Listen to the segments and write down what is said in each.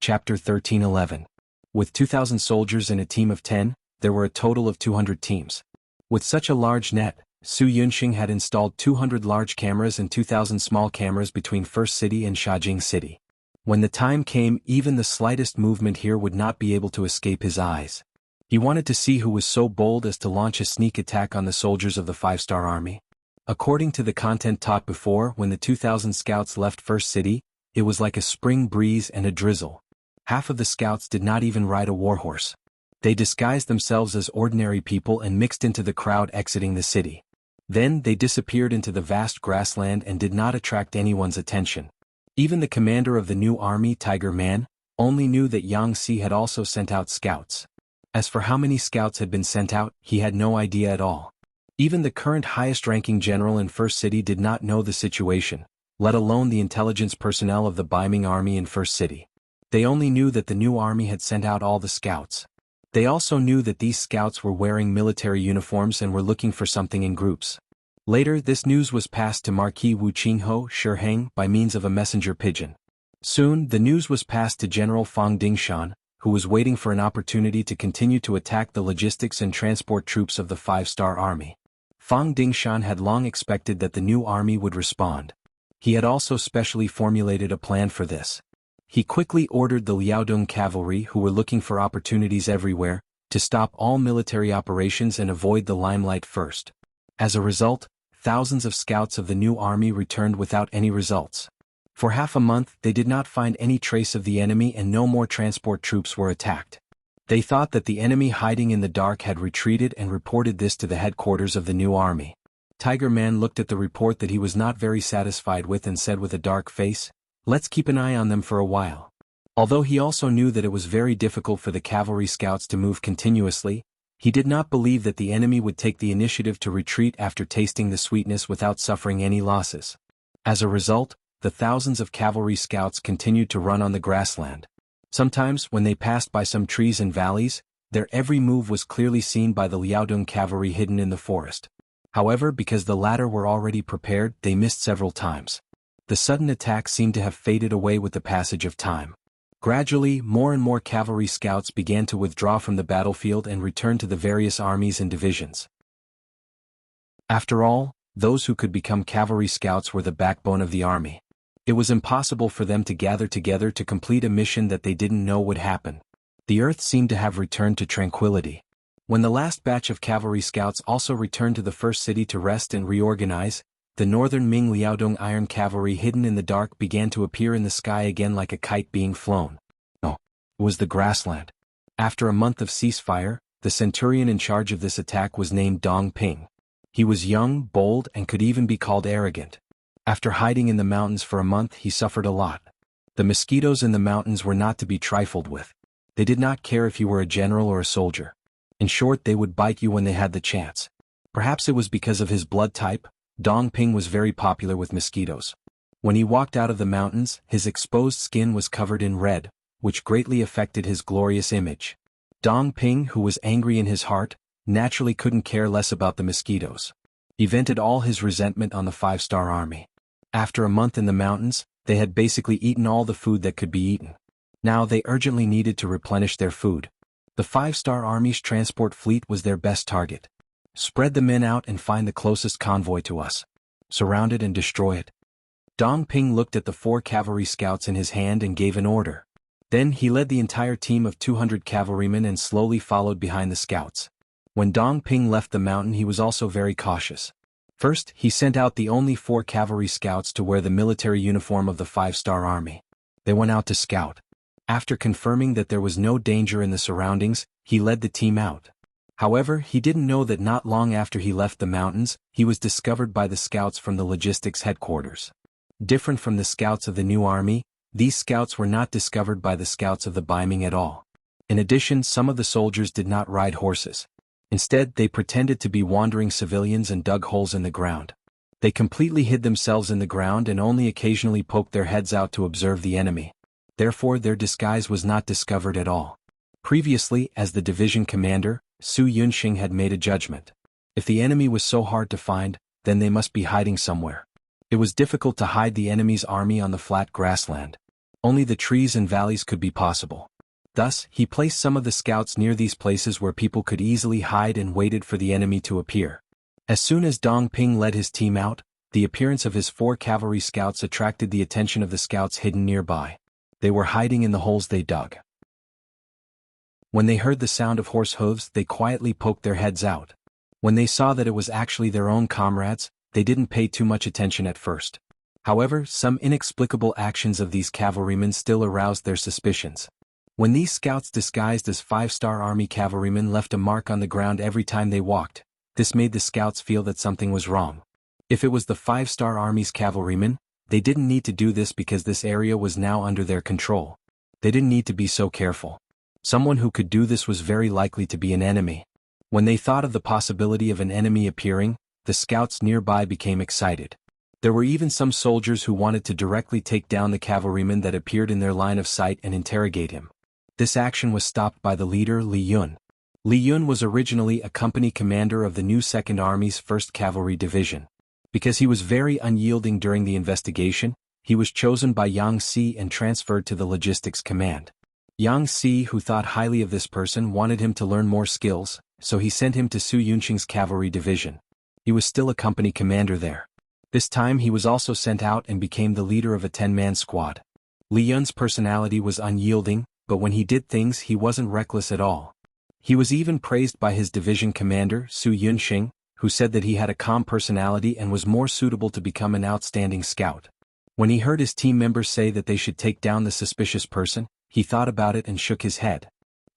Chapter 13:11. With 2,000 soldiers and a team of 10, there were a total of 200 teams. With such a large net, Su Yunxing had installed 200 large cameras and 2,000 small cameras between First City and Shajing City. When the time came, even the slightest movement here would not be able to escape his eyes. He wanted to see who was so bold as to launch a sneak attack on the soldiers of the 5-star army. According to the content taught before, when the 2,000 scouts left First City, it was like a spring breeze and a drizzle. Half of the scouts did not even ride a warhorse. They disguised themselves as ordinary people and mixed into the crowd exiting the city. Then they disappeared into the vast grassland and did not attract anyone's attention. Even the commander of the new army, Tiger Man, only knew that Yang Si had also sent out scouts. As for how many scouts had been sent out, he had no idea at all. Even the current highest-ranking general in First City did not know the situation, let alone the intelligence personnel of the Baiming army in First City. They only knew that the new army had sent out all the scouts. They also knew that these scouts were wearing military uniforms and were looking for something in groups. Later, this news was passed to Marquis Wu Qingho Shiheng by means of a messenger pigeon. Soon, the news was passed to General Fang Dingshan, who was waiting for an opportunity to continue to attack the logistics and transport troops of the 5-star army. Fang Dingshan had long expected that the new army would respond. He had also specially formulated a plan for this. He quickly ordered the Liaodong cavalry, who were looking for opportunities everywhere, to stop all military operations and avoid the limelight first. As a result, thousands of scouts of the new army returned without any results. For half a month, they did not find any trace of the enemy and no more transport troops were attacked. They thought that the enemy hiding in the dark had retreated and reported this to the headquarters of the new army. Tiger Man looked at the report that he was not very satisfied with and said with a dark face, "Let's keep an eye on them for a while." Although he also knew that it was very difficult for the cavalry scouts to move continuously, he did not believe that the enemy would take the initiative to retreat after tasting the sweetness without suffering any losses. As a result, the thousands of cavalry scouts continued to run on the grassland. Sometimes, when they passed by some trees and valleys, their every move was clearly seen by the Liaodong cavalry hidden in the forest. However, because the latter were already prepared, they missed several times. The sudden attack seemed to have faded away with the passage of time. Gradually, more and more cavalry scouts began to withdraw from the battlefield and return to the various armies and divisions. After all, those who could become cavalry scouts were the backbone of the army. It was impossible for them to gather together to complete a mission that they didn't know would happen. The earth seemed to have returned to tranquility. When the last batch of cavalry scouts also returned to the First City to rest and reorganize, the northern Ming Liaodong iron cavalry hidden in the dark began to appear in the sky again like a kite being flown. No, it was the grassland. After a month of ceasefire, the centurion in charge of this attack was named Dong Ping. He was young, bold, and could even be called arrogant. After hiding in the mountains for a month, he suffered a lot. The mosquitoes in the mountains were not to be trifled with. They did not care if you were a general or a soldier. In short, they would bite you when they had the chance. Perhaps it was because of his blood type. Dong Ping was very popular with mosquitoes. When he walked out of the mountains, his exposed skin was covered in red, which greatly affected his glorious image. Dong Ping, who was angry in his heart, naturally couldn't care less about the mosquitoes. He vented all his resentment on the 5-star army. After a month in the mountains, they had basically eaten all the food that could be eaten. Now they urgently needed to replenish their food. The 5-star army's transport fleet was their best target. Spread the men out and find the closest convoy to us. Surround it and destroy it. Dong Ping looked at the 4 cavalry scouts in his hand and gave an order. Then he led the entire team of 200 cavalrymen and slowly followed behind the scouts. When Dong Ping left the mountain, he was also very cautious. First, he sent out the only 4 cavalry scouts to wear the military uniform of the 5-star army. They went out to scout. After confirming that there was no danger in the surroundings, he led the team out. However, he didn't know that not long after he left the mountains, he was discovered by the scouts from the logistics headquarters. Different from the scouts of the new army, these scouts were not discovered by the scouts of the Baiming at all. In addition, some of the soldiers did not ride horses. Instead, they pretended to be wandering civilians and dug holes in the ground. They completely hid themselves in the ground and only occasionally poked their heads out to observe the enemy. Therefore, their disguise was not discovered at all. Previously, as the division commander, Su Yunxing had made a judgment. If the enemy was so hard to find, then they must be hiding somewhere. It was difficult to hide the enemy's army on the flat grassland. Only the trees and valleys could be possible. Thus, he placed some of the scouts near these places where people could easily hide and waited for the enemy to appear. As soon as Dong Ping led his team out, the appearance of his 4 cavalry scouts attracted the attention of the scouts hidden nearby. They were hiding in the holes they dug. When they heard the sound of horse hooves, they quietly poked their heads out. When they saw that it was actually their own comrades, they didn't pay too much attention at first. However, some inexplicable actions of these cavalrymen still aroused their suspicions. When these scouts disguised as 5-star army cavalrymen left a mark on the ground every time they walked, this made the scouts feel that something was wrong. If it was the 5-star army's cavalrymen, they didn't need to do this because this area was now under their control. They didn't need to be so careful. Someone who could do this was very likely to be an enemy. When they thought of the possibility of an enemy appearing, the scouts nearby became excited. There were even some soldiers who wanted to directly take down the cavalryman that appeared in their line of sight and interrogate him. This action was stopped by the leader Li Yun. Li Yun was originally a company commander of the new 2nd Army's 1st Cavalry Division. Because he was very unyielding during the investigation, he was chosen by Yang Si and transferred to the Logistics Command. Yang Si, who thought highly of this person, wanted him to learn more skills, so he sent him to Su Yunqing's Cavalry Division. He was still a company commander there. This time he was also sent out and became the leader of a 10-man squad. Li Yun's personality was unyielding, but when he did things he wasn't reckless at all. He was even praised by his division commander, Su Yunqing, who said that he had a calm personality and was more suitable to become an outstanding scout. When he heard his team members say that they should take down the suspicious person, he thought about it and shook his head.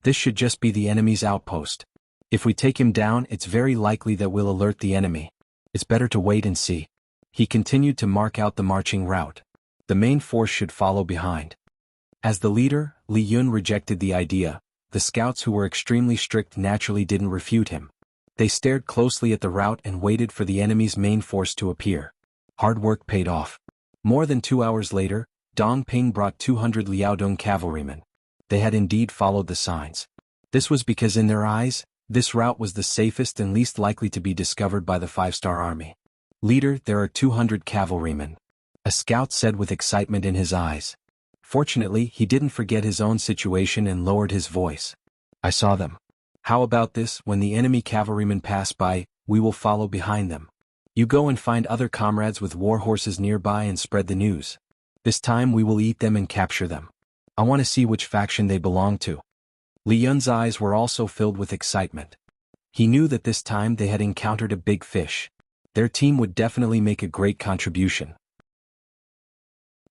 This should just be the enemy's outpost. If we take him down, it's very likely that we'll alert the enemy. It's better to wait and see. He continued to mark out the marching route. The main force should follow behind. As the leader, Li Yun rejected the idea. The scouts, who were extremely strict, naturally didn't refute him. They stared closely at the route and waited for the enemy's main force to appear. Hard work paid off. More than 2 hours later, Dong Ping brought 200 Liaodong cavalrymen. They had indeed followed the signs. This was because in their eyes, this route was the safest and least likely to be discovered by the 5-star army. Leader, there are 200 cavalrymen. A scout said with excitement in his eyes. Fortunately, he didn't forget his own situation and lowered his voice. I saw them. How about this? When the enemy cavalrymen pass by, we will follow behind them. You go and find other comrades with war horses nearby and spread the news. This time we will eat them and capture them. I want to see which faction they belong to. Li Yun's eyes were also filled with excitement. He knew that this time they had encountered a big fish. Their team would definitely make a great contribution.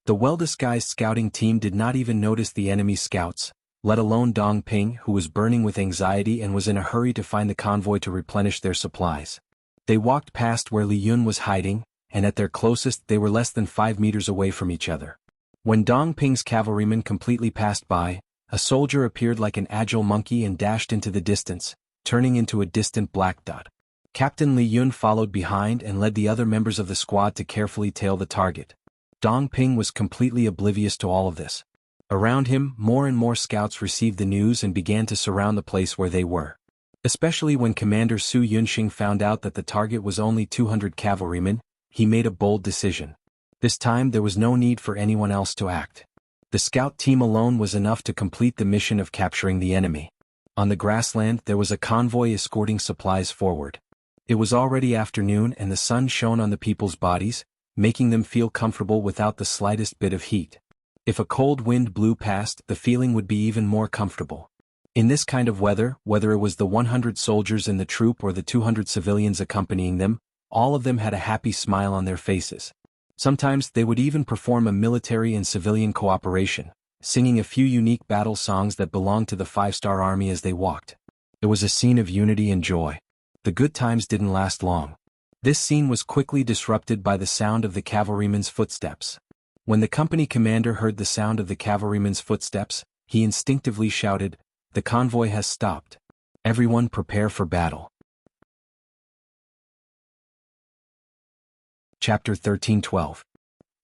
The well-disguised scouting team did not even notice the enemy scouts, let alone Dong Ping, who was burning with anxiety and was in a hurry to find the convoy to replenish their supplies. They walked past where Li Yun was hiding, and at their closest they were less than 5 meters away from each other. When Dong Ping's cavalrymen completely passed by, a soldier appeared like an agile monkey and dashed into the distance, turning into a distant black dot. Captain Li Yun followed behind and led the other members of the squad to carefully tail the target. Dong Ping was completely oblivious to all of this. Around him, more and more scouts received the news and began to surround the place where they were. Especially when Commander Su Yunqing found out that the target was only 200 cavalrymen, he made a bold decision. This time there was no need for anyone else to act. The scout team alone was enough to complete the mission of capturing the enemy. On the grassland there was a convoy escorting supplies forward. It was already afternoon and the sun shone on the people's bodies, making them feel comfortable without the slightest bit of heat. If a cold wind blew past, the feeling would be even more comfortable. In this kind of weather, whether it was the 100 soldiers in the troop or the 200 civilians accompanying them, all of them had a happy smile on their faces. Sometimes they would even perform a military and civilian cooperation, singing a few unique battle songs that belonged to the 5-star army as they walked. It was a scene of unity and joy. The good times didn't last long. This scene was quickly disrupted by the sound of the cavalryman's footsteps. When the company commander heard the sound of the cavalryman's footsteps, he instinctively shouted, "The convoy has stopped. Everyone prepare for battle." Chapter 13:12.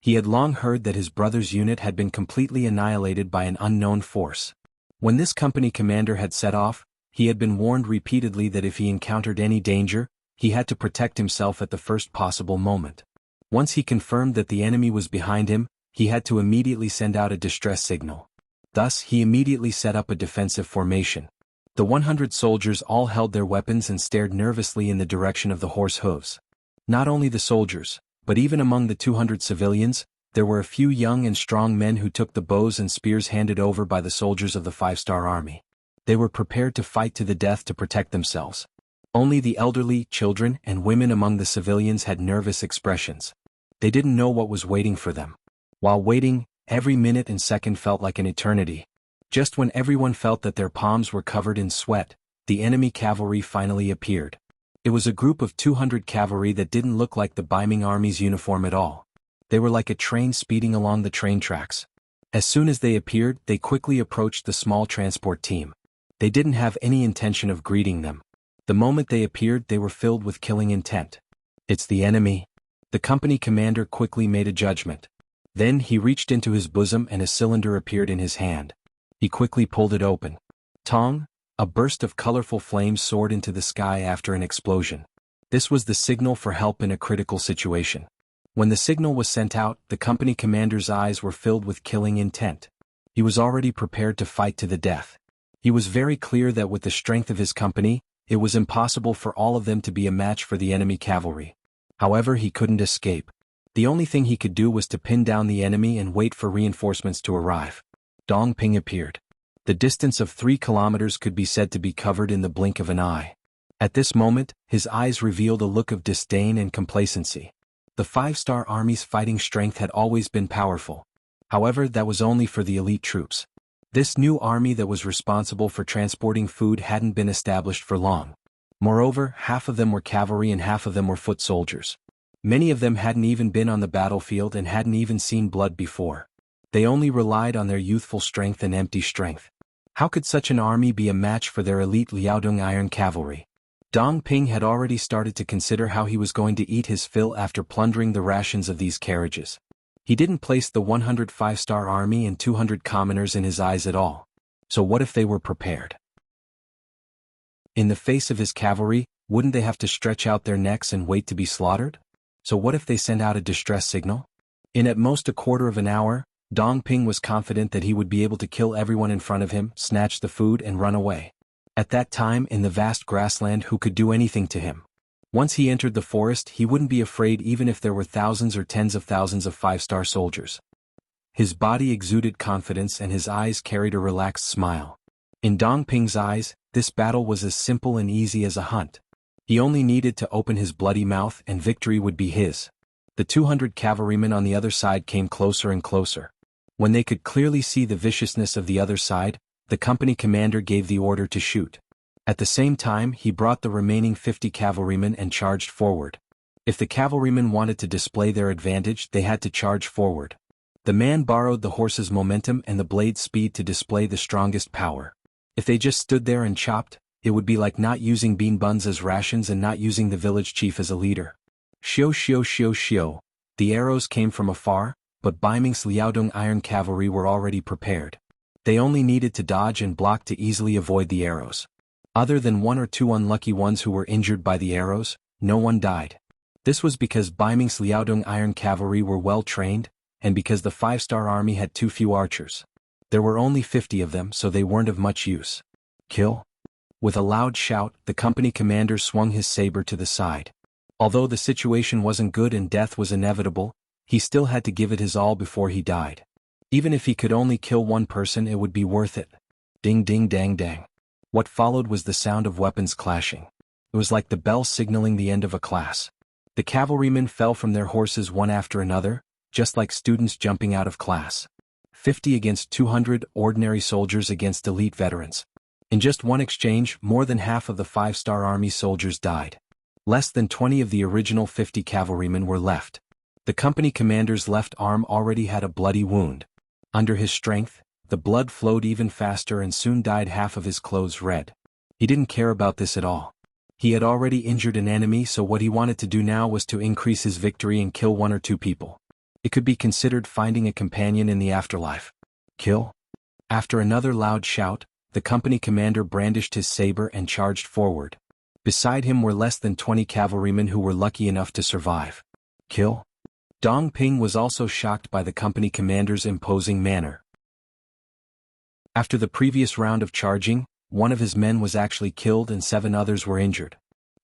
He had long heard that his brother's unit had been completely annihilated by an unknown force. When this company commander had set off, he had been warned repeatedly that if he encountered any danger, he had to protect himself at the first possible moment. Once he confirmed that the enemy was behind him, he had to immediately send out a distress signal. Thus, he immediately set up a defensive formation. The 100 soldiers all held their weapons and stared nervously in the direction of the horse hooves. Not only the soldiers, but even among the 200 civilians, there were a few young and strong men who took the bows and spears handed over by the soldiers of the 5-star army. They were prepared to fight to the death to protect themselves. Only the elderly, children, and women among the civilians had nervous expressions. They didn't know what was waiting for them. While waiting, every minute and second felt like an eternity. Just when everyone felt that their palms were covered in sweat, the enemy cavalry finally appeared. It was a group of 200 cavalry that didn't look like the Biming army's uniform at all. They were like a train speeding along the train tracks. As soon as they appeared, they quickly approached the small transport team. They didn't have any intention of greeting them. The moment they appeared, they were filled with killing intent. It's the enemy. The company commander quickly made a judgment. Then he reached into his bosom and a cylinder appeared in his hand. He quickly pulled it open. Tong! A burst of colorful flames soared into the sky after an explosion. This was the signal for help in a critical situation. When the signal was sent out, the company commander's eyes were filled with killing intent. He was already prepared to fight to the death. He was very clear that with the strength of his company, it was impossible for all of them to be a match for the enemy cavalry. However, he couldn't escape. The only thing he could do was to pin down the enemy and wait for reinforcements to arrive. Dong Ping appeared. The distance of 3 kilometers could be said to be covered in the blink of an eye. At this moment, his eyes revealed a look of disdain and complacency. The 5-star army's fighting strength had always been powerful. However, that was only for the elite troops. This new army that was responsible for transporting food hadn't been established for long. Moreover, half of them were cavalry and half of them were foot soldiers. Many of them hadn't even been on the battlefield and hadn't even seen blood before. They only relied on their youthful strength and empty strength. How could such an army be a match for their elite Liaodong iron cavalry? Dong Ping had already started to consider how he was going to eat his fill after plundering the rations of these carriages. He didn't place the 100 5-star army and 200 commoners in his eyes at all. So what if they were prepared? In the face of his cavalry, wouldn't they have to stretch out their necks and wait to be slaughtered? So what if they sent out a distress signal? In at most a quarter of an hour, Dong Ping was confident that he would be able to kill everyone in front of him, snatch the food and run away. At that time in the vast grassland, who could do anything to him? Once he entered the forest, he wouldn't be afraid even if there were thousands or tens of thousands of 5-star soldiers. His body exuded confidence and his eyes carried a relaxed smile. In Dong Ping's eyes, this battle was as simple and easy as a hunt. He only needed to open his bloody mouth and victory would be his. The 200 cavalrymen on the other side came closer and closer. When they could clearly see the viciousness of the other side, the company commander gave the order to shoot. At the same time, he brought the remaining 50 cavalrymen and charged forward. If the cavalrymen wanted to display their advantage, they had to charge forward. The man borrowed the horse's momentum and the blade's speed to display the strongest power. If they just stood there and chopped, it would be like not using bean buns as rations and not using the village chief as a leader. Xiao xiao xiao xiao. The arrows came from afar, but Biming's Liaodong iron cavalry were already prepared. They only needed to dodge and block to easily avoid the arrows. Other than 1 or 2 unlucky ones who were injured by the arrows, no one died. This was because Biming's Liaodong iron cavalry were well trained, and because the 5-star army had too few archers. There were only 50 of them, so they weren't of much use. Kill? With a loud shout, the company commander swung his saber to the side. Although the situation wasn't good and death was inevitable, he still had to give it his all before he died. Even if he could only kill one person, it would be worth it. Ding ding dang dang. What followed was the sound of weapons clashing. It was like the bell signaling the end of a class. The cavalrymen fell from their horses one after another, just like students jumping out of class. 50 against 200 ordinary soldiers against elite veterans. In just one exchange, more than half of the 5-star army soldiers died. Less than 20 of the original 50 cavalrymen were left. The company commander's left arm already had a bloody wound. Under his strength, the blood flowed even faster and soon dyed half of his clothes red. He didn't care about this at all. He had already injured an enemy, so what he wanted to do now was to increase his victory and kill 1 or 2 people. It could be considered finding a companion in the afterlife. Kill? After another loud shout, the company commander brandished his saber and charged forward. Beside him were less than 20 cavalrymen who were lucky enough to survive. Kill? Dong Ping was also shocked by the company commander's imposing manner. After the previous round of charging, one of his men was actually killed and 7 others were injured.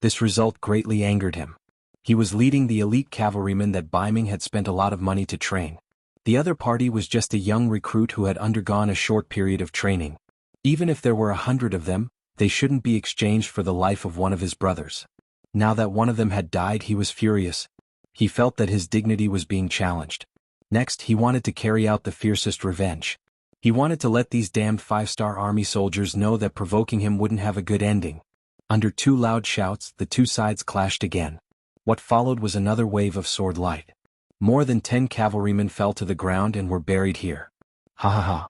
This result greatly angered him. He was leading the elite cavalrymen that Biming had spent a lot of money to train. The other party was just a young recruit who had undergone a short period of training. Even if there were 100 of them, they shouldn't be exchanged for the life of one of his brothers. Now that one of them had died, he was furious. He felt that his dignity was being challenged. Next, he wanted to carry out the fiercest revenge. He wanted to let these damned 5-star army soldiers know that provoking him wouldn't have a good ending. Under 2 loud shouts, the 2 sides clashed again. What followed was another wave of sword light. More than 10 cavalrymen fell to the ground and were buried here. Ha ha ha.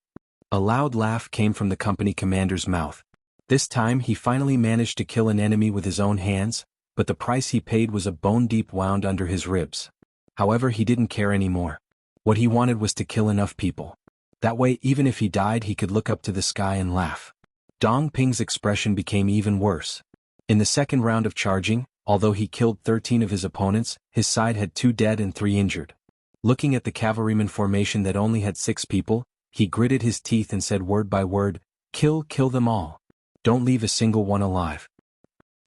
A loud laugh came from the company commander's mouth. This time he finally managed to kill an enemy with his own hands, but the price he paid was a bone-deep wound under his ribs. However, he didn't care anymore. What he wanted was to kill enough people. That way, even if he died, he could look up to the sky and laugh. Dong Ping's expression became even worse. In the second round of charging, although he killed 13 of his opponents, his side had 2 dead and 3 injured. Looking at the cavalryman formation that only had 6 people, he gritted his teeth and said word by word, kill them all. Don't leave a single one alive.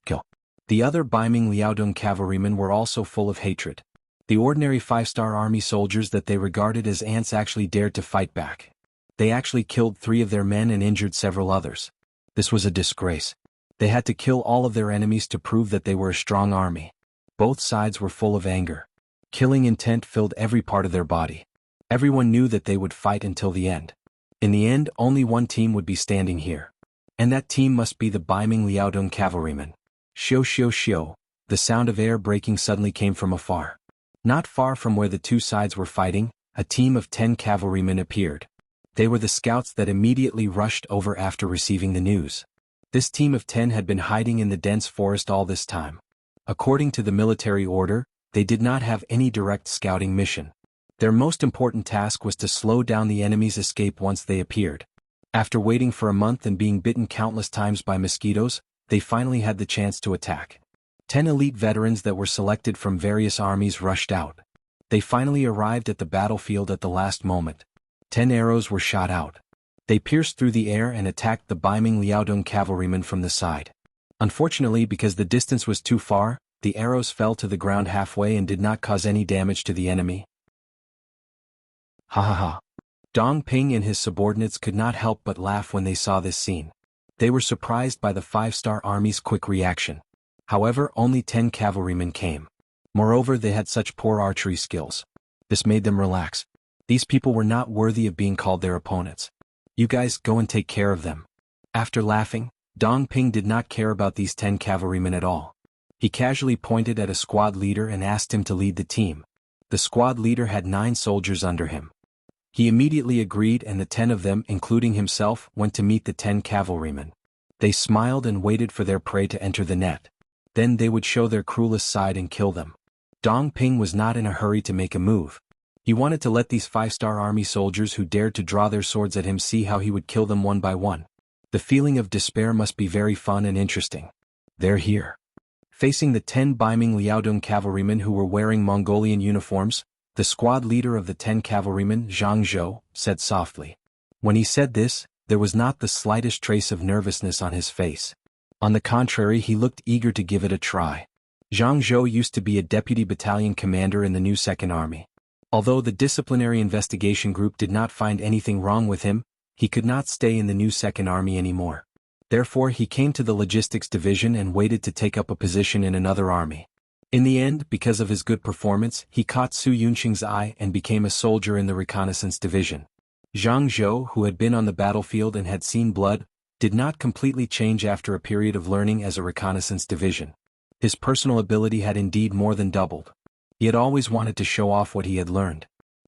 Kill. The other Biming Liaodong cavalrymen were also full of hatred. The ordinary 5-star army soldiers that they regarded as ants actually dared to fight back. They actually killed 3 of their men and injured several others. This was a disgrace. They had to kill all of their enemies to prove that they were a strong army. Both sides were full of anger. Killing intent filled every part of their body. Everyone knew that they would fight until the end. In the end, only one team would be standing here. And that team must be the Biming Liaodong cavalrymen. Shio shio shio, the sound of air breaking suddenly came from afar. Not far from where the 2 sides were fighting, a team of 10 cavalrymen appeared. They were the scouts that immediately rushed over after receiving the news. This team of 10 had been hiding in the dense forest all this time. According to the military order, they did not have any direct scouting mission. Their most important task was to slow down the enemy's escape once they appeared. After waiting for a month and being bitten countless times by mosquitoes, they finally had the chance to attack. 10 elite veterans that were selected from various armies rushed out. They finally arrived at the battlefield at the last moment. 10 arrows were shot out. They pierced through the air and attacked the Biming Liaodong cavalrymen from the side. Unfortunately, because the distance was too far, the arrows fell to the ground halfway and did not cause any damage to the enemy. Ha ha ha. Dong Ping and his subordinates could not help but laugh when they saw this scene. They were surprised by the 5-star army's quick reaction. However, only 10 cavalrymen came. Moreover, they had such poor archery skills. This made them relax. These people were not worthy of being called their opponents. You guys go and take care of them. After laughing, Dong Ping did not care about these 10 cavalrymen at all. He casually pointed at a squad leader and asked him to lead the team. The squad leader had 9 soldiers under him. He immediately agreed, and the 10 of them, including himself, went to meet the 10 cavalrymen. They smiled and waited for their prey to enter the net. Then they would show their cruelest side and kill them. Dong Ping was not in a hurry to make a move. He wanted to let these 5-star army soldiers who dared to draw their swords at him see how he would kill them one by one. The feeling of despair must be very fun and interesting. They're here. Facing the 10 Biming Liaodong cavalrymen who were wearing Mongolian uniforms, the squad leader of the 10 cavalrymen, Zhang Zhou, said softly. When he said this, there was not the slightest trace of nervousness on his face. On the contrary, he looked eager to give it a try. Zhang Zhou used to be a deputy battalion commander in the new Second Army. Although the disciplinary investigation group did not find anything wrong with him, he could not stay in the new Second Army anymore. Therefore, he came to the logistics division and waited to take up a position in another army. In the end, because of his good performance, he caught Su Yunqing's eye and became a soldier in the reconnaissance division. Zhang Zhou, who had been on the battlefield and had seen blood, did not completely change after a period of learning as a reconnaissance division. His personal ability had indeed more than doubled. He had always wanted to show off what he had learned.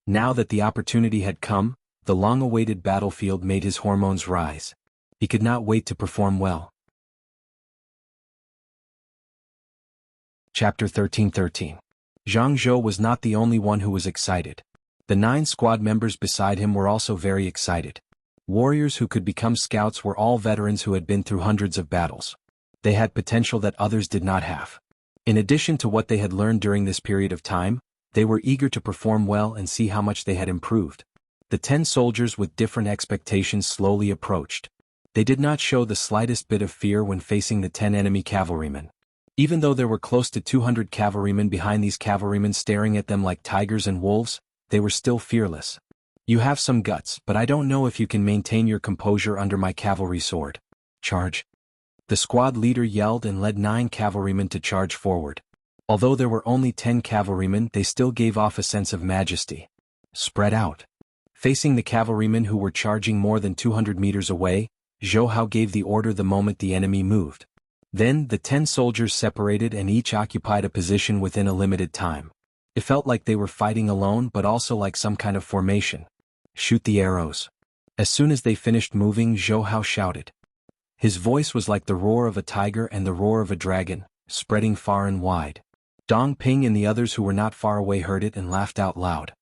Now that the opportunity had come, the long-awaited battlefield made his hormones rise. He could not wait to perform well. Chapter 13:13. Zhang Zhou was not the only one who was excited. The 9 squad members beside him were also very excited. Warriors who could become scouts were all veterans who had been through hundreds of battles. They had potential that others did not have. In addition to what they had learned during this period of time, They were eager to perform well and see how much they had improved. The 10 soldiers with different expectations slowly approached. They did not show the slightest bit of fear when facing the 10 enemy cavalrymen. Even though there were close to 200 cavalrymen behind these cavalrymen staring at them like tigers and wolves, they were still fearless. You have some guts, but I don't know if you can maintain your composure under my cavalry sword. Charge. The squad leader yelled and led 9 cavalrymen to charge forward. Although there were only 10 cavalrymen, they still gave off a sense of majesty. Spread out. Facing the cavalrymen who were charging more than 200 meters away, Zhou Hao gave the order the moment the enemy moved. Then, the 10 soldiers separated and each occupied a position within a limited time. It felt like they were fighting alone but also like some kind of formation. Shoot the arrows. As soon as they finished moving, Zhou Hao shouted. His voice was like the roar of a tiger and the roar of a dragon, spreading far and wide. Dong Ping and the others who were not far away heard it and laughed out loud.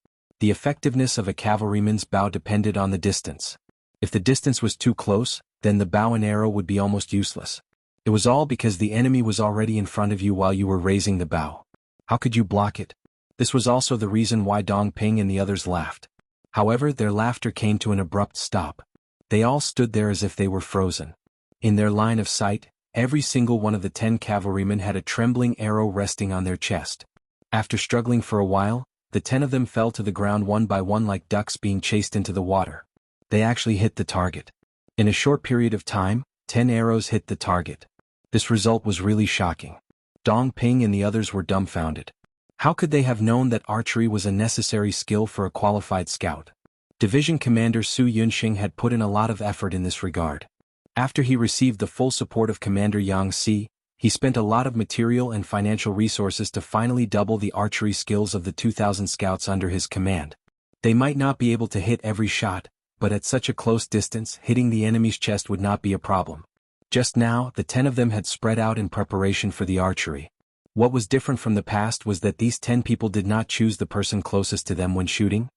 The effectiveness of a cavalryman's bow depended on the distance. If the distance was too close, then the bow and arrow would be almost useless. It was all because the enemy was already in front of you while you were raising the bow. How could you block it? This was also the reason why Dong Ping and the others laughed. However, their laughter came to an abrupt stop. They all stood there as if they were frozen. In their line of sight, every single one of the 10 cavalrymen had a trembling arrow resting on their chest. After struggling for a while, the 10 of them fell to the ground one by one like ducks being chased into the water. They actually hit the target. In a short period of time, 10 arrows hit the target. This result was really shocking. Dong Ping and the others were dumbfounded. How could they have known that archery was a necessary skill for a qualified scout? Division Commander Su Yunxing had put in a lot of effort in this regard. After he received the full support of Commander Yang Si, he spent a lot of material and financial resources to finally double the archery skills of the 2,000 scouts under his command. They might not be able to hit every shot, but at such a close distance, hitting the enemy's chest would not be a problem. Just now, the 10 of them had spread out in preparation for the archery. What was different from the past was that these 10 people did not choose the person closest to them when shooting.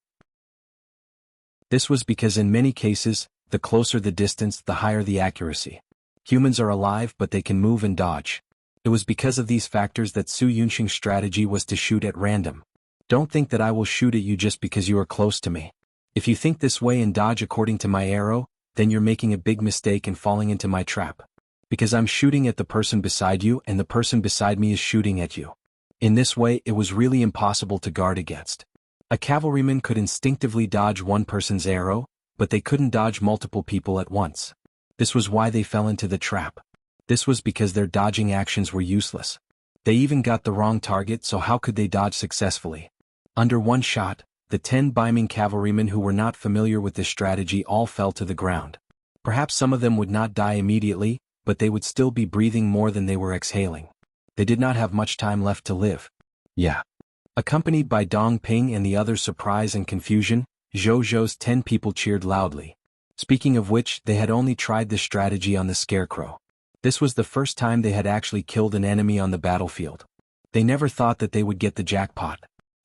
This was because in many cases, the closer the distance, the higher the accuracy. Humans are alive but they can move and dodge. It was because of these factors that Su Yunxing's strategy was to shoot at random. Don't think that I will shoot at you just because you are close to me. If you think this way and dodge according to my arrow, then you're making a big mistake and falling into my trap. Because I'm shooting at the person beside you and the person beside me is shooting at you. In this way, it was really impossible to guard against. A cavalryman could instinctively dodge one person's arrow, but they couldn't dodge multiple people at once. This was why they fell into the trap. This was because their dodging actions were useless. They even got the wrong target, so how could they dodge successfully? Under one shot, the 10 Baiming cavalrymen who were not familiar with this strategy all fell to the ground. Perhaps some of them would not die immediately, but they would still be breathing more than they were exhaling. They did not have much time left to live. Yeah. Accompanied by Dong Ping and the others' surprise and confusion, Zhou Zhou's 10 people cheered loudly. Speaking of which, they had only tried this strategy on the scarecrow. This was the first time they had actually killed an enemy on the battlefield. They never thought that they would get the jackpot.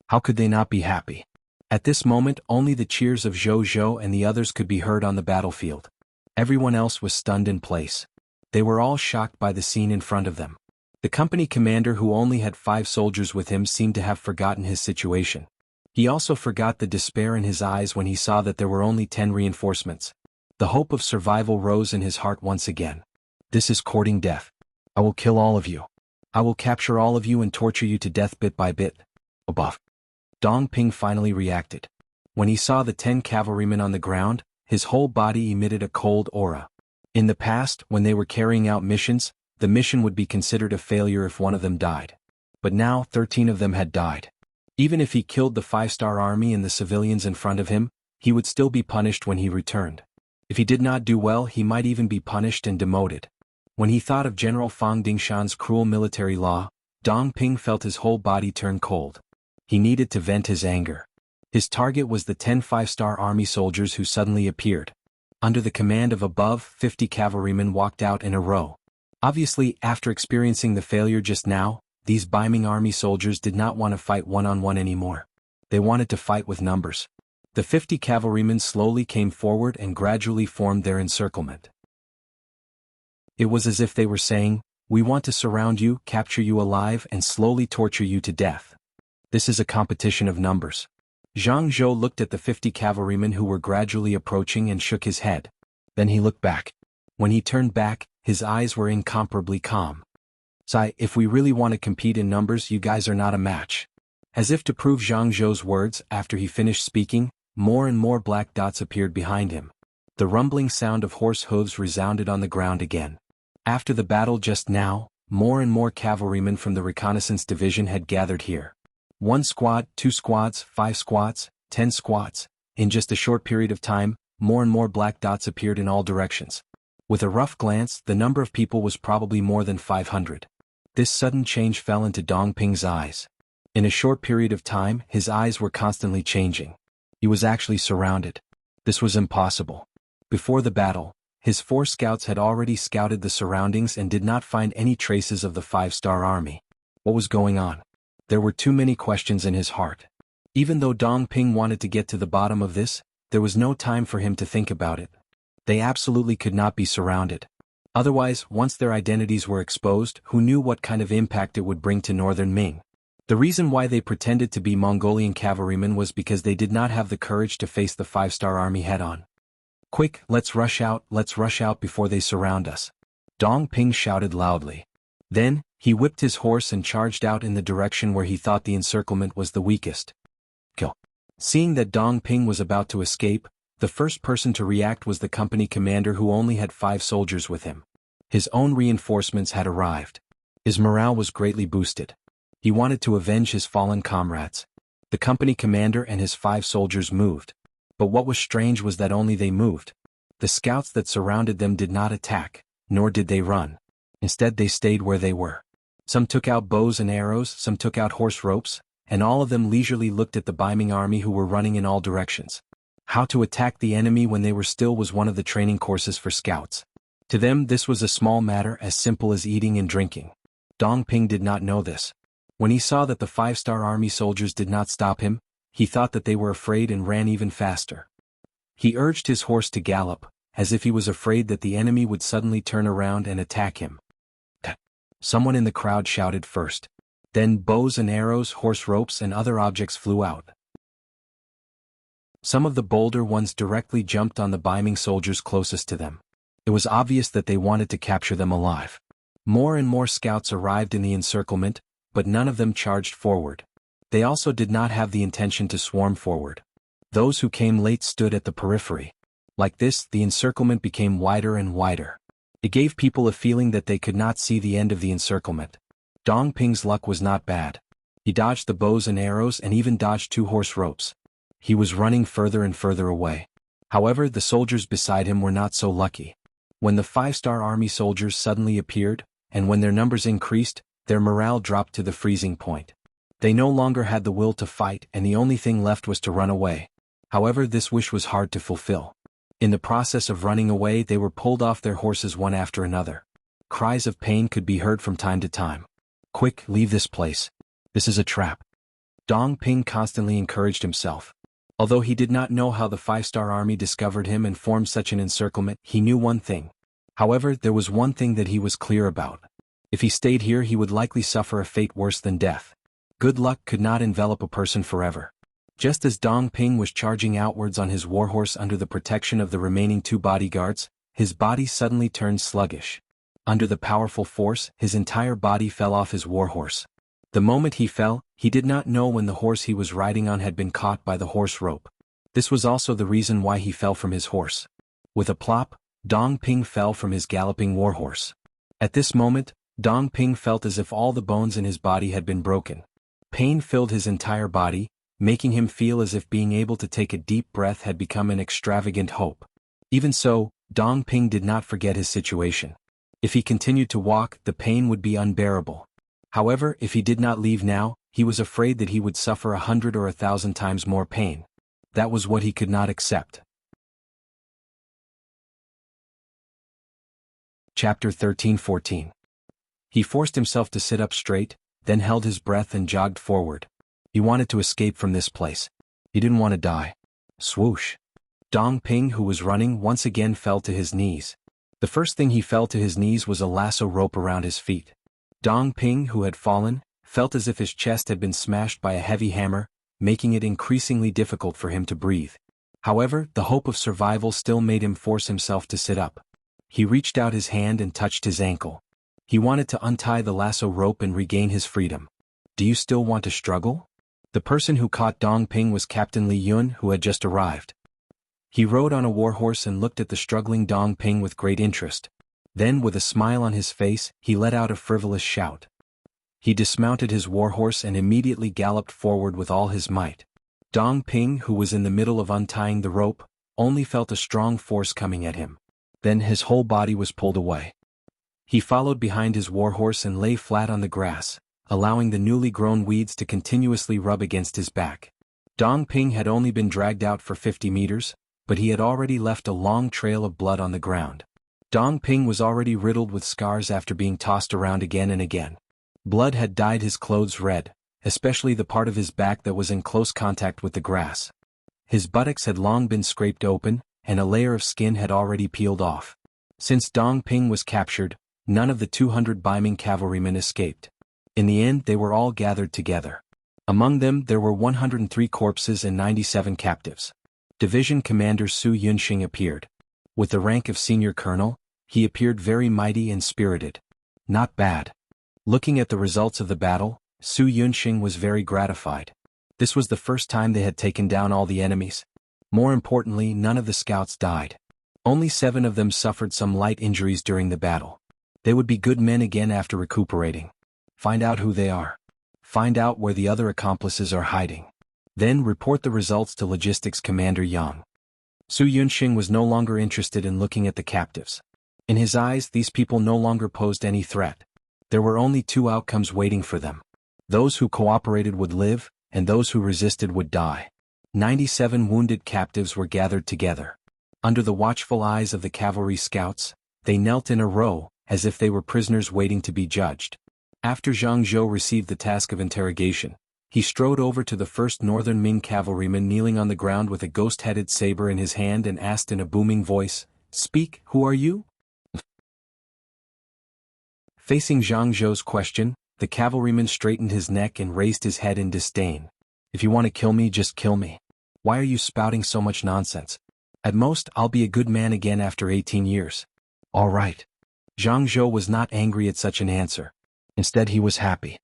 How could they not be happy? At this moment, only the cheers of Zhou Zhou and the others could be heard on the battlefield. Everyone else was stunned in place. They were all shocked by the scene in front of them. The company commander, who only had 5 soldiers with him, seemed to have forgotten his situation. He also forgot the despair in his eyes when he saw that there were only 10 reinforcements. The hope of survival rose in his heart once again. This is courting death. I will kill all of you. I will capture all of you and torture you to death bit by bit. Above. Dong Ping finally reacted. When he saw the 10 cavalrymen on the ground, his whole body emitted a cold aura. In the past, when they were carrying out missions, the mission would be considered a failure if one of them died. But now 13 of them had died. Even if he killed the 5-star army and the civilians in front of him, he would still be punished when he returned. If he did not do well, he might even be punished and demoted. When he thought of General Fang Dingshan's cruel military law, Dong Ping felt his whole body turn cold. He needed to vent his anger. His target was the 10 5-star army soldiers who suddenly appeared. Under the command of above 50 cavalrymen walked out in a row. Obviously, after experiencing the failure just now, these Baiming army soldiers did not want to fight one-on-one anymore. They wanted to fight with numbers. The 50 cavalrymen slowly came forward and gradually formed their encirclement. It was as if they were saying, "We want to surround you, capture you alive, and slowly torture you to death." This is a competition of numbers. Zhang Zhou looked at the 50 cavalrymen who were gradually approaching and shook his head. Then he looked back. When he turned back, his eyes were incomparably calm. "Sai, if we really want to compete in numbers, you guys are not a match." As if to prove Zhang Zhou's words, after he finished speaking, more and more black dots appeared behind him. The rumbling sound of horse hooves resounded on the ground again. After the battle just now, more and more cavalrymen from the reconnaissance division had gathered here. 1 squad, 2 squads, 5 squads, 10 squads. In just a short period of time, more and more black dots appeared in all directions. With a rough glance, the number of people was probably more than 500. This sudden change fell into Dong Ping's eyes. In a short period of time, his eyes were constantly changing. He was actually surrounded. This was impossible. Before the battle, his 4 scouts had already scouted the surroundings and did not find any traces of the 5-star army. What was going on? There were too many questions in his heart. Even though Dong Ping wanted to get to the bottom of this, there was no time for him to think about it. They absolutely could not be surrounded. Otherwise, once their identities were exposed, who knew what kind of impact it would bring to northern Ming? The reason why they pretended to be Mongolian cavalrymen was because they did not have the courage to face the 5-star army head-on. "Quick, let's rush out before they surround us," Dong Ping shouted loudly. Then, he whipped his horse and charged out in the direction where he thought the encirclement was the weakest. Kill. Seeing that Dong Ping was about to escape, the first person to react was the company commander, who only had 5 soldiers with him. His own reinforcements had arrived. His morale was greatly boosted. He wanted to avenge his fallen comrades. The company commander and his 5 soldiers moved. But what was strange was that only they moved. The scouts that surrounded them did not attack, nor did they run. Instead, they stayed where they were. Some took out bows and arrows, some took out horse ropes, and all of them leisurely looked at the Biming army, who were running in all directions. How to attack the enemy when they were still was one of the training courses for scouts. To them, this was a small matter, as simple as eating and drinking. Dong Ping did not know this. When he saw that the 5-star army soldiers did not stop him, he thought that they were afraid and ran even faster. He urged his horse to gallop, as if he was afraid that the enemy would suddenly turn around and attack him. Someone in the crowd shouted first. Then bows and arrows, horse ropes, and other objects flew out. Some of the bolder ones directly jumped on the Biming soldiers closest to them. It was obvious that they wanted to capture them alive. More and more scouts arrived in the encirclement, but none of them charged forward. They also did not have the intention to swarm forward. Those who came late stood at the periphery. Like this, the encirclement became wider and wider. It gave people a feeling that they could not see the end of the encirclement. Dong Ping's luck was not bad. He dodged the bows and arrows and even dodged 2 horse ropes. He was running further and further away. However, the soldiers beside him were not so lucky. When the 5-star army soldiers suddenly appeared, and when their numbers increased, their morale dropped to the freezing point. They no longer had the will to fight, and the only thing left was to run away. However, this wish was hard to fulfill. In the process of running away, they were pulled off their horses one after another. Cries of pain could be heard from time to time. "Quick, leave this place. This is a trap," Dong Ping constantly encouraged himself. Although he did not know how the 5-star army discovered him and formed such an encirclement, he knew one thing. However, there was one thing that he was clear about. If he stayed here, he would likely suffer a fate worse than death. Good luck could not envelop a person forever. Just as Dong Ping was charging outwards on his warhorse under the protection of the remaining 2 bodyguards, his body suddenly turned sluggish. Under the powerful force, his entire body fell off his warhorse. The moment he fell, he did not know when the horse he was riding on had been caught by the horse rope. This was also the reason why he fell from his horse. With a plop, Dong Ping fell from his galloping warhorse. At this moment, Dong Ping felt as if all the bones in his body had been broken. Pain filled his entire body, making him feel as if being able to take a deep breath had become an extravagant hope. Even so, Dong Ping did not forget his situation. If he continued to walk, the pain would be unbearable. However, if he did not leave now, he was afraid that he would suffer 100 or 1,000 times more pain. That was what he could not accept. Chapter 13-14. He forced himself to sit up straight, then held his breath and jogged forward. He wanted to escape from this place. He didn't want to die. Swoosh. Dong Ping, who was running, once again fell to his knees. The first thing he fell to his knees was a lasso rope around his feet. Dong Ping, who had fallen, felt as if his chest had been smashed by a heavy hammer, making it increasingly difficult for him to breathe. However, the hope of survival still made him force himself to sit up. He reached out his hand and touched his ankle. He wanted to untie the lasso rope and regain his freedom. Do you still want to struggle? The person who caught Dong Ping was Captain Li Yun, who had just arrived. He rode on a warhorse and looked at the struggling Dong Ping with great interest. Then, with a smile on his face, he let out a frivolous shout. He dismounted his warhorse and immediately galloped forward with all his might. Dong Ping, who was in the middle of untying the rope, only felt a strong force coming at him. Then his whole body was pulled away. He followed behind his warhorse and lay flat on the grass, allowing the newly grown weeds to continuously rub against his back. Dong Ping had only been dragged out for 50 meters, but he had already left a long trail of blood on the ground. Dong Ping was already riddled with scars after being tossed around again and again. Blood had dyed his clothes red, especially the part of his back that was in close contact with the grass. His buttocks had long been scraped open, and a layer of skin had already peeled off. Since Dong Ping was captured, none of the 200 Baiming cavalrymen escaped. In the end, they were all gathered together. Among them, there were 103 corpses and 97 captives. Division Commander Su Yunxing appeared. With the rank of senior colonel, he appeared very mighty and spirited. Not bad. Looking at the results of the battle, Su Yunxing was very gratified. This was the first time they had taken down all the enemies. More importantly, none of the scouts died. Only 7 of them suffered some light injuries during the battle. They would be good men again after recuperating. Find out who they are. Find out where the other accomplices are hiding. Then report the results to Logistics Commander Yang. Su Yunxing was no longer interested in looking at the captives. In his eyes, these people no longer posed any threat. There were only 2 outcomes waiting for them. Those who cooperated would live, and those who resisted would die. 97 wounded captives were gathered together. Under the watchful eyes of the cavalry scouts, they knelt in a row, as if they were prisoners waiting to be judged. After Zhang Zhou received the task of interrogation, he strode over to the first Northern Ming cavalryman kneeling on the ground with a ghost-headed saber in his hand and asked in a booming voice, "Speak, who are you?" Facing Zhang Zhou's question, the cavalryman straightened his neck and raised his head in disdain. "If you want to kill me, just kill me. Why are you spouting so much nonsense? At most, I'll be a good man again after 18 years. All right." Zhang Zhou was not angry at such an answer. Instead, he was happy.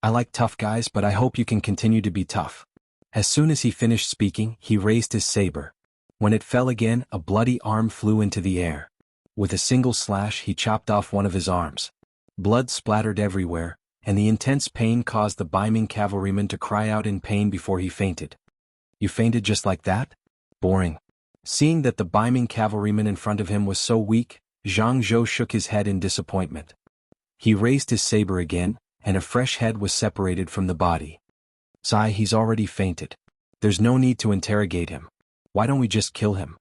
"I like tough guys, but I hope you can continue to be tough." As soon as he finished speaking, he raised his saber. When it fell again, a bloody arm flew into the air. With a single slash, he chopped off one of his arms. Blood splattered everywhere, and the intense pain caused the Baiming cavalryman to cry out in pain before he fainted. "You fainted just like that? Boring." Seeing that the Baiming cavalryman in front of him was so weak, Zhang Zhou shook his head in disappointment. He raised his saber again, and a fresh head was separated from the body. "Sai, he's already fainted. There's no need to interrogate him. Why don't we just kill him?"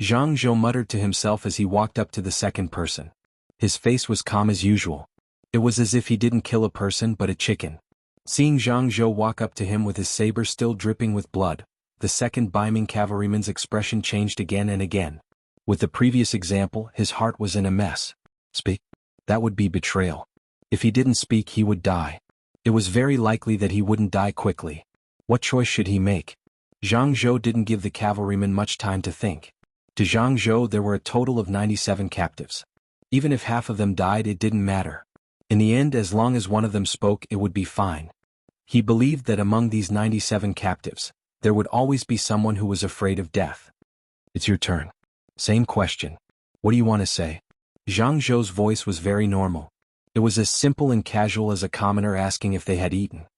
Zhang Zhou muttered to himself as he walked up to the second person. His face was calm as usual. It was as if he didn't kill a person but a chicken. Seeing Zhang Zhou walk up to him with his saber still dripping with blood, the second Baiming cavalryman's expression changed again and again. With the previous example, his heart was in a mess. Speak? That would be betrayal. If he didn't speak, he would die. It was very likely that he wouldn't die quickly. What choice should he make? Zhang Zhou didn't give the cavalryman much time to think. To Zhang Zhou there were a total of 97 captives. Even if half of them died, it didn't matter. In the end, as long as one of them spoke, it would be fine. He believed that among these 97 captives, there would always be someone who was afraid of death. "It's your turn. Same question. What do you want to say?" Zhang Zhou's voice was very normal. It was as simple and casual as a commoner asking if they had eaten.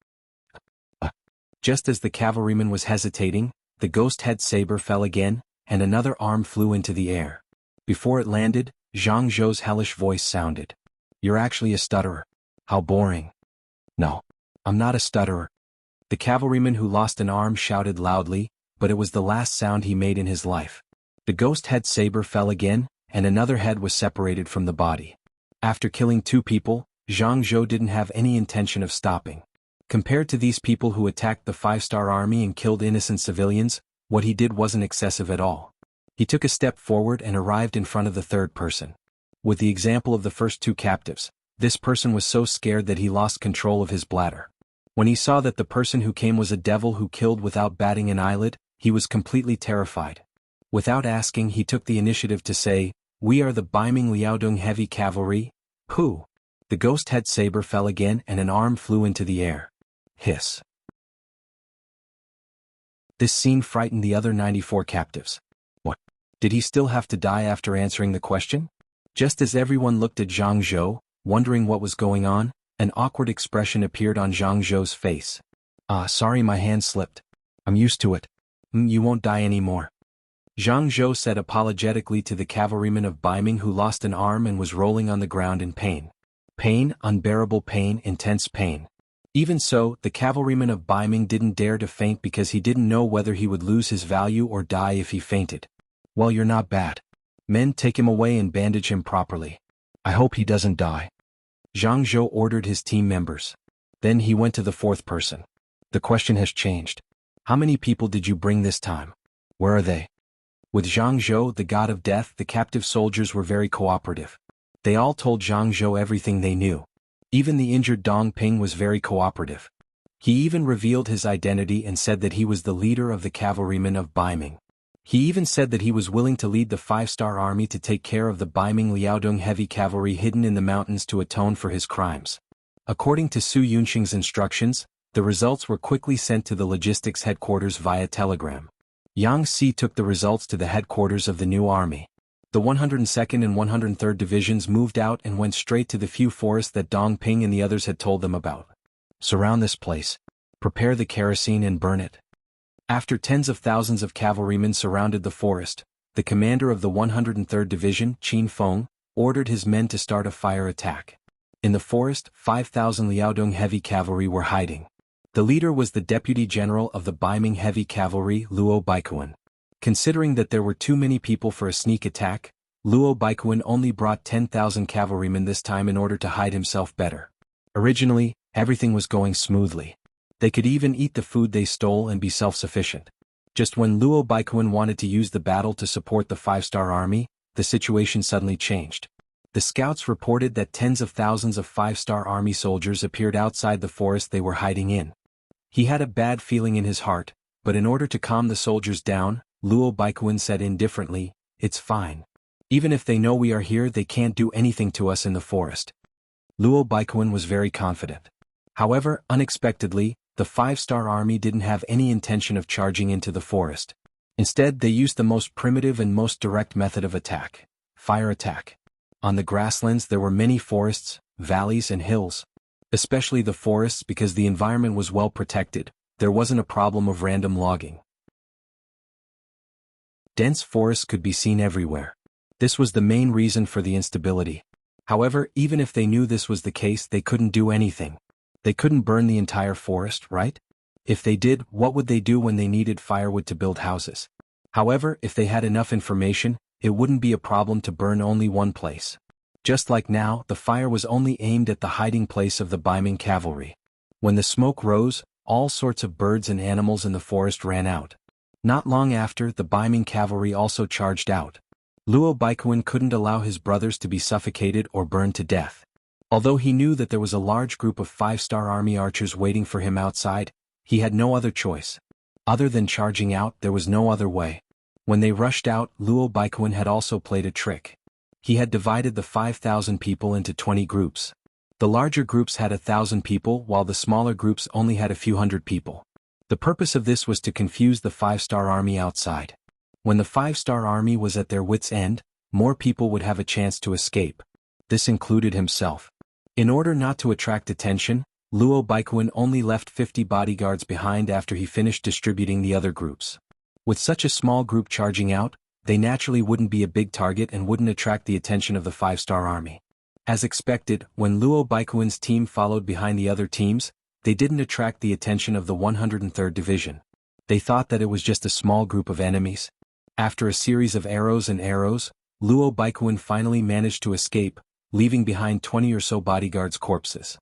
Just as the cavalryman was hesitating, the ghost-head saber fell again, and another arm flew into the air. Before it landed, Zhang Zhou's hellish voice sounded. "You're actually a stutterer. How boring." "No, I'm not a stutterer." The cavalryman who lost an arm shouted loudly, but it was the last sound he made in his life. The ghost-head saber fell again, and another head was separated from the body. After killing 2 people, Zhang Zhou didn't have any intention of stopping. Compared to these people who attacked the 5-star army and killed innocent civilians, what he did wasn't excessive at all. He took a step forward and arrived in front of the third person. With the example of the first 2 captives, this person was so scared that he lost control of his bladder. When he saw that the person who came was a devil who killed without batting an eyelid, he was completely terrified. Without asking, he took the initiative to say, "We are the Baiming Liaodong Heavy Cavalry." Pooh! The ghost head saber fell again and an arm flew into the air. Hiss. This scene frightened the other 94 captives. What? Did he still have to die after answering the question? Just as everyone looked at Zhang Zhou, wondering what was going on, an awkward expression appeared on Zhang Zhou's face. Sorry, my hand slipped. I'm used to it. You won't die anymore. Zhang Zhou said apologetically to the cavalryman of Baiming who lost an arm and was rolling on the ground in pain. Pain, unbearable pain, intense pain. Even so, the cavalryman of Baiming didn't dare to faint because he didn't know whether he would lose his value or die if he fainted. Well, you're not bad. Men, take him away and bandage him properly. I hope he doesn't die. Zhang Zhou ordered his team members. Then he went to the fourth person. The question has changed. How many people did you bring this time? Where are they? With Zhang Zhou, the god of death, the captive soldiers were very cooperative. They all told Zhang Zhou everything they knew. Even the injured Dong Ping was very cooperative. He even revealed his identity and said that he was the leader of the cavalrymen of Baiming. He even said that he was willing to lead the 5-star army to take care of the Baiming Liaodong heavy cavalry hidden in the mountains to atone for his crimes. According to Su Yunxing's instructions, the results were quickly sent to the logistics headquarters via telegram. Yang Si took the results to the headquarters of the new army. The 102nd and 103rd Divisions moved out and went straight to the few forests that Dong Ping and the others had told them about. Surround this place. Prepare the kerosene and burn it. After tens of thousands of cavalrymen surrounded the forest, the commander of the 103rd Division, Qin Feng, ordered his men to start a fire attack. In the forest, 5,000 Liaodong heavy cavalry were hiding. The leader was the deputy general of the Baiming heavy cavalry, Luo Baikuan. Considering that there were too many people for a sneak attack, Luo Baikuan only brought 10,000 cavalrymen this time in order to hide himself better. Originally, everything was going smoothly. They could even eat the food they stole and be self-sufficient. Just when Luo Baikuan wanted to use the battle to support the 5-star army, the situation suddenly changed. The scouts reported that tens of thousands of 5-star army soldiers appeared outside the forest they were hiding in. He had a bad feeling in his heart, but in order to calm the soldiers down, Luo Baikuan said indifferently, "It's fine. Even if they know we are here, they can't do anything to us in the forest." Luo Baikuan was very confident. However, unexpectedly, the 5-star army didn't have any intention of charging into the forest. Instead, they used the most primitive and most direct method of attack: fire attack. On the grasslands there were many forests, valleys and hills. Especially the forests, because the environment was well protected, there wasn't a problem of random logging. Dense forests could be seen everywhere. This was the main reason for the instability. However, even if they knew this was the case, they couldn't do anything. They couldn't burn the entire forest, right? If they did, what would they do when they needed firewood to build houses? However, if they had enough information, it wouldn't be a problem to burn only one place. Just like now, the fire was only aimed at the hiding place of the Baiming cavalry. When the smoke rose, all sorts of birds and animals in the forest ran out. Not long after, the Baiming cavalry also charged out. Luo Baikuan couldn't allow his brothers to be suffocated or burned to death. Although he knew that there was a large group of 5-star army archers waiting for him outside, he had no other choice. Other than charging out, there was no other way. When they rushed out, Luo Baikuan had also played a trick. He had divided the 5,000 people into 20 groups. The larger groups had 1,000 people, while the smaller groups only had a few hundred people. The purpose of this was to confuse the 5-star army outside. When the 5-star army was at their wits' end, more people would have a chance to escape. This included himself. In order not to attract attention, Luo Baikuan only left 50 bodyguards behind after he finished distributing the other groups. With such a small group charging out, they naturally wouldn't be a big target and wouldn't attract the attention of the 5-star army. As expected, when Luo Baikuan's team followed behind the other teams, they didn't attract the attention of the 103rd Division. They thought that it was just a small group of enemies. After a series of arrows, Luo Baikuan finally managed to escape, leaving behind 20 or so bodyguards' corpses.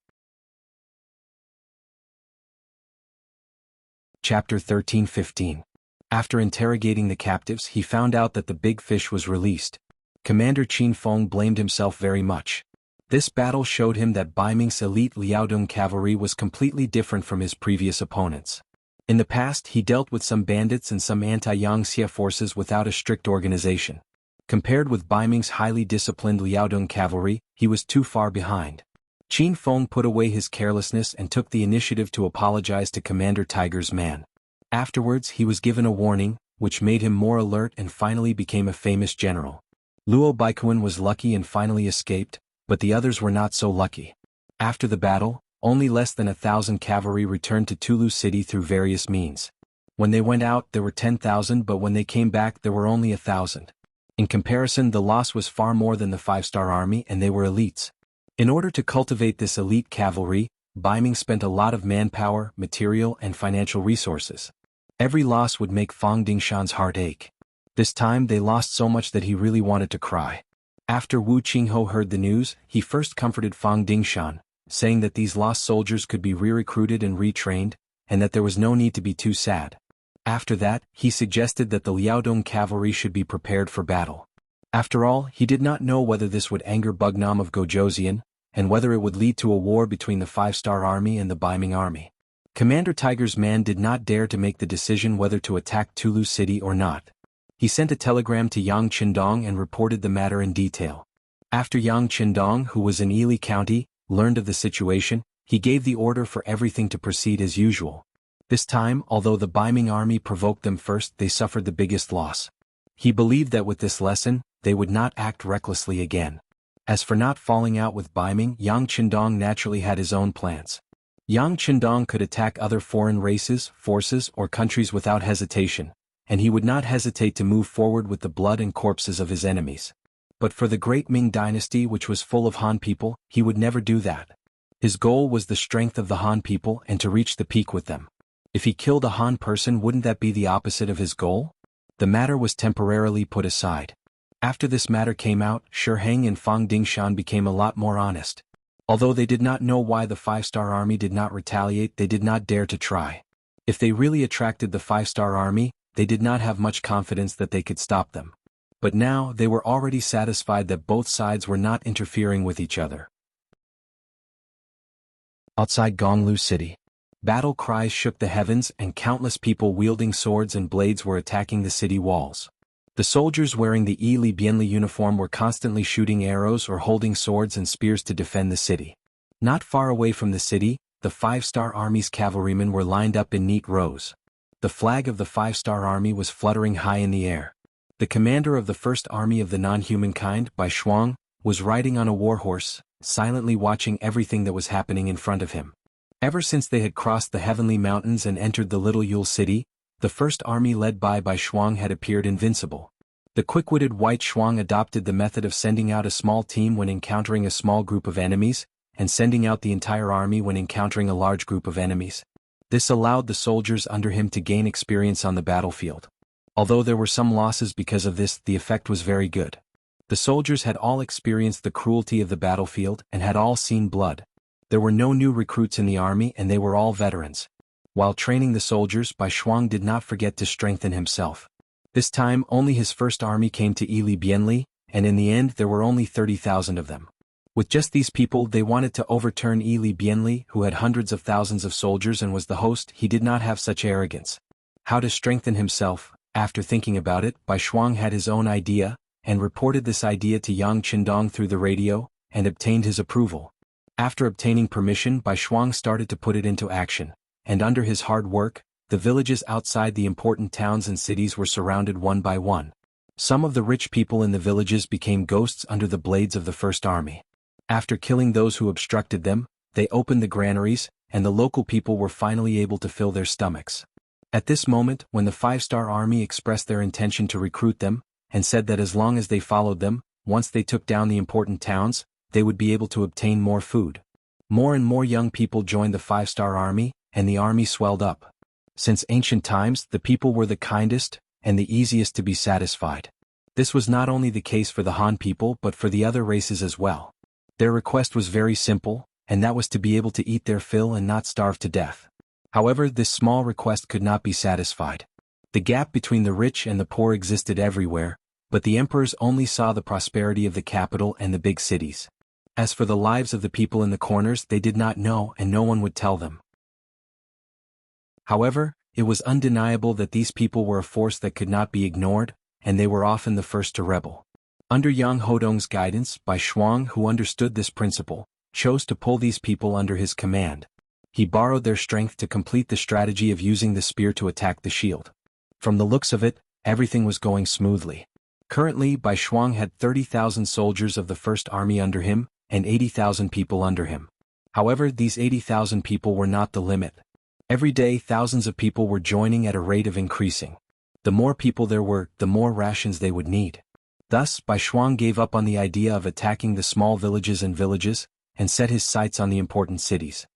Chapter 13-15. After interrogating the captives, he found out that the big fish was released. Commander Qin Feng blamed himself very much. This battle showed him that Bai Ming's elite Liaodong cavalry was completely different from his previous opponents. In the past he dealt with some bandits and some anti-Yangxia forces without a strict organization. Compared with Bai Ming's highly disciplined Liaodong cavalry, he was too far behind. Qin Feng put away his carelessness and took the initiative to apologize to Commander Tiger's man. Afterwards he was given a warning, which made him more alert and finally became a famous general. Luo Baiquan was lucky and finally escaped, but the others were not so lucky. After the battle, only less than 1,000 cavalry returned to Tulu City through various means. When they went out there were 10,000, but when they came back there were only 1,000. In comparison, the loss was far more than the 5-star army, and they were elites. In order to cultivate this elite cavalry, Bai Ming spent a lot of manpower, material and financial resources. Every loss would make Fang Dingshan's heart ache. This time they lost so much that he really wanted to cry. After Wu Qingho heard the news, he first comforted Fang Dingshan, saying that these lost soldiers could be re-recruited and retrained, and that there was no need to be too sad. After that, he suggested that the Liaodong cavalry should be prepared for battle. After all, he did not know whether this would anger Bugnam of Gojoseon, and whether it would lead to a war between the 5-star army and the Bai Ming army. Commander Tiger's man did not dare to make the decision whether to attack Tulu City or not. He sent a telegram to Yang Qindong and reported the matter in detail. After Yang Qindong, who was in Ili County, learned of the situation, he gave the order for everything to proceed as usual. This time, although the Bai Ming army provoked them first, they suffered the biggest loss. He believed that with this lesson, they would not act recklessly again. As for not falling out with Bai Ming, Yang Qindong naturally had his own plans. Yang Qindong could attack other foreign races, forces, or countries without hesitation, and he would not hesitate to move forward with the blood and corpses of his enemies. But for the great Ming dynasty, which was full of Han people, he would never do that. His goal was the strength of the Han people and to reach the peak with them. If he killed a Han person, wouldn't that be the opposite of his goal? The matter was temporarily put aside. After this matter came out, Shi Heng and Fang Dingshan became a lot more honest. Although they did not know why the 5-star army did not retaliate, they did not dare to try. If they really attracted the 5-star army, they did not have much confidence that they could stop them. But now they were already satisfied that both sides were not interfering with each other. Outside Gonglu City, battle cries shook the heavens and countless people wielding swords and blades were attacking the city walls. The soldiers wearing the Li Bianli uniform were constantly shooting arrows or holding swords and spears to defend the city. Not far away from the city, the 5-star army's cavalrymen were lined up in neat rows. The flag of the 5-star army was fluttering high in the air. The commander of the first army of the non-humankind, Bai Shuang, was riding on a warhorse, silently watching everything that was happening in front of him. Ever since they had crossed the heavenly mountains and entered the Little Yule City, the first army led by Bai Shuang had appeared invincible. The quick-witted White Shuang adopted the method of sending out a small team when encountering a small group of enemies, and sending out the entire army when encountering a large group of enemies. This allowed the soldiers under him to gain experience on the battlefield. Although there were some losses because of this, the effect was very good. The soldiers had all experienced the cruelty of the battlefield and had all seen blood. There were no new recruits in the army and they were all veterans. While training the soldiers, Bai Shuang did not forget to strengthen himself. This time only his first army came to Ili Bianli, and in the end there were only 30,000 of them. With just these people they wanted to overturn Ili Bianli, who had hundreds of thousands of soldiers and was the host. He did not have such arrogance. How to strengthen himself? After thinking about it, Bai Shuang had his own idea, and reported this idea to Yang Qindong through the radio, and obtained his approval. After obtaining permission, Bai Shuang started to put it into action. And under his hard work, the villages outside the important towns and cities were surrounded one by one. Some of the rich people in the villages became ghosts under the blades of the first army. After killing those who obstructed them, they opened the granaries, and the local people were finally able to fill their stomachs. At this moment, when the 5-star army expressed their intention to recruit them, and said that as long as they followed them, once they took down the important towns, they would be able to obtain more food. More and more young people joined the 5-star army, and the army swelled up. Since ancient times, the people were the kindest and the easiest to be satisfied. This was not only the case for the Han people but for the other races as well. Their request was very simple, and that was to be able to eat their fill and not starve to death. However, this small request could not be satisfied. The gap between the rich and the poor existed everywhere, but the emperors only saw the prosperity of the capital and the big cities. As for the lives of the people in the corners, they did not know and no one would tell them. However, it was undeniable that these people were a force that could not be ignored, and they were often the first to rebel. Under Yang Hodong's guidance, Bai Shuang, who understood this principle, chose to pull these people under his command. He borrowed their strength to complete the strategy of using the spear to attack the shield. From the looks of it, everything was going smoothly. Currently, Bai Shuang had 30,000 soldiers of the First Army under him, and 80,000 people under him. However, these 80,000 people were not the limit. Every day thousands of people were joining at a rate of increasing. The more people there were, the more rations they would need. Thus, Bai Shuang gave up on the idea of attacking the small villages and set his sights on the important cities.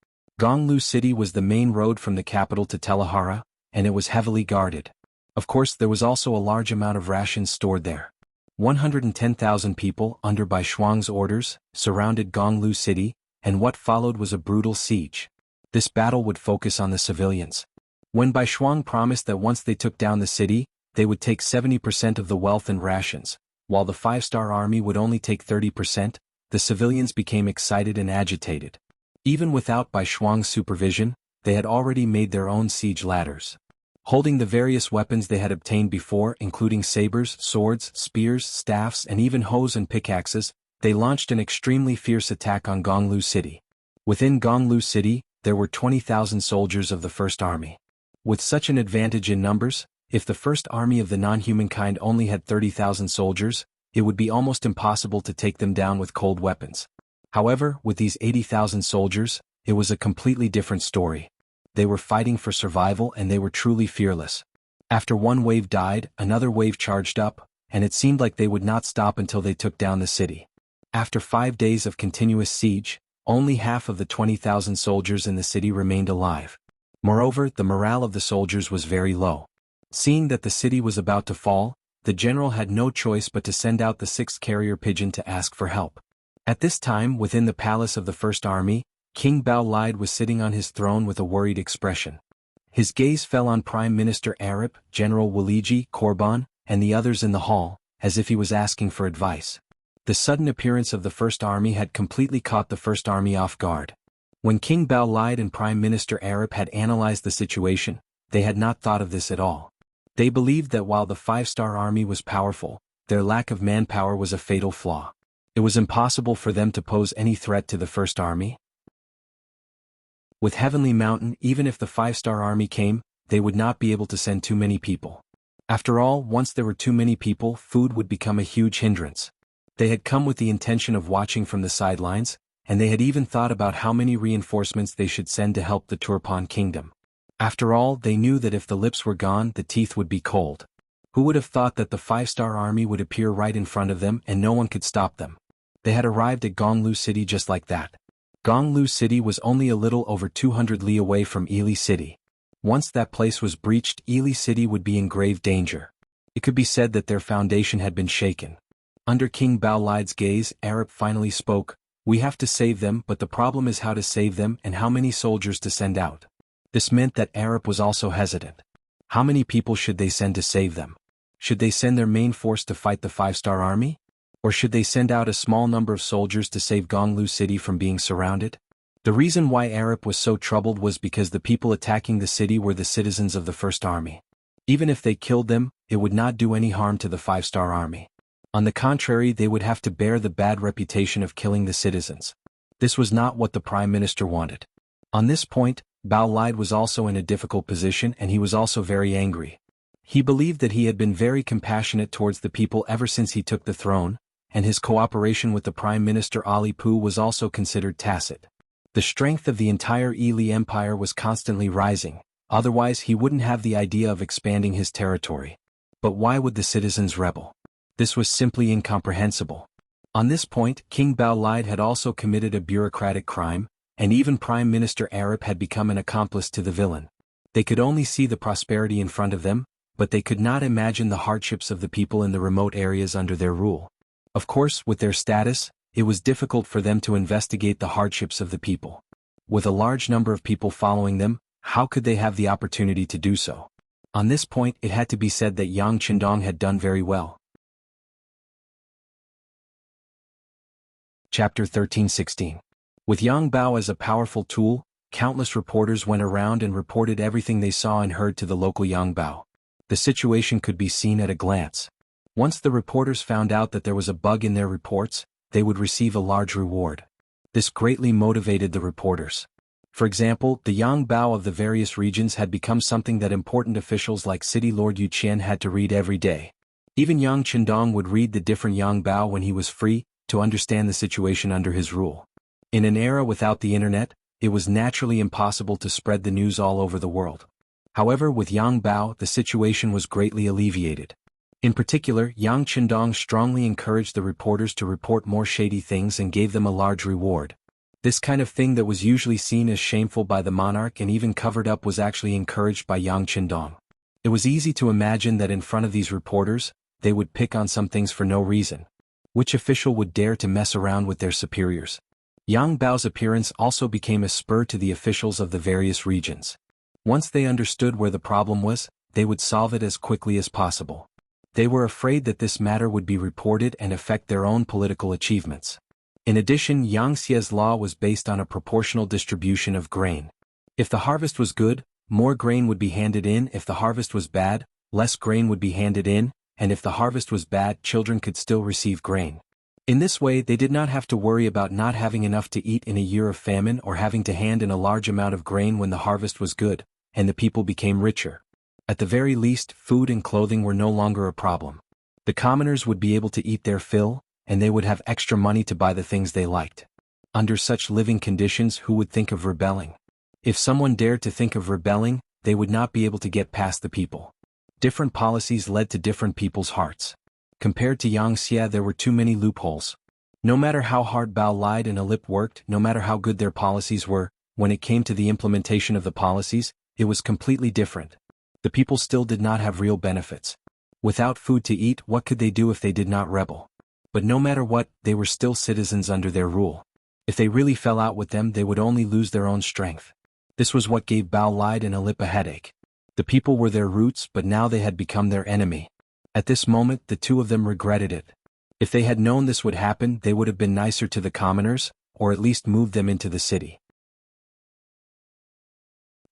Gonglu City was the main road from the capital to Telehara, and it was heavily guarded. Of course, there was also a large amount of rations stored there. 110,000 people, under Bai Shuang's orders, surrounded Gonglu City, and what followed was a brutal siege. This battle would focus on the civilians. When Bai Shuang promised that once they took down the city, they would take 70% of the wealth and rations, while the 5-star army would only take 30%, the civilians became excited and agitated. Even without Bai Shuang's supervision, they had already made their own siege ladders. Holding the various weapons they had obtained before, including sabers, swords, spears, staffs, and even hoes and pickaxes, they launched an extremely fierce attack on Gonglu City. Within Gonglu City, there were 20,000 soldiers of the First Army. With such an advantage in numbers, if the First Army of the non-human kind only had 30,000 soldiers, it would be almost impossible to take them down with cold weapons. However, with these 80,000 soldiers, it was a completely different story. They were fighting for survival and they were truly fearless. After one wave died, another wave charged up, and it seemed like they would not stop until they took down the city. After 5 days of continuous siege, only half of the 20,000 soldiers in the city remained alive. Moreover, the morale of the soldiers was very low. Seeing that the city was about to fall, the general had no choice but to send out the 6th carrier pigeon to ask for help. At this time, within the palace of the First Army, King Bao Lide was sitting on his throne with a worried expression. His gaze fell on Prime Minister Arab, General Waliji, Korban, and the others in the hall, as if he was asking for advice. The sudden appearance of the First Army had completely caught the First Army off guard. When King Bao Lide and Prime Minister Arab had analyzed the situation, they had not thought of this at all. They believed that while the 5-star army was powerful, their lack of manpower was a fatal flaw. It was impossible for them to pose any threat to the First Army. With Heavenly Mountain, even if the 5-star army came, they would not be able to send too many people. After all, once there were too many people, food would become a huge hindrance. They had come with the intention of watching from the sidelines, and they had even thought about how many reinforcements they should send to help the Turpan kingdom. After all, they knew that if the lips were gone, the teeth would be cold. Who would have thought that the 5-star army would appear right in front of them and no one could stop them? They had arrived at Gonglu City just like that. Gonglu City was only a little over 200 li away from Ili City. Once that place was breached, Ili City would be in grave danger. It could be said that their foundation had been shaken. Under King Bao Lide's gaze, Arab finally spoke, "We have to save them, but the problem is how to save them and how many soldiers to send out." This meant that Arab was also hesitant. How many people should they send to save them? Should they send their main force to fight the 5-star army? Or should they send out a small number of soldiers to save Gonglu City from being surrounded? The reason why Arab was so troubled was because the people attacking the city were the citizens of the First Army. Even if they killed them, it would not do any harm to the 5-star army. On the contrary, they would have to bear the bad reputation of killing the citizens. This was not what the Prime Minister wanted. On this point, Bao Lide was also in a difficult position and he was also very angry. He believed that he had been very compassionate towards the people ever since he took the throne, and his cooperation with the Prime Minister Ali Pu was also considered tacit. The strength of the entire Ili Empire was constantly rising, otherwise he wouldn't have the idea of expanding his territory. But why would the citizens rebel? This was simply incomprehensible. On this point, King Bao Lide had also committed a bureaucratic crime, and even Prime Minister Arab had become an accomplice to the villain. They could only see the prosperity in front of them, but they could not imagine the hardships of the people in the remote areas under their rule. Of course, with their status, it was difficult for them to investigate the hardships of the people. With a large number of people following them, how could they have the opportunity to do so? On this point, it had to be said that Yang Qindong had done very well. Chapter 13-16. With Yang Bao as a powerful tool, countless reporters went around and reported everything they saw and heard to the local Yang Bao. The situation could be seen at a glance. Once the reporters found out that there was a bug in their reports, they would receive a large reward. This greatly motivated the reporters. For example, the Yang Bao of the various regions had become something that important officials like City Lord Yu Qian had to read every day. Even Yang Qindong would read the different Yang Bao when he was free, to understand the situation under his rule. In an era without the internet, it was naturally impossible to spread the news all over the world. However, with Yang Bao, the situation was greatly alleviated. In particular, Yang Qindong strongly encouraged the reporters to report more shady things and gave them a large reward. This kind of thing that was usually seen as shameful by the monarch and even covered up was actually encouraged by Yang Qindong. It was easy to imagine that in front of these reporters, they would pick on some things for no reason. Which official would dare to mess around with their superiors? Yang Bao's appearance also became a spur to the officials of the various regions. Once they understood where the problem was, they would solve it as quickly as possible. They were afraid that this matter would be reported and affect their own political achievements. In addition, Yang Xie's law was based on a proportional distribution of grain. If the harvest was good, more grain would be handed in. If the harvest was bad, less grain would be handed in, and if the harvest was bad, children could still receive grain. In this way, they did not have to worry about not having enough to eat in a year of famine or having to hand in a large amount of grain when the harvest was good, and the people became richer. At the very least, food and clothing were no longer a problem. The commoners would be able to eat their fill, and they would have extra money to buy the things they liked. Under such living conditions, who would think of rebelling? If someone dared to think of rebelling, they would not be able to get past the people. Different policies led to different people's hearts. Compared to Yang Xie, there were too many loopholes. No matter how hard Bao lied and Alip worked, no matter how good their policies were, when it came to the implementation of the policies, it was completely different. The people still did not have real benefits. Without food to eat, what could they do if they did not rebel? But no matter what, they were still citizens under their rule. If they really fell out with them, they would only lose their own strength. This was what gave Bao lied and Alip a headache. The people were their roots, but now they had become their enemy. At this moment, the two of them regretted it. If they had known this would happen, they would have been nicer to the commoners, or at least moved them into the city.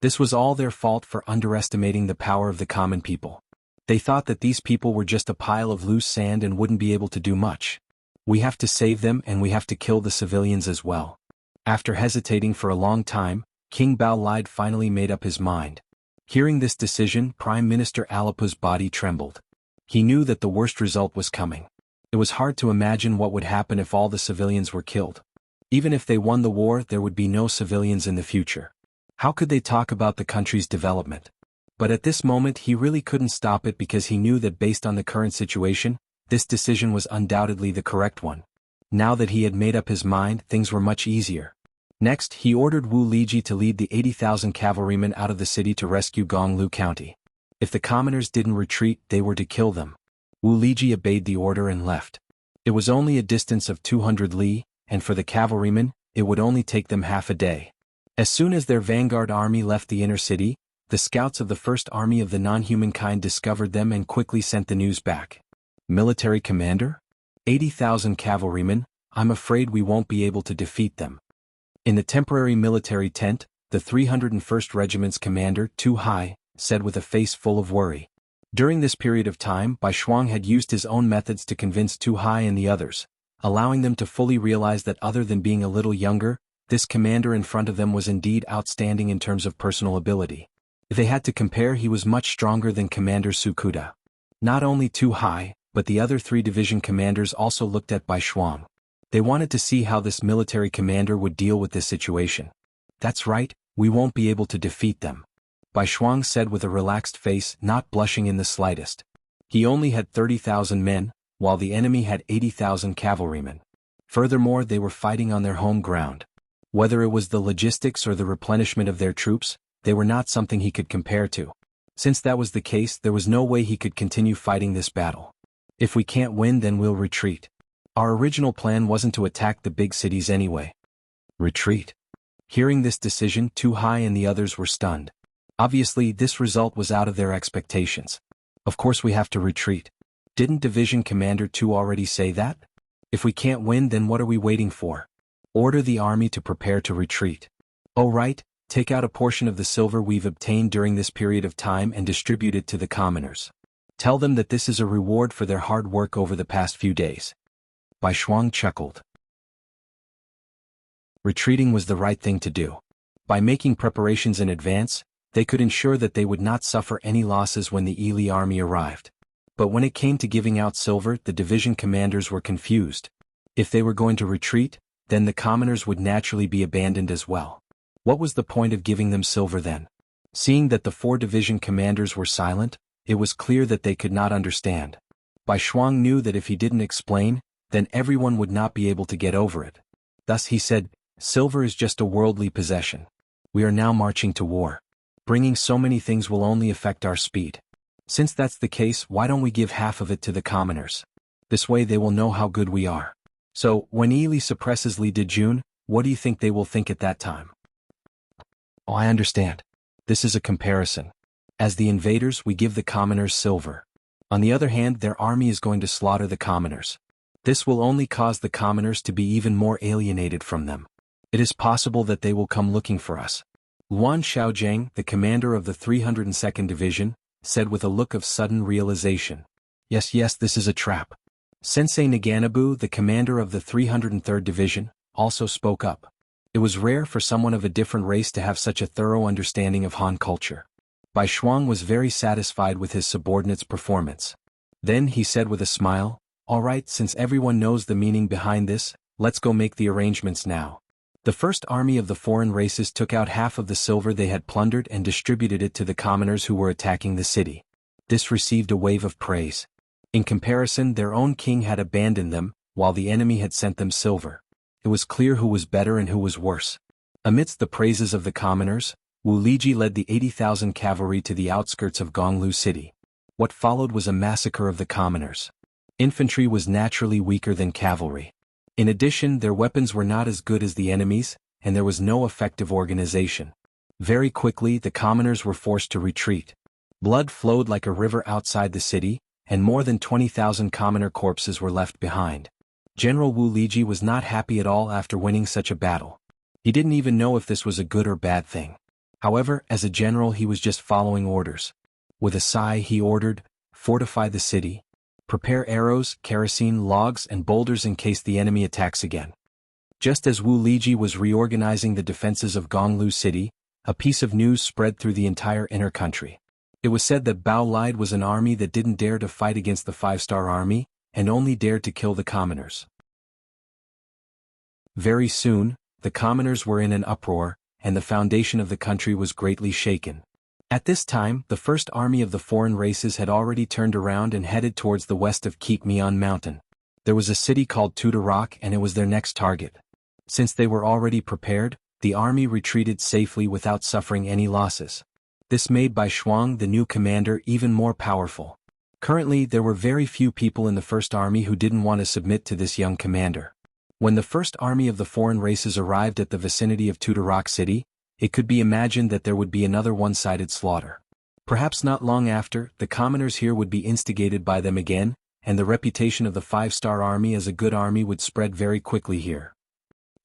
This was all their fault for underestimating the power of the common people. They thought that these people were just a pile of loose sand and wouldn't be able to do much. We have to save them and we have to kill the civilians as well. After hesitating for a long time, King Bao Lied finally made up his mind. Hearing this decision, Prime Minister Alipa's body trembled. He knew that the worst result was coming. It was hard to imagine what would happen if all the civilians were killed. Even if they won the war, there would be no civilians in the future. How could they talk about the country's development? But at this moment he really couldn't stop it because he knew that based on the current situation, this decision was undoubtedly the correct one. Now that he had made up his mind, things were much easier. Next, he ordered Wu Liji to lead the 80,000 cavalrymen out of the city to rescue Gonglu County. If the commoners didn't retreat, they were to kill them. Wu Liji obeyed the order and left. It was only a distance of 200 li, and for the cavalrymen, it would only take them half a day. As soon as their vanguard army left the inner city, the scouts of the first army of the non-humankind discovered them and quickly sent the news back. Military commander? 80,000 cavalrymen, I'm afraid we won't be able to defeat them. In the temporary military tent, the 301st Regiment's commander, Tu Hai, said with a face full of worry. During this period of time, Bai Shuang had used his own methods to convince Tu Hai and the others, allowing them to fully realize that other than being a little younger, this commander in front of them was indeed outstanding in terms of personal ability. If they had to compare, he was much stronger than Commander Sukuda. Not only Tu Hai, but the other 3 division commanders also looked at Bai Shuang. They wanted to see how this military commander would deal with this situation. That's right, we won't be able to defeat them. Bai Shuang said with a relaxed face, not blushing in the slightest. He only had 30,000 men, while the enemy had 80,000 cavalrymen. Furthermore, they were fighting on their home ground. Whether it was the logistics or the replenishment of their troops, they were not something he could compare to. Since that was the case, there was no way he could continue fighting this battle. If we can't win, then we'll retreat. Our original plan wasn't to attack the big cities anyway. Retreat. Hearing this decision, Tu Hai and the others were stunned. Obviously, this result was out of their expectations. Of course we have to retreat. Didn't Division Commander Tu already say that? If we can't win, then what are we waiting for? Order the army to prepare to retreat. Oh right, take out a portion of the silver we've obtained during this period of time and distribute it to the commoners. Tell them that this is a reward for their hard work over the past few days. Bai Shuang chuckled. Retreating was the right thing to do. By making preparations in advance, they could ensure that they would not suffer any losses when the Yili army arrived. But when it came to giving out silver, the division commanders were confused. If they were going to retreat, then the commoners would naturally be abandoned as well. What was the point of giving them silver then? Seeing that the 4 division commanders were silent, it was clear that they could not understand. Bai Shuang knew that if he didn't explain, then everyone would not be able to get over it. Thus he said, "Silver is just a worldly possession. We are now marching to war. Bringing so many things will only affect our speed. Since that's the case, why don't we give half of it to the commoners? This way they will know how good we are." So, when Yili suppresses Li Dejun, what do you think they will think at that time? Oh, I understand. This is a comparison. As the invaders, we give the commoners silver. On the other hand, their army is going to slaughter the commoners. This will only cause the commoners to be even more alienated from them. It is possible that they will come looking for us. Luan Xiaojiang, the commander of the 302nd Division, said with a look of sudden realization. Yes, this is a trap. Sensei Naganabu, the commander of the 303rd Division, also spoke up. It was rare for someone of a different race to have such a thorough understanding of Han culture. Bai Shuang was very satisfied with his subordinate's performance. Then he said with a smile, "All right, since everyone knows the meaning behind this, let's go make the arrangements now." The first army of the foreign races took out half of the silver they had plundered and distributed it to the commoners who were attacking the city. This received a wave of praise. In comparison, their own king had abandoned them, while the enemy had sent them silver. It was clear who was better and who was worse. Amidst the praises of the commoners, Wu Liji led the 80,000 cavalry to the outskirts of Gonglu city. What followed was a massacre of the commoners. Infantry was naturally weaker than cavalry. In addition, their weapons were not as good as the enemy's, and there was no effective organization. Very quickly, the commoners were forced to retreat. Blood flowed like a river outside the city, and more than 20,000 commoner corpses were left behind. General Wu Liji was not happy at all after winning such a battle. He didn't even know if this was a good or bad thing. However, as a general he was just following orders. With a sigh he ordered, "Fortify the city. Prepare arrows, kerosene, logs and boulders in case the enemy attacks again." Just as Wu Liji was reorganizing the defenses of Gonglu city, a piece of news spread through the entire inner country. It was said that Bao Lide was an army that didn't dare to fight against the 5-star army, and only dared to kill the commoners. Very soon, the commoners were in an uproar, and the foundation of the country was greatly shaken. At this time, the first army of the foreign races had already turned around and headed towards the west of Keepmeon Mountain. There was a city called Tudarak and it was their next target. Since they were already prepared, the army retreated safely without suffering any losses. This made Bai Shuang, the new commander, even more powerful. Currently, there were very few people in the first army who didn't want to submit to this young commander. When the first army of the foreign races arrived at the vicinity of Tudarak city, it could be imagined that there would be another one-sided slaughter. Perhaps not long after, the commoners here would be instigated by them again, and the reputation of the 5-star army as a good army would spread very quickly here.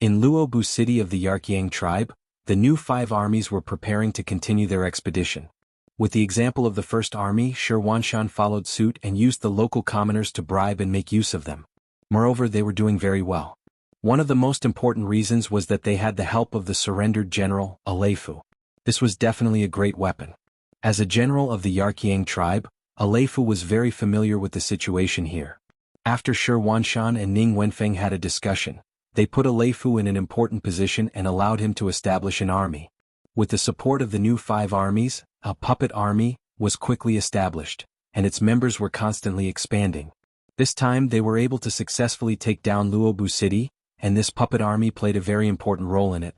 In Luobu city of the Yarkyang tribe, the new 5 armies were preparing to continue their expedition. With the example of the first army, Shi Wanshan followed suit and used the local commoners to bribe and make use of them. Moreover, they were doing very well. One of the most important reasons was that they had the help of the surrendered general, Aleifu. This was definitely a great weapon. As a general of the Yarkyang tribe, Aleifu was very familiar with the situation here. After Shi Wanshan and Ning Wenfeng had a discussion, they put Aleifu in an important position and allowed him to establish an army. With the support of the new 5 armies, a puppet army was quickly established, and its members were constantly expanding. This time they were able to successfully take down Luobu city, and this puppet army played a very important role in it.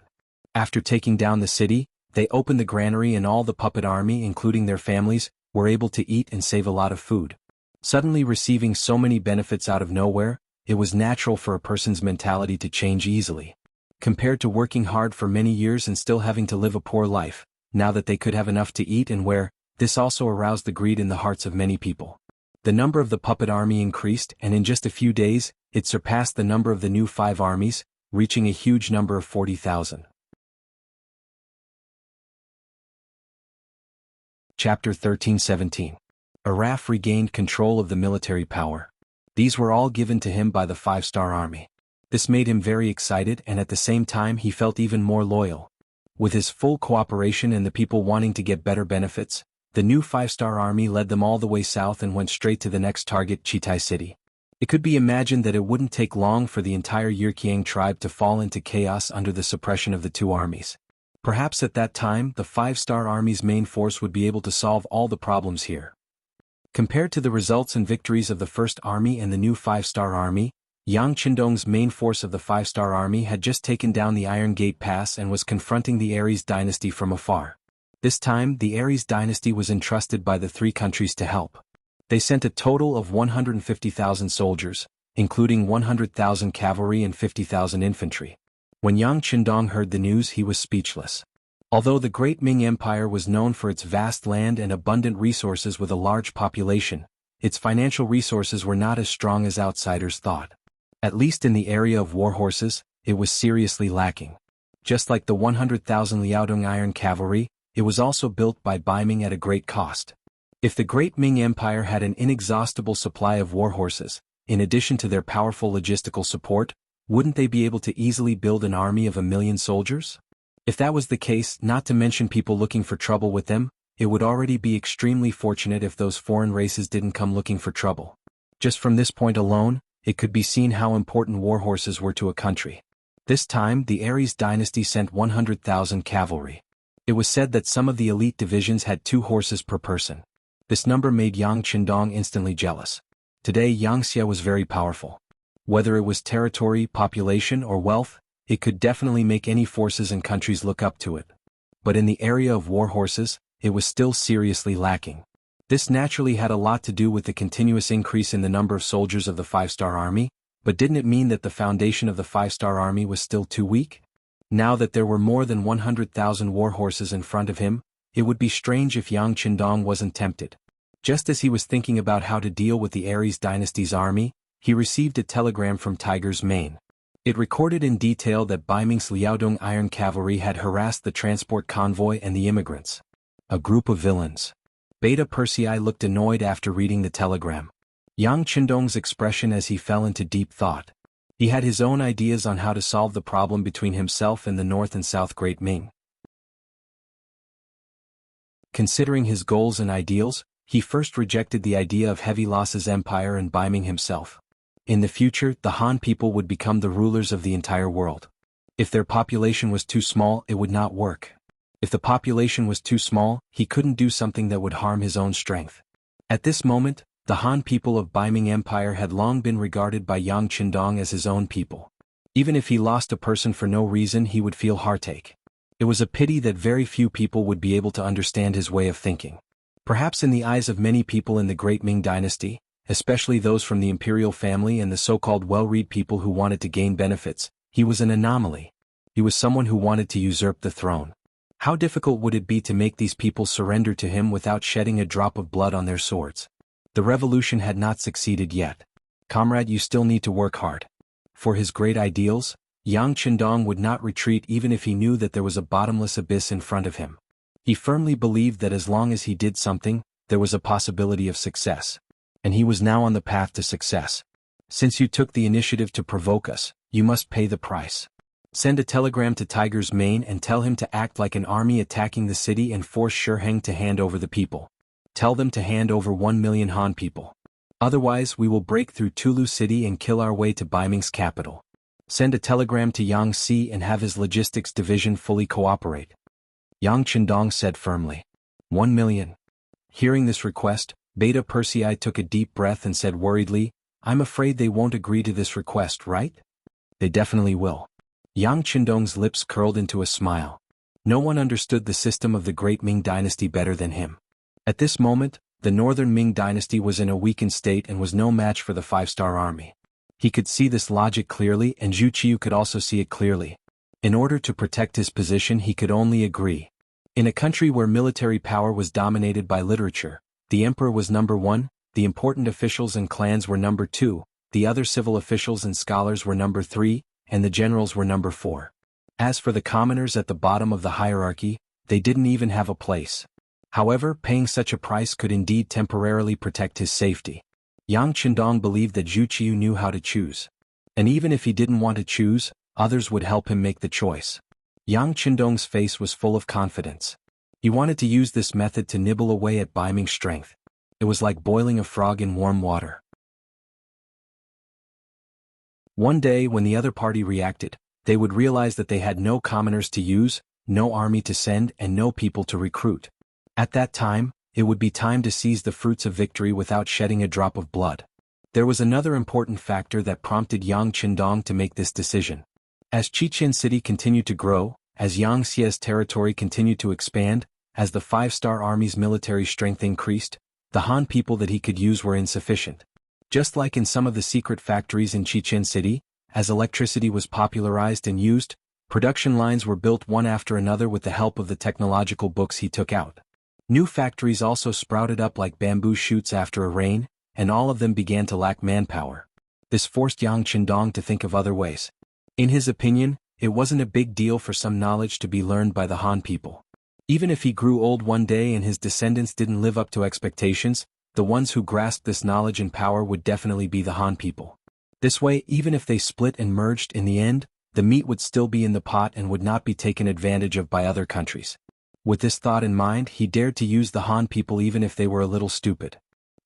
After taking down the city, they opened the granary and all the puppet army, including their families, were able to eat and save a lot of food. Suddenly receiving so many benefits out of nowhere, it was natural for a person's mentality to change easily. Compared to working hard for many years and still having to live a poor life, now that they could have enough to eat and wear, this also aroused the greed in the hearts of many people. The number of the puppet army increased, and in just a few days, it surpassed the number of the new 5 armies, reaching a huge number of 40,000. Chapter 13-17. Araf regained control of the military power. These were all given to him by the 5-star army. This made him very excited, and at the same time he felt even more loyal. With his full cooperation and the people wanting to get better benefits, the new 5-star army led them all the way south and went straight to the next target, Chitai City. It could be imagined that it wouldn't take long for the entire Yirkiang tribe to fall into chaos under the suppression of the 2 armies. Perhaps at that time the 5-star army's main force would be able to solve all the problems here. Compared to the results and victories of the 1st Army and the new 5-star army, Yang Qindong's main force of the 5-star army had just taken down the Iron Gate Pass and was confronting the Aries dynasty from afar. This time the Aries dynasty was entrusted by the 3 countries to help. They sent a total of 150,000 soldiers, including 100,000 cavalry and 50,000 infantry. When Yang Qindong heard the news, he was speechless. Although the Great Ming Empire was known for its vast land and abundant resources with a large population, its financial resources were not as strong as outsiders thought. At least in the area of war horses, it was seriously lacking. Just like the 100,000 Liaodong Iron Cavalry, it was also built by Baiming at a great cost. If the Great Ming Empire had an inexhaustible supply of war horses, in addition to their powerful logistical support, wouldn't they be able to easily build an army of 1 million soldiers? If that was the case, not to mention people looking for trouble with them, it would already be extremely fortunate if those foreign races didn't come looking for trouble. Just from this point alone, it could be seen how important war horses were to a country. This time the Aries dynasty sent 100,000 cavalry. It was said that some of the elite divisions had 2 horses per person. This number made Yang Qindong instantly jealous. Today Yangxia was very powerful. Whether it was territory, population, or wealth, it could definitely make any forces and countries look up to it. But in the area of war horses, it was still seriously lacking. This naturally had a lot to do with the continuous increase in the number of soldiers of the 5-star army, but didn't it mean that the foundation of the 5-star army was still too weak? Now that there were more than 100,000 war horses in front of him, it would be strange if Yang Qindong wasn't tempted. Just as he was thinking about how to deal with the Aries dynasty's army, he received a telegram from Tiger's Mane. It recorded in detail that Baiming's Liaodong Iron Cavalry had harassed the transport convoy and the immigrants. A group of villains. Beta Persei looked annoyed after reading the telegram. Yang Qindong's expression as he fell into deep thought. He had his own ideas on how to solve the problem between himself and the North and South Great Ming. Considering his goals and ideals, he first rejected the idea of heavy losses empire and Baiming himself. In the future, the Han people would become the rulers of the entire world. If their population was too small, it would not work. If the population was too small, he couldn't do something that would harm his own strength. At this moment, the Han people of Baiming Empire had long been regarded by Yang Qindong as his own people. Even if he lost a person for no reason, he would feel heartache. It was a pity that very few people would be able to understand his way of thinking. Perhaps in the eyes of many people in the Great Ming Dynasty, especially those from the imperial family and the so-called well-read people who wanted to gain benefits, he was an anomaly. He was someone who wanted to usurp the throne. How difficult would it be to make these people surrender to him without shedding a drop of blood on their swords? The revolution had not succeeded yet. Comrade, you still need to work hard. For his great ideals, Yang Qindong would not retreat even if he knew that there was a bottomless abyss in front of him. He firmly believed that as long as he did something, there was a possibility of success. And he was now on the path to success. Since you took the initiative to provoke us, you must pay the price. Send a telegram to Tiger's Mane and tell him to act like an army attacking the city and force Shiheng to hand over the people. Tell them to hand over 1 million Han people. Otherwise, we will break through Tulu City and kill our way to Baiming's capital. Send a telegram to Yang Si and have his logistics division fully cooperate. Yang Qindong said firmly. 1 million. Hearing this request, Beta Persei took a deep breath and said worriedly, I'm afraid they won't agree to this request, right? They definitely will. Yang Qindong's lips curled into a smile. No one understood the system of the Great Ming Dynasty better than him. At this moment, the Northern Ming Dynasty was in a weakened state and was no match for the 5-star army. He could see this logic clearly, and Zhu Qiu could also see it clearly. In order to protect his position, he could only agree. In a country where military power was dominated by literature, the emperor was number 1, the important officials and clans were number 2, the other civil officials and scholars were number 3, and the generals were number 4. As for the commoners at the bottom of the hierarchy, they didn't even have a place. However, paying such a price could indeed temporarily protect his safety. Yang Qindong believed that Zhu Qiu knew how to choose. And even if he didn't want to choose, others would help him make the choice. Yang Qindong's face was full of confidence. He wanted to use this method to nibble away at Bai Ming's strength. It was like boiling a frog in warm water. One day when the other party reacted, they would realize that they had no commoners to use, no army to send, and no people to recruit. At that time, it would be time to seize the fruits of victory without shedding a drop of blood. There was another important factor that prompted Yang Qindong to make this decision. As Chichen City continued to grow, as Yangtze's territory continued to expand, as the 5-star army's military strength increased, the Han people that he could use were insufficient. Just like in some of the secret factories in Chichen City, as electricity was popularized and used, production lines were built one after another with the help of the technological books he took out. New factories also sprouted up like bamboo shoots after a rain, and all of them began to lack manpower. This forced Yang Qindong to think of other ways. In his opinion, it wasn't a big deal for some knowledge to be learned by the Han people. Even if he grew old one day and his descendants didn't live up to expectations, the ones who grasped this knowledge and power would definitely be the Han people. This way, even if they split and merged in the end, the meat would still be in the pot and would not be taken advantage of by other countries. With this thought in mind, he dared to use the Han people even if they were a little stupid.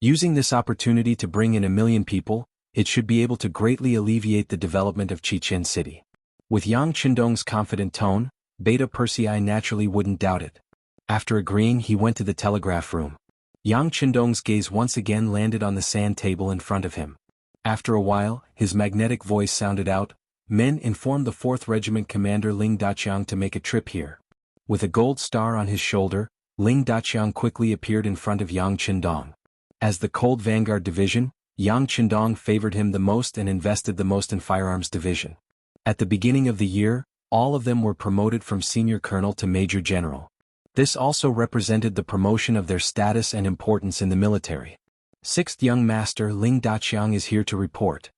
Using this opportunity to bring in 1 million people, it should be able to greatly alleviate the development of Chichen City. With Yang Qindong's confident tone, Beta Persei naturally wouldn't doubt it. After agreeing, he went to the telegraph room. Yang Qindong's gaze once again landed on the sand table in front of him. After a while, his magnetic voice sounded out, "Men, inform the 4th Regiment Commander Ling Daqiang to make a trip here." With a gold star on his shoulder, Ling Daqiang quickly appeared in front of Yang Qindong. As the Cold Vanguard Division, Yang Qindong favored him the most and invested the most in Firearms Division. At the beginning of the year, all of them were promoted from senior colonel to major general. This also represented the promotion of their status and importance in the military. 6th Young Master Ling Daqiang is here to report.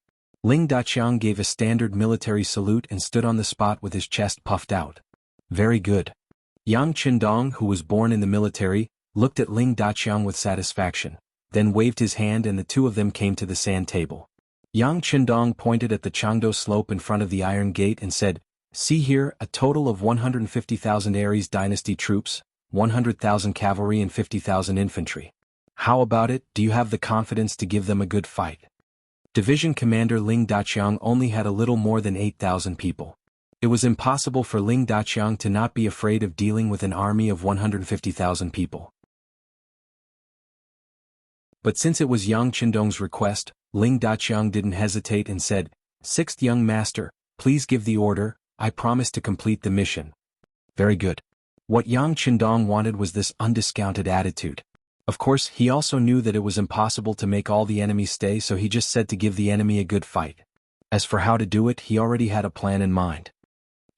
Ling Daqiang gave a standard military salute and stood on the spot with his chest puffed out. Very good. Yang Qindong, who was born in the military, looked at Ling Daqiang with satisfaction, then waved his hand and the two of them came to the sand table. Yang Qindong pointed at the Changdo slope in front of the Iron Gate and said, "See here, a total of 150,000 Aries Dynasty troops, 100,000 cavalry and 50,000 infantry. How about it, do you have the confidence to give them a good fight?" Division Commander Ling Daqiang only had a little more than 8,000 people. It was impossible for Ling Daqiang to not be afraid of dealing with an army of 150,000 people. But since it was Yang Qindong's request, Ling Daqiang didn't hesitate and said, "6th Young Master, please give the order, I promise to complete the mission." Very good. What Yang Qindong wanted was this undiscounted attitude. Of course, he also knew that it was impossible to make all the enemies stay, so he just said to give the enemy a good fight. As for how to do it, he already had a plan in mind.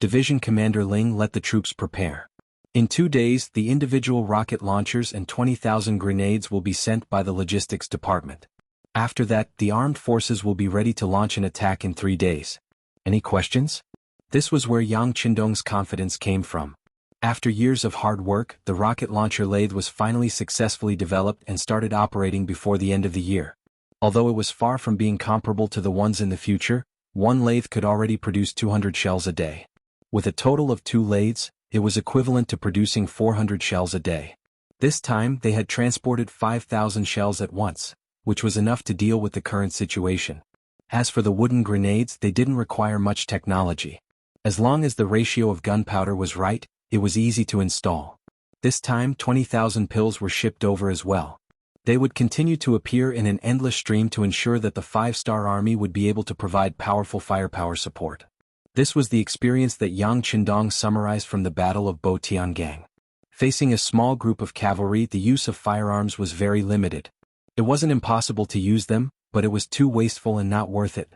Division Commander Ling let the troops prepare. In 2 days, the individual rocket launchers and 20,000 grenades will be sent by the logistics department. After that, the armed forces will be ready to launch an attack in 3 days. Any questions? This was where Yang Qindong's confidence came from. After years of hard work, the rocket launcher lathe was finally successfully developed and started operating before the end of the year. Although it was far from being comparable to the ones in the future, one lathe could already produce 200 shells a day. With a total of 2 lathes, it was equivalent to producing 400 shells a day. This time, they had transported 5,000 shells at once, which was enough to deal with the current situation. As for the wooden grenades, they didn't require much technology. As long as the ratio of gunpowder was right, it was easy to install. This time, 20,000 pills were shipped over as well. They would continue to appear in an endless stream to ensure that the 5-star army would be able to provide powerful firepower support. This was the experience that Yang Qindong summarized from the Battle of Bo Tiangang. Facing a small group of cavalry, the use of firearms was very limited. It wasn't impossible to use them, but it was too wasteful and not worth it.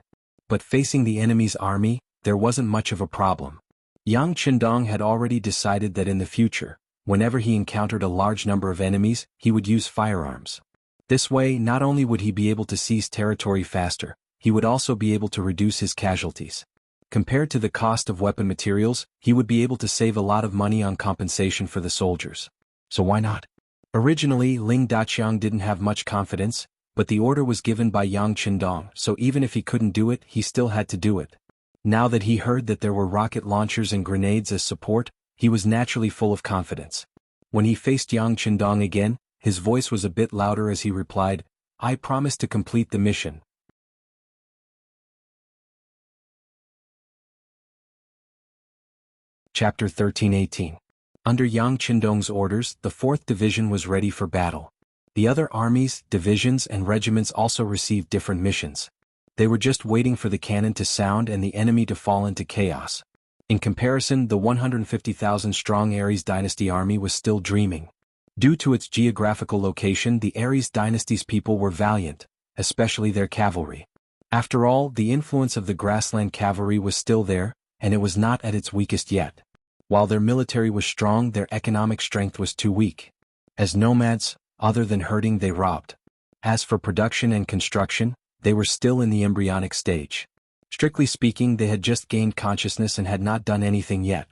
But facing the enemy's army, there wasn't much of a problem. Yang Qindong had already decided that in the future, whenever he encountered a large number of enemies, he would use firearms. This way, not only would he be able to seize territory faster, he would also be able to reduce his casualties. Compared to the cost of weapon materials, he would be able to save a lot of money on compensation for the soldiers. So why not? Originally, Ling Daqiang didn't have much confidence, but the order was given by Yang Qindong, so even if he couldn't do it, he still had to do it. Now that he heard that there were rocket launchers and grenades as support, he was naturally full of confidence. When he faced Yang Qindong again, his voice was a bit louder as he replied, "I promise to complete the mission." Chapter 13-18. Under Yang Qindong's orders, the 4th Division was ready for battle. The other armies, divisions and regiments also received different missions. They were just waiting for the cannon to sound and the enemy to fall into chaos. In comparison, the 150,000-strong Aries Dynasty army was still dreaming. Due to its geographical location, the Aries Dynasty's people were valiant, especially their cavalry. After all, the influence of the grassland cavalry was still there, and it was not at its weakest yet. While their military was strong, their economic strength was too weak. As nomads, other than herding, they robbed. As for production and construction, they were still in the embryonic stage. Strictly speaking, they had just gained consciousness and had not done anything yet.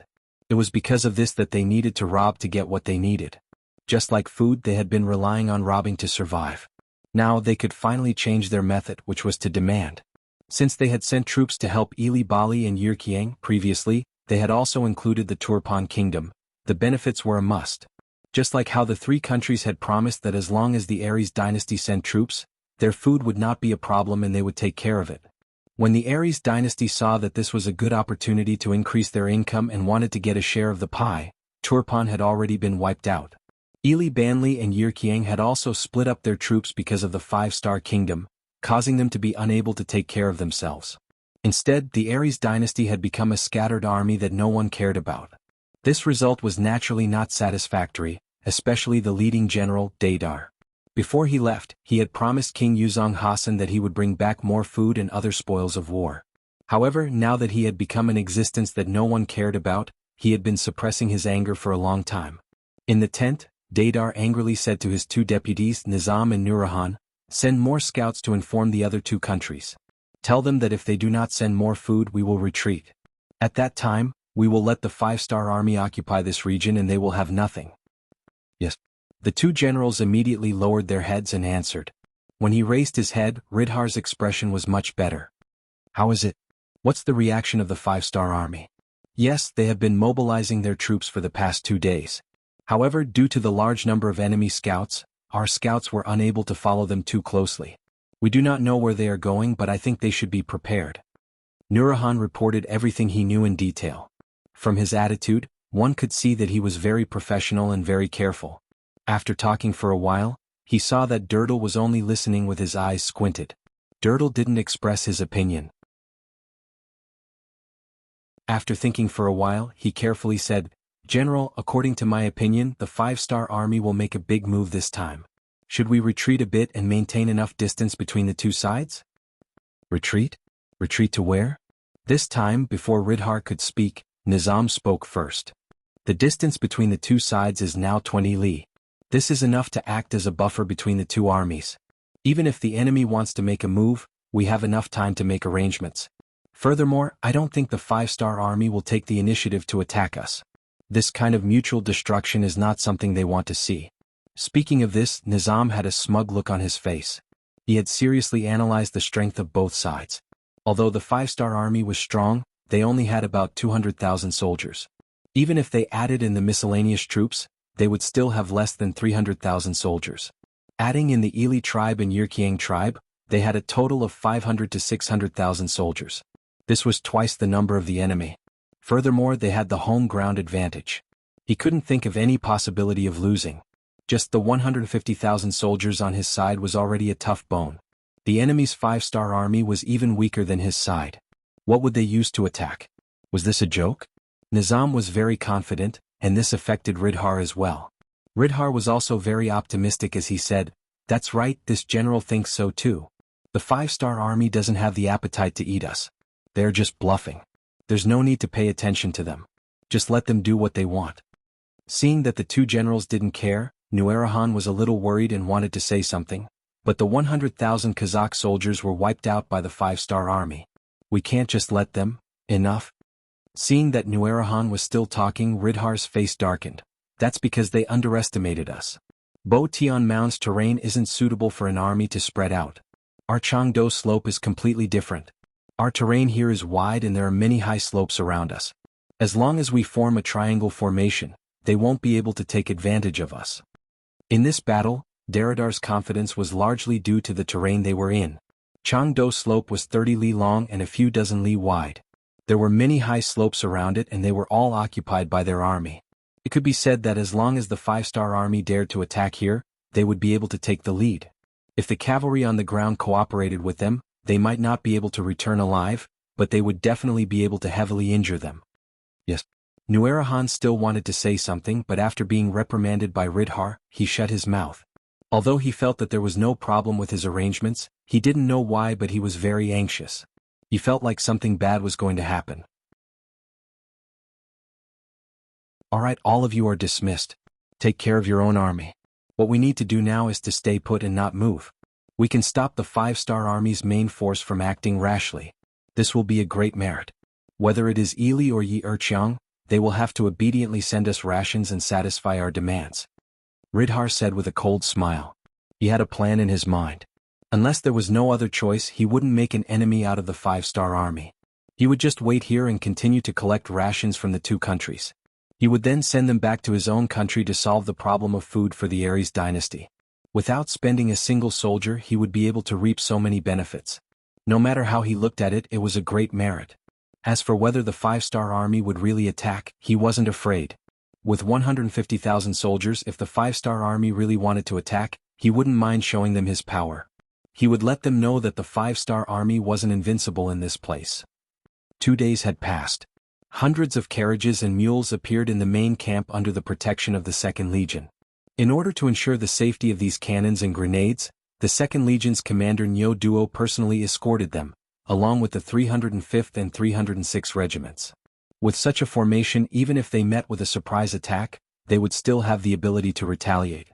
It was because of this that they needed to rob to get what they needed. Just like food, they had been relying on robbing to survive. Now they could finally change their method, which was to demand. Since they had sent troops to help Ili Bali and Yirkiang previously, they had also included the Turpan kingdom. The benefits were a must. Just like how the 3 countries had promised that as long as the Aries dynasty sent troops, their food would not be a problem and they would take care of it. When the Aries dynasty saw that this was a good opportunity to increase their income and wanted to get a share of the pie, Turpan had already been wiped out. Ili Banli and Yirkiang had also split up their troops because of the 5-star kingdom, causing them to be unable to take care of themselves. Instead, the Aries dynasty had become a scattered army that no one cared about. This result was naturally not satisfactory, especially the leading general, Daidar. Before he left, he had promised King Yuzong Hasan that he would bring back more food and other spoils of war. However, now that he had become an existence that no one cared about, he had been suppressing his anger for a long time. In the tent, Daidar angrily said to his 2 deputies Nizam and Nurahan, "Send more scouts to inform the other 2 countries. Tell them that if they do not send more food, we will retreat. At that time, we will let the 5-star army occupy this region and they will have nothing." Yes. The 2 generals immediately lowered their heads and answered. When he raised his head, Ridhar's expression was much better. "How is it? What's the reaction of the 5-star army?" "Yes, they have been mobilizing their troops for the past 2 days. However, due to the large number of enemy scouts, our scouts were unable to follow them too closely. We do not know where they are going, but I think they should be prepared." Nurahan reported everything he knew in detail. From his attitude, one could see that he was very professional and very careful. After talking for a while, he saw that Durdle was only listening with his eyes squinted. Durdle didn't express his opinion. After thinking for a while, he carefully said, "General, according to my opinion, the 5-star army will make a big move this time. Should we retreat a bit and maintain enough distance between the 2 sides?" "Retreat? Retreat to where?" This time, before Ridhar could speak, Nizam spoke first. "The distance between the 2 sides is now 20 li. This is enough to act as a buffer between the 2 armies. Even if the enemy wants to make a move, we have enough time to make arrangements. Furthermore, I don't think the 5-star army will take the initiative to attack us. This kind of mutual destruction is not something they want to see." Speaking of this, Nizam had a smug look on his face. He had seriously analyzed the strength of both sides. Although the 5-star army was strong, they only had about 200,000 soldiers. Even if they added in the miscellaneous troops, they would still have less than 300,000 soldiers. Adding in the Ili tribe and Yirkiang tribe, they had a total of 500 to 600,000 soldiers. This was twice the number of the enemy. Furthermore, they had the home ground advantage. He couldn't think of any possibility of losing. Just the 150,000 soldiers on his side was already a tough bone. The enemy's 5-star army was even weaker than his side. What would they use to attack? Was this a joke? Nizam was very confident, and this affected Ridhar as well. Ridhar was also very optimistic as he said, "That's right, this general thinks so too. The 5-star army doesn't have the appetite to eat us. They're just bluffing. There's no need to pay attention to them. Just let them do what they want." Seeing that the 2 generals didn't care, Nuerahan was a little worried and wanted to say something, But the 100,000 Kazakh soldiers were wiped out by the 5-star army. We can't just let them, enough? Seeing that Nuerahan was still talking, Ridhar's face darkened. That's because they underestimated us. Bo Tian Mound's terrain isn't suitable for an army to spread out. Our Changdo slope is completely different. Our terrain here is wide and there are many high slopes around us. As long as we form a triangle formation, they won't be able to take advantage of us. In this battle, Deridar's confidence was largely due to the terrain they were in. Changdo slope was 30 li long and a few dozen li wide. There were many high slopes around it and they were all occupied by their army. It could be said that as long as the 5-star army dared to attack here, they would be able to take the lead. If the cavalry on the ground cooperated with them, they might not be able to return alive, but they would definitely be able to heavily injure them. Yes. Nuerahan still wanted to say something, but after being reprimanded by Ridhar, he shut his mouth. Although he felt that there was no problem with his arrangements, he didn't know why, but he was very anxious. He felt like something bad was going to happen. Alright, all of you are dismissed. Take care of your own army. What we need to do now is to stay put and not move. We can stop the 5-star army's main force from acting rashly. This will be a great merit. Whether it is Ili or Yi Erqiang, they will have to obediently send us rations and satisfy our demands. Ridhar said with a cold smile. He had a plan in his mind. Unless there was no other choice, he wouldn't make an enemy out of the 5-star army. He would just wait here and continue to collect rations from the two countries. He would then send them back to his own country to solve the problem of food for the Aries dynasty. Without spending a single soldier, he would be able to reap so many benefits. No matter how he looked at it, it was a great merit. As for whether the 5-star army would really attack, he wasn't afraid. With 150,000 soldiers, if the 5-star army really wanted to attack, he wouldn't mind showing them his power. He would let them know that the 5-star army wasn't invincible in this place. 2 days had passed. Hundreds of carriages and mules appeared in the main camp under the protection of the 2nd Legion. In order to ensure the safety of these cannons and grenades, the 2nd Legion's commander Nyo Duo personally escorted them, along with the 305th and 306th regiments. With such a formation, even if they met with a surprise attack, they would still have the ability to retaliate.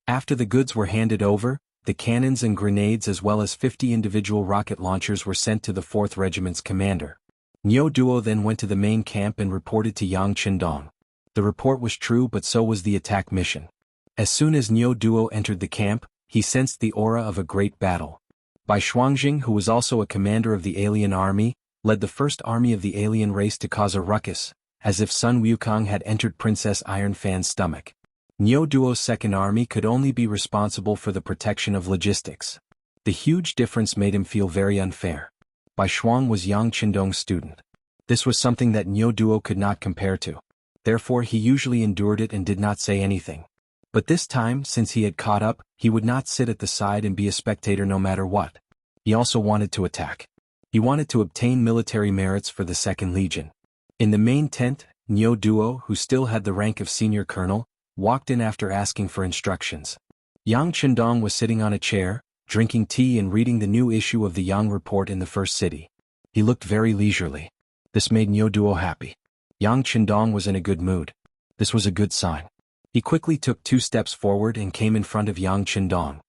After the goods were handed over, the cannons and grenades as well as 50 individual rocket launchers were sent to the 4th Regiment's commander. Nyo Duo then went to the main camp and reported to Yang Qindong. The report was true, but so was the attack mission. As soon as Nyo Duo entered the camp, he sensed the aura of a great battle. Bai Shuangjing, who was also a commander of the alien army, led the first army of the alien race to cause a ruckus, as if Sun Wukong had entered Princess Iron Fan's stomach. Nyo Duo's 2nd army could only be responsible for the protection of logistics. The huge difference made him feel very unfair. Bai Shuang was Yang Qindong's student. This was something that Nyo Duo could not compare to. Therefore he usually endured it and did not say anything. But this time, since he had caught up, he would not sit at the side and be a spectator no matter what. He also wanted to attack. He wanted to obtain military merits for the 2nd Legion. In the main tent, Nyo Duo, who still had the rank of senior colonel, walked in after asking for instructions. Yang Qindong was sitting on a chair, drinking tea and reading the new issue of the Yang Report in the first city. He looked very leisurely. This made Nyo Duo happy. Yang Qindong was in a good mood. This was a good sign. He quickly took 2 steps forward and came in front of Yang Qindong.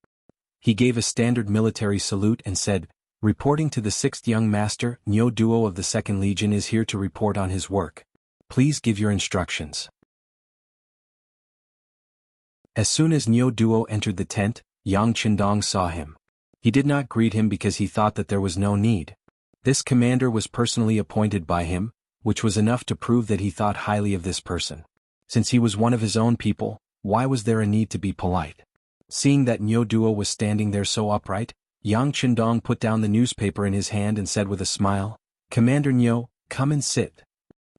He gave a standard military salute and said, "Reporting to the 6th Young Master, Nyo Duo of the 2nd Legion is here to report on his work. Please give your instructions." As soon as Nyo Duo entered the tent, Yang Qindong saw him. He did not greet him because he thought that there was no need. This commander was personally appointed by him, which was enough to prove that he thought highly of this person. Since he was one of his own people, why was there a need to be polite? Seeing that Nyo Duo was standing there so upright, Yang Qindong put down the newspaper in his hand and said with a smile, "Commander Nyo, come and sit."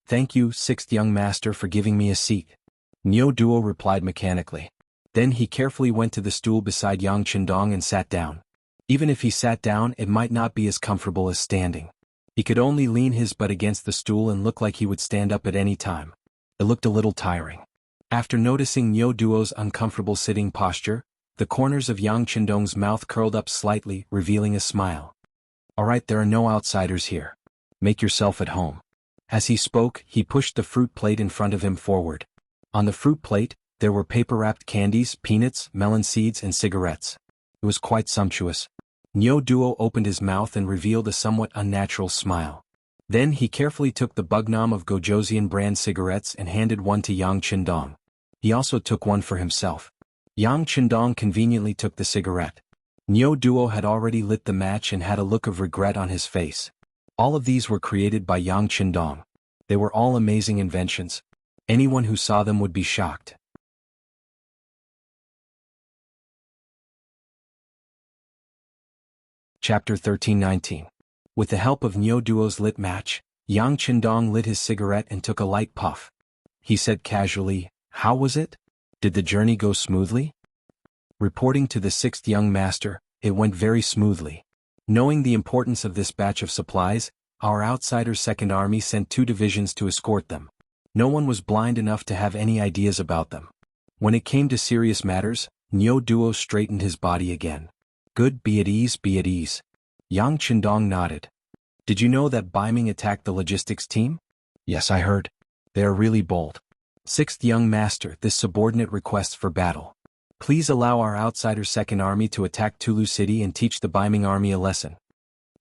"Thank you, 6th Young Master, for giving me a seat." Nyo Duo replied mechanically. Then he carefully went to the stool beside Yang Qindong and sat down. Even if he sat down, it might not be as comfortable as standing. He could only lean his butt against the stool and look like he would stand up at any time. It looked a little tiring. After noticing Nyo Duo's uncomfortable sitting posture, the corners of Yang Qindong's mouth curled up slightly, revealing a smile. "Alright, there are no outsiders here. Make yourself at home." As he spoke, he pushed the fruit plate in front of him forward. On the fruit plate, there were paper-wrapped candies, peanuts, melon seeds and cigarettes. It was quite sumptuous. Nyo Duo opened his mouth and revealed a somewhat unnatural smile. Then he carefully took the Bugnam of Gojosian brand cigarettes and handed one to Yang Qindong. He also took one for himself. Yang Qindong conveniently took the cigarette. Nyo Duo had already lit the match and had a look of regret on his face. All of these were created by Yang Qindong. They were all amazing inventions. Anyone who saw them would be shocked. Chapter 13-19. With the help of Nyo Duo's lit match, Yang Qindong lit his cigarette and took a light puff. He said casually, "How was it? Did the journey go smoothly?" Reporting to the sixth young master, it went very smoothly. Knowing the importance of this batch of supplies, our outsider Second Army sent 2 divisions to escort them. No one was blind enough to have any ideas about them. When it came to serious matters, Nyo Duo straightened his body again. "Good, be at ease, be at ease." Yang Qindong nodded. "Did you know that Baiming attacked the logistics team?" "Yes, I heard. They are really bold." Sixth young master, this subordinate requests for battle. Please allow our outsider Second Army to attack Tulu City and teach the Baiming Army a lesson.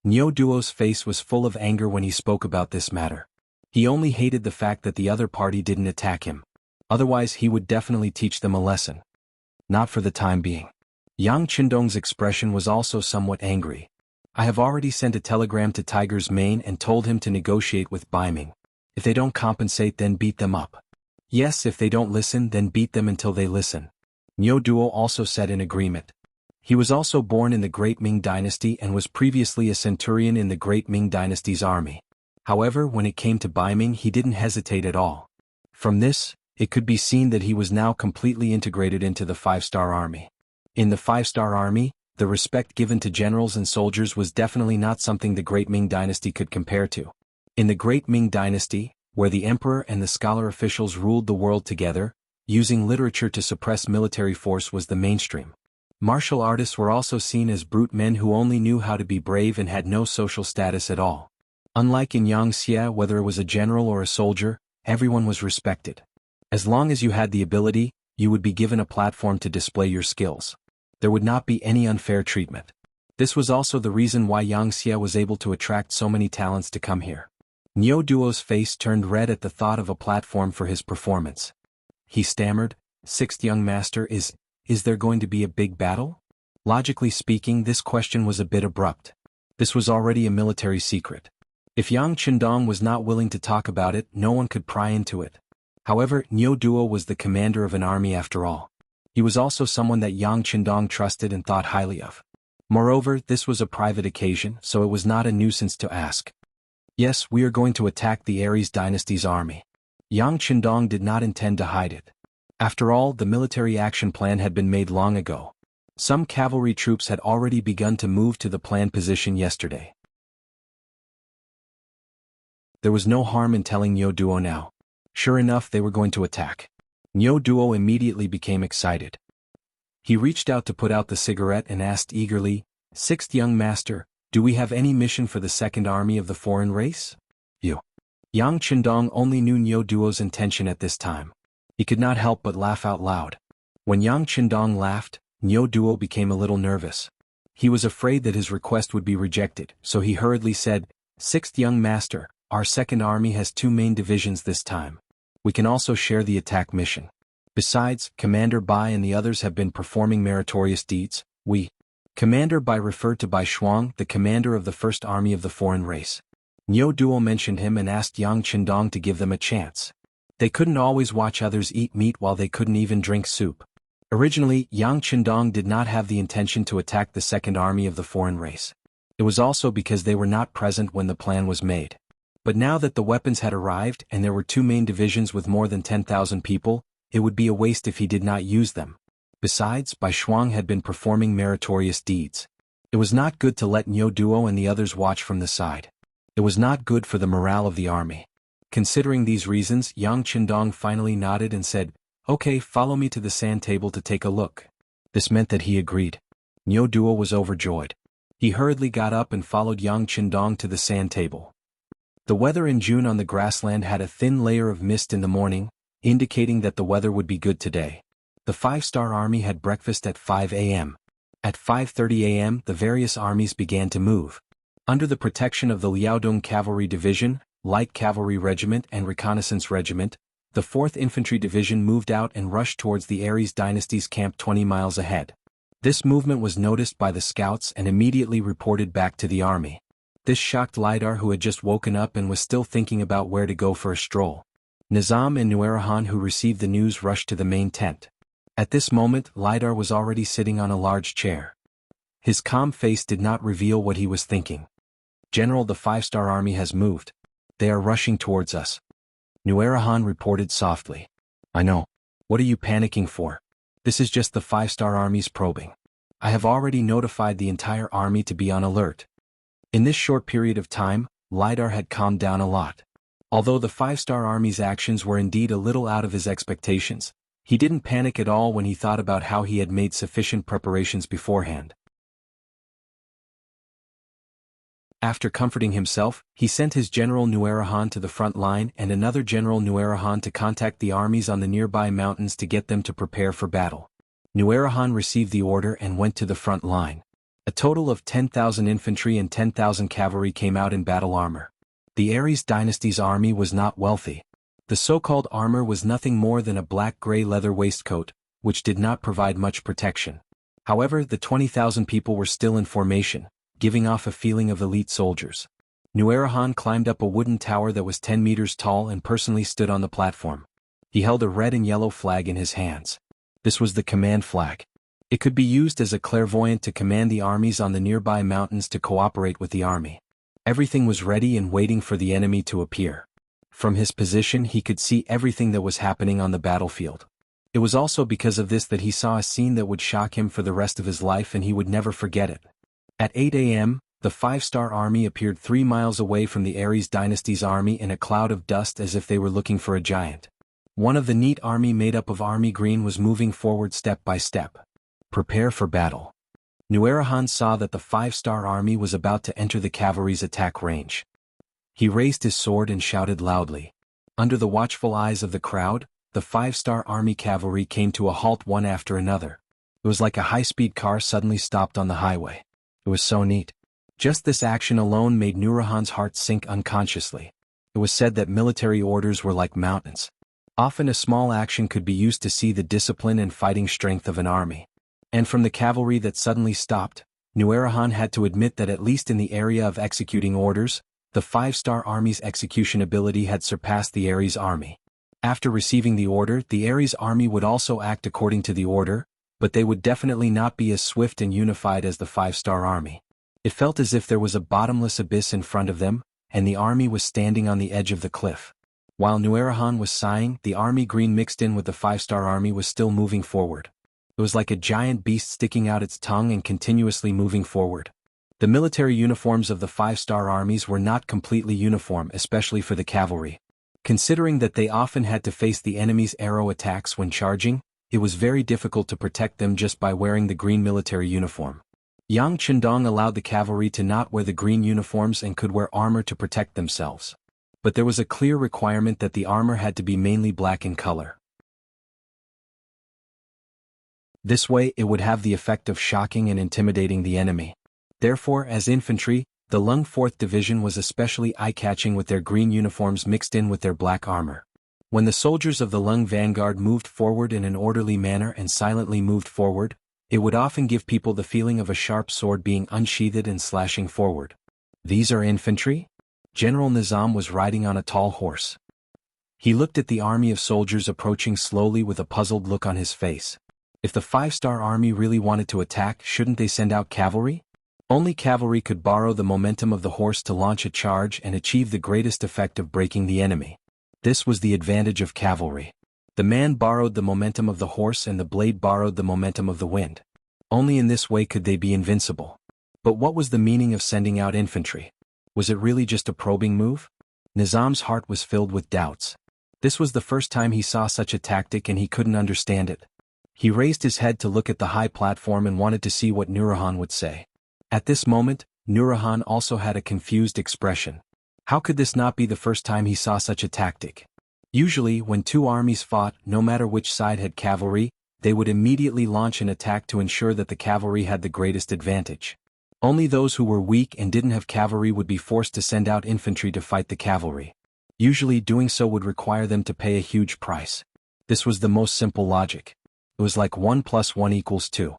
Nyo Duo's face was full of anger when he spoke about this matter. He only hated the fact that the other party didn't attack him. Otherwise he would definitely teach them a lesson. Not for the time being. Yang Qindong's expression was also somewhat angry. "I have already sent a telegram to Tiger's Mane and told him to negotiate with Baiming. If they don't compensate, then beat them up. Yes, if they don't listen, then beat them until they listen." Nyo Duo also said in agreement. He was also born in the Great Ming Dynasty and was previously a centurion in the Great Ming Dynasty's army. However, when it came to Baiming, he didn't hesitate at all. From this, it could be seen that he was now completely integrated into the 5-star army. In the 5-star army, the respect given to generals and soldiers was definitely not something the Great Ming Dynasty could compare to. In the Great Ming Dynasty, where the emperor and the scholar officials ruled the world together, using literature to suppress military force was the mainstream. Martial artists were also seen as brute men who only knew how to be brave and had no social status at all. Unlike in Yangxia, whether it was a general or a soldier, everyone was respected. As long as you had the ability, you would be given a platform to display your skills. There would not be any unfair treatment. This was also the reason why Yangxia was able to attract so many talents to come here. Nyo Duo's face turned red at the thought of a platform for his performance. He stammered, "Sixth young master, is there going to be a big battle?" Logically speaking, this question was a bit abrupt. This was already a military secret. If Yang Qindong was not willing to talk about it, no one could pry into it. However, Nyo Duo was the commander of an army after all. He was also someone that Yang Qindong trusted and thought highly of. Moreover, this was a private occasion, so it was not a nuisance to ask. "Yes, we are going to attack the Aries dynasty's army." Yang Qindong did not intend to hide it. After all, the military action plan had been made long ago. Some cavalry troops had already begun to move to the planned position yesterday. There was no harm in telling Nyo Duo now. Sure enough, they were going to attack. Nyo Duo immediately became excited. He reached out to put out the cigarette and asked eagerly, "Sixth young master, do we have any mission for the Second Army of the foreign race?" "You." Yang Qindong only knew Nyo Duo's intention at this time. He could not help but laugh out loud. When Yang Qindong laughed, Nyo Duo became a little nervous. He was afraid that his request would be rejected, so he hurriedly said, "Sixth young master, our Second Army has 2 main divisions this time. We can also share the attack mission. Besides, Commander Bai and the others have been performing meritorious deeds. Commander Bai referred to Bai Shuang, the commander of the First Army of the foreign race. Nyo Duo mentioned him and asked Yang Qindong to give them a chance. They couldn't always watch others eat meat while they couldn't even drink soup. Originally, Yang Qindong did not have the intention to attack the Second Army of the foreign race. It was also because they were not present when the plan was made. But now that the weapons had arrived and there were 2 main divisions with more than 10,000 people, it would be a waste if he did not use them. Besides, Bai Shuang had been performing meritorious deeds. It was not good to let Nyo Duo and the others watch from the side. It was not good for the morale of the army. Considering these reasons, Yang Qindong finally nodded and said, "Okay, follow me to the sand table to take a look." This meant that he agreed. Nyo Duo was overjoyed. He hurriedly got up and followed Yang Qindong to the sand table. The weather in June on the grassland had a thin layer of mist in the morning, indicating that the weather would be good today. The 5-star army had breakfast at 5 a.m. At 5:30 a.m. the various armies began to move. Under the protection of the Liaodong Cavalry Division, Light Cavalry Regiment and Reconnaissance Regiment, the 4th Infantry Division moved out and rushed towards the Aries Dynasty's camp 20 miles ahead. This movement was noticed by the scouts and immediately reported back to the army. This shocked Lidar, who had just woken up and was still thinking about where to go for a stroll. Nizam and Nuerahan, who received the news, rushed to the main tent. At this moment, Lidar was already sitting on a large chair. His calm face did not reveal what he was thinking. "General, the 5-star army has moved. They are rushing towards us," Nuerahan reported softly. "I know. What are you panicking for? This is just the 5-star army's probing. I have already notified the entire army to be on alert." In this short period of time, Lidar had calmed down a lot. Although the 5-star army's actions were indeed a little out of his expectations, he didn't panic at all when he thought about how he had made sufficient preparations beforehand. After comforting himself, he sent his General Nuerahan to the front line and another General Nuerahan to contact the armies on the nearby mountains to get them to prepare for battle. Nuerahan received the order and went to the front line. A total of 10,000 infantry and 10,000 cavalry came out in battle armor. The Aries Dynasty's army was not wealthy. The so-called armor was nothing more than a black-gray leather waistcoat, which did not provide much protection. However, the 20,000 people were still in formation, giving off a feeling of elite soldiers. Nuerahan climbed up a wooden tower that was 10 meters tall and personally stood on the platform. He held a red and yellow flag in his hands. This was the command flag. It could be used as a clairvoyant to command the armies on the nearby mountains to cooperate with the army. Everything was ready and waiting for the enemy to appear. From his position he could see everything that was happening on the battlefield. It was also because of this that he saw a scene that would shock him for the rest of his life and he would never forget it. At 8 a.m., the 5-star army appeared 3 miles away from the Aries Dynasty's army in a cloud of dust as if they were looking for a giant. One of the neat army made up of army green was moving forward step by step. "Prepare for battle." Nuerahan saw that the 5-star army was about to enter the cavalry's attack range. He raised his sword and shouted loudly. Under the watchful eyes of the crowd, the 5-star army cavalry came to a halt one after another. It was like a high-speed car suddenly stopped on the highway. It was so neat. Just this action alone made Nuerahan's heart sink unconsciously. It was said that military orders were like mountains. Often a small action could be used to see the discipline and fighting strength of an army. And from the cavalry that suddenly stopped, Nuerahan had to admit that at least in the area of executing orders, the 5-star army's execution ability had surpassed the Aries army. After receiving the order, the Aries army would also act according to the order, but they would definitely not be as swift and unified as the 5-star army. It felt as if there was a bottomless abyss in front of them, and the army was standing on the edge of the cliff. While Nuerahan was sighing, the army green mixed in with the 5-star army was still moving forward. It was like a giant beast sticking out its tongue and continuously moving forward. The military uniforms of the 5-star armies were not completely uniform, especially for the cavalry. Considering that they often had to face the enemy's arrow attacks when charging, it was very difficult to protect them just by wearing the green military uniform. Yang Chendong allowed the cavalry to not wear the green uniforms and could wear armor to protect themselves. But there was a clear requirement that the armor had to be mainly black in color. This way it would have the effect of shocking and intimidating the enemy. Therefore, as infantry, the Lung 4th Division was especially eye-catching with their green uniforms mixed in with their black armor. When the soldiers of the Lung Vanguard moved forward in an orderly manner and silently moved forward, it would often give people the feeling of a sharp sword being unsheathed and slashing forward. "These are infantry?" General Nizam was riding on a tall horse. He looked at the army of soldiers approaching slowly with a puzzled look on his face. If the 5-star army really wanted to attack, shouldn't they send out cavalry? Only cavalry could borrow the momentum of the horse to launch a charge and achieve the greatest effect of breaking the enemy. This was the advantage of cavalry. The man borrowed the momentum of the horse and the blade borrowed the momentum of the wind. Only in this way could they be invincible. But what was the meaning of sending out infantry? Was it really just a probing move? Nizam's heart was filled with doubts. This was the first time he saw such a tactic and he couldn't understand it. He raised his head to look at the high platform and wanted to see what Nuerahan would say. At this moment, Nuerahan also had a confused expression. How could this not be the first time he saw such a tactic? Usually, when two armies fought, no matter which side had cavalry, they would immediately launch an attack to ensure that the cavalry had the greatest advantage. Only those who were weak and didn't have cavalry would be forced to send out infantry to fight the cavalry. Usually doing so would require them to pay a huge price. This was the most simple logic. It was like 1 + 1 = 2.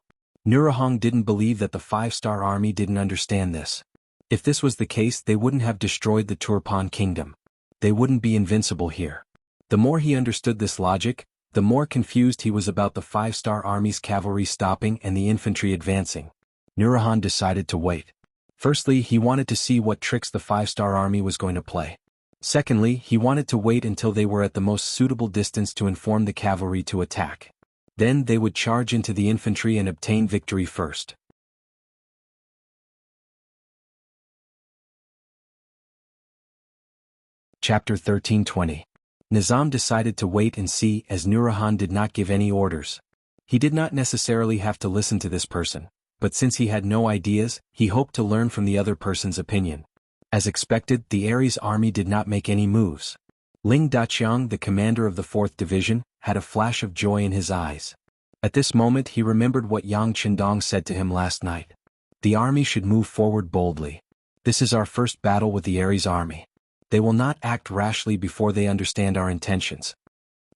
Nurahong didn't believe that the 5-star army didn't understand this. If this was the case, they wouldn't have destroyed the Turpan kingdom. They wouldn't be invincible here. The more he understood this logic, the more confused he was about the 5-star army's cavalry stopping and the infantry advancing. Nurahong decided to wait. Firstly, he wanted to see what tricks the 5-star army was going to play. Secondly, he wanted to wait until they were at the most suitable distance to inform the cavalry to attack. Then they would charge into the infantry and obtain victory first. Chapter 13:20. Nizam decided to wait and see, as Nurahong did not give any orders. He did not necessarily have to listen to this person, but since he had no ideas, he hoped to learn from the other person's opinion. As expected, the Ares army did not make any moves. Ling Daqiang, the commander of the 4th Division, had a flash of joy in his eyes. At this moment he remembered what Yang Qindong said to him last night. The army should move forward boldly. This is our first battle with the Ares army. They will not act rashly before they understand our intentions.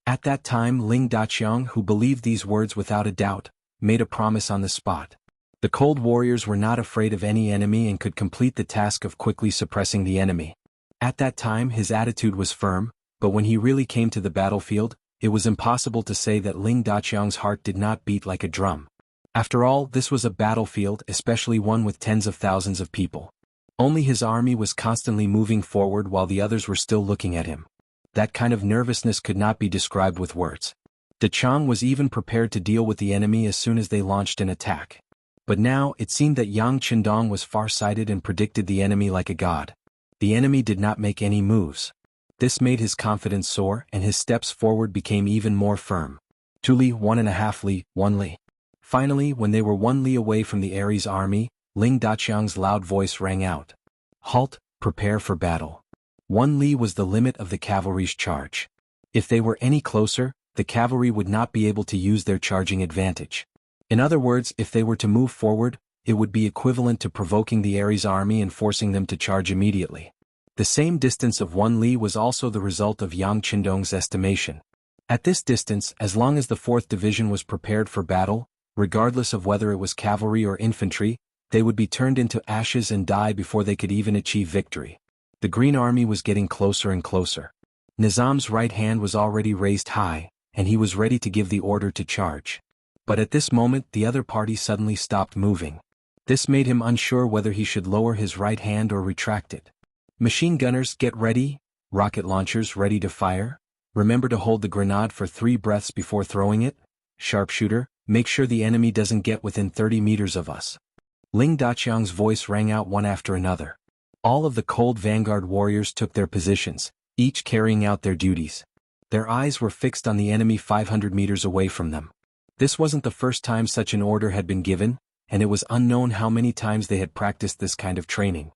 At that time Ling Daqiang, who believed these words without a doubt, made a promise on the spot. The cold warriors were not afraid of any enemy and could complete the task of quickly suppressing the enemy. At that time his attitude was firm, but when he really came to the battlefield, it was impossible to say that Ling Daqiang's heart did not beat like a drum. After all, this was a battlefield, especially one with tens of thousands of people. Only his army was constantly moving forward while the others were still looking at him. That kind of nervousness could not be described with words. Daqiang was even prepared to deal with the enemy as soon as they launched an attack. But now, it seemed that Yang Qindong was far-sighted and predicted the enemy like a god. The enemy did not make any moves. This made his confidence soar, and his steps forward became even more firm. 2 li, 1.5 li, 1 li. Finally, when they were 1 li away from the Ares army, Ling Daqiang's loud voice rang out. Halt, prepare for battle. 1 li was the limit of the cavalry's charge. If they were any closer, the cavalry would not be able to use their charging advantage. In other words, if they were to move forward, it would be equivalent to provoking the Ares army and forcing them to charge immediately. The same distance of 1 li was also the result of Yang Qindong's estimation. At this distance, as long as the 4th Division was prepared for battle, regardless of whether it was cavalry or infantry, they would be turned into ashes and die before they could even achieve victory. The Green Army was getting closer and closer. Nizam's right hand was already raised high, and he was ready to give the order to charge. But at this moment the other party suddenly stopped moving. This made him unsure whether he should lower his right hand or retract it. Machine gunners, get ready. Rocket launchers, ready to fire. Remember to hold the grenade for 3 breaths before throwing it. Sharpshooter, make sure the enemy doesn't get within 30 meters of us. Ling Daqiang's voice rang out one after another. All of the cold vanguard warriors took their positions, each carrying out their duties. Their eyes were fixed on the enemy 500 meters away from them. This wasn't the first time such an order had been given, and it was unknown how many times they had practiced this kind of training.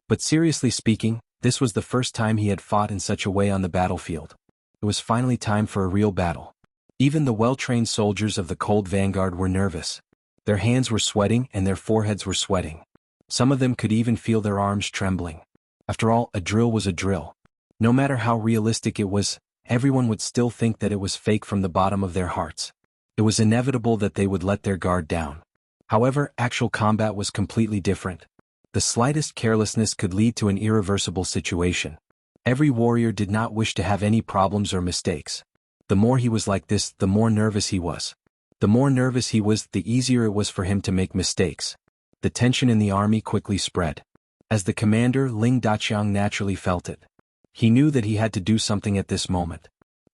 But seriously speaking, this was the first time he had fought in such a way on the battlefield. It was finally time for a real battle. Even the well-trained soldiers of the cold vanguard were nervous. Their hands were sweating and their foreheads were sweating. Some of them could even feel their arms trembling. After all, a drill was a drill. No matter how realistic it was, everyone would still think that it was fake from the bottom of their hearts. It was inevitable that they would let their guard down. However, actual combat was completely different. The slightest carelessness could lead to an irreversible situation. Every warrior did not wish to have any problems or mistakes. The more he was like this, the more nervous he was. The more nervous he was, the easier it was for him to make mistakes. The tension in the army quickly spread. As the commander, Ling Daqiang naturally felt it. He knew that he had to do something at this moment.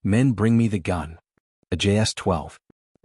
Men, bring me the gun. A JS-12.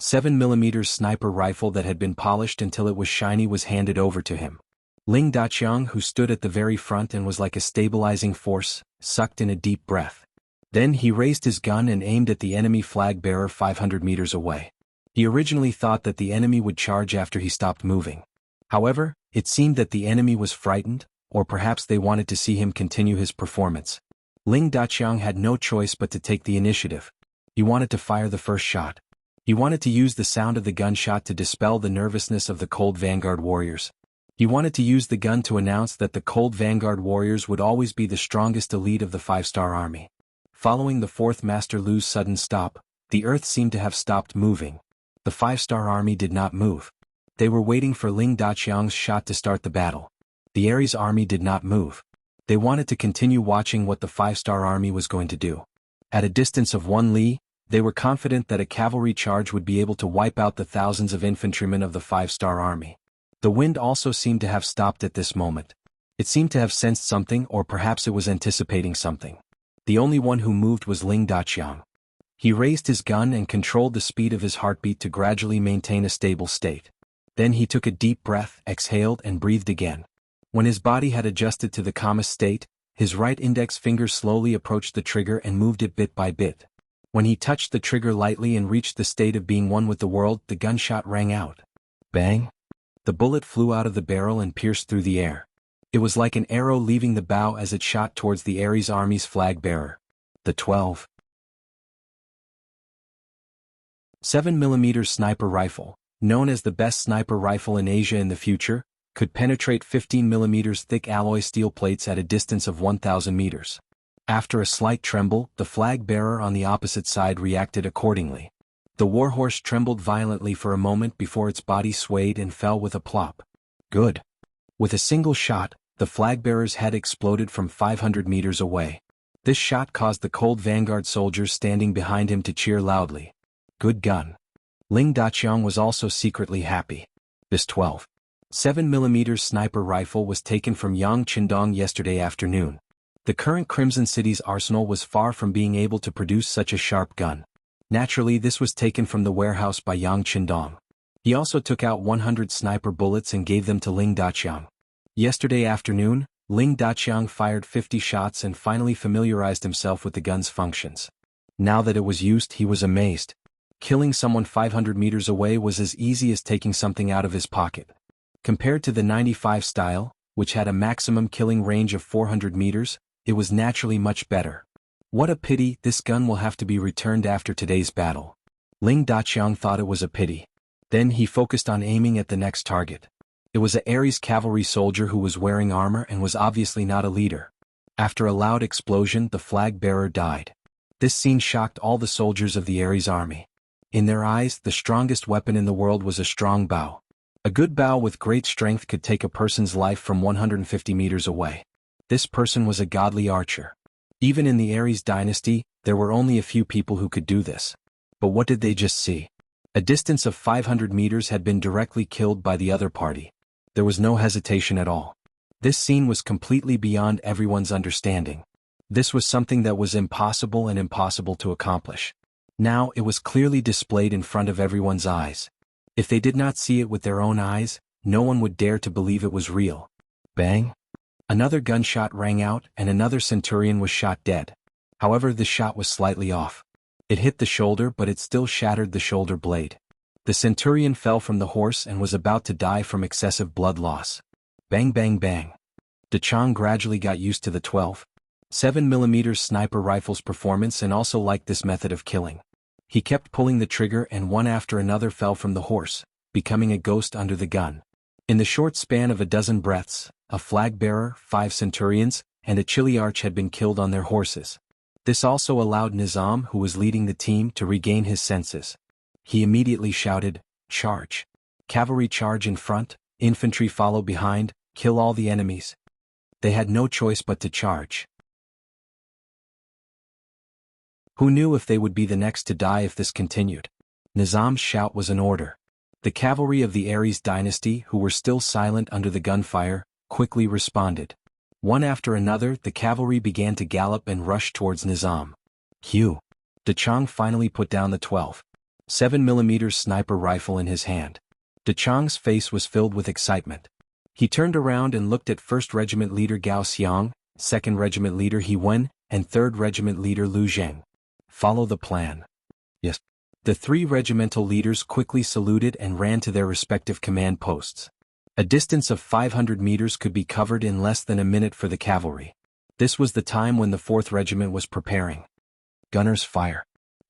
7mm sniper rifle that had been polished until it was shiny was handed over to him. Ling Daqiang, who stood at the very front and was like a stabilizing force, sucked in a deep breath. Then he raised his gun and aimed at the enemy flag bearer 500 meters away. He originally thought that the enemy would charge after he stopped moving. However, it seemed that the enemy was frightened, or perhaps they wanted to see him continue his performance. Ling Daqiang had no choice but to take the initiative. He wanted to fire the first shot. He wanted to use the sound of the gunshot to dispel the nervousness of the cold vanguard warriors. He wanted to use the gun to announce that the cold vanguard warriors would always be the strongest elite of the 5-star army. Following the 4th Master Lu's sudden stop, the earth seemed to have stopped moving. The 5-star army did not move. They were waiting for Ling Daqiang's shot to start the battle. The Ares army did not move. They wanted to continue watching what the 5-star army was going to do. At a distance of 1 li, they were confident that a cavalry charge would be able to wipe out the thousands of infantrymen of the 5-star army. The wind also seemed to have stopped at this moment. It seemed to have sensed something, or perhaps it was anticipating something. The only one who moved was Ling Daqiang. He raised his gun and controlled the speed of his heartbeat to gradually maintain a stable state. Then he took a deep breath, exhaled and breathed again. When his body had adjusted to the calmest state, his right index finger slowly approached the trigger and moved it bit by bit. When he touched the trigger lightly and reached the state of being one with the world, the gunshot rang out. Bang! The bullet flew out of the barrel and pierced through the air. It was like an arrow leaving the bow as it shot towards the Ares army's flag bearer. The 12. 7mm sniper rifle, known as the best sniper rifle in Asia in the future, could penetrate 15mm thick alloy steel plates at a distance of 1,000 meters. After a slight tremble, the flag bearer on the opposite side reacted accordingly. The warhorse trembled violently for a moment before its body swayed and fell with a plop. Good. With a single shot, the flag bearer's head exploded from 500 meters away. This shot caused the cold vanguard soldiers standing behind him to cheer loudly. Good gun. Ling Daqiang was also secretly happy. This 12. 7mm sniper rifle was taken from Yang Qindong yesterday afternoon. The current Crimson City's arsenal was far from being able to produce such a sharp gun. Naturally, this was taken from the warehouse by Yang Qindong. He also took out 100 sniper bullets and gave them to Ling Daqiang. Yesterday afternoon, Ling Daqiang fired 50 shots and finally familiarized himself with the gun's functions. Now that it was used, he was amazed. Killing someone 500 meters away was as easy as taking something out of his pocket. Compared to the 95 style, which had a maximum killing range of 400 meters, it was naturally much better. What a pity, this gun will have to be returned after today's battle. Ling Daqiang thought it was a pity. Then he focused on aiming at the next target. It was a Ares cavalry soldier who was wearing armor and was obviously not a leader. After a loud explosion, the flag bearer died. This scene shocked all the soldiers of the Ares army. In their eyes, the strongest weapon in the world was a strong bow. A good bow with great strength could take a person's life from 150 meters away. This person was a godly archer. Even in the Ares dynasty, there were only a few people who could do this. But what did they just see? A distance of 500 meters had been directly killed by the other party. There was no hesitation at all. This scene was completely beyond everyone's understanding. This was something that was impossible and impossible to accomplish. Now it was clearly displayed in front of everyone's eyes. If they did not see it with their own eyes, no one would dare to believe it was real. Bang! Another gunshot rang out and another centurion was shot dead. However, the shot was slightly off. It hit the shoulder, but it still shattered the shoulder blade. The centurion fell from the horse and was about to die from excessive blood loss. Bang bang bang. Daqiang gradually got used to the 12. 7mm sniper rifle's performance and also liked this method of killing. He kept pulling the trigger and one after another fell from the horse, becoming a ghost under the gun. In the short span of a dozen breaths, a flag bearer, 5 centurions, and a Chiliarch had been killed on their horses. This also allowed Nizam, who was leading the team, to regain his senses. He immediately shouted, "Charge! Cavalry charge in front, infantry follow behind, kill all the enemies." They had no choice but to charge. Who knew if they would be the next to die if this continued? Nizam's shout was an order. The cavalry of the Ares dynasty, who were still silent under the gunfire, quickly responded. One after another, the cavalry began to gallop and rush towards Nizam. Hugh! Daqiang finally put down the 12. 7mm sniper rifle in his hand. Daqiang's face was filled with excitement. He turned around and looked at 1st Regiment leader Gao Xiang, 2nd Regiment leader He Wen, and 3rd Regiment leader Lu Zheng. Follow the plan. Yes. The 3 regimental leaders quickly saluted and ran to their respective command posts. A distance of 500 meters could be covered in less than a minute for the cavalry. This was the time when the 4th Regiment was preparing. Gunners fire.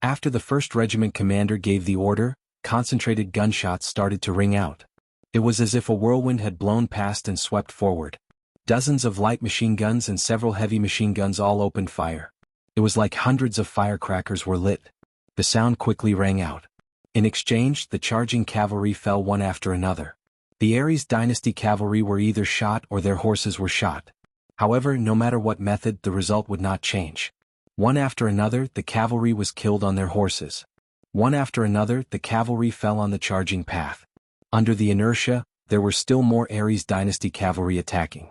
After the 1st Regiment commander gave the order, concentrated gunshots started to ring out. It was as if a whirlwind had blown past and swept forward. Dozens of light machine guns and several heavy machine guns all opened fire. It was like hundreds of firecrackers were lit. The sound quickly rang out. In exchange, the charging cavalry fell one after another. The Ares Dynasty cavalry were either shot or their horses were shot. However, no matter what method, the result would not change. One after another, the cavalry was killed on their horses. One after another, the cavalry fell on the charging path. Under the inertia, there were still more Ares Dynasty cavalry attacking.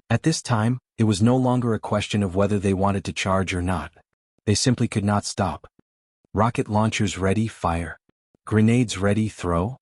At this time, it was no longer a question of whether they wanted to charge or not. They simply could not stop. Rocket launchers ready, fire. Grenades ready, throw.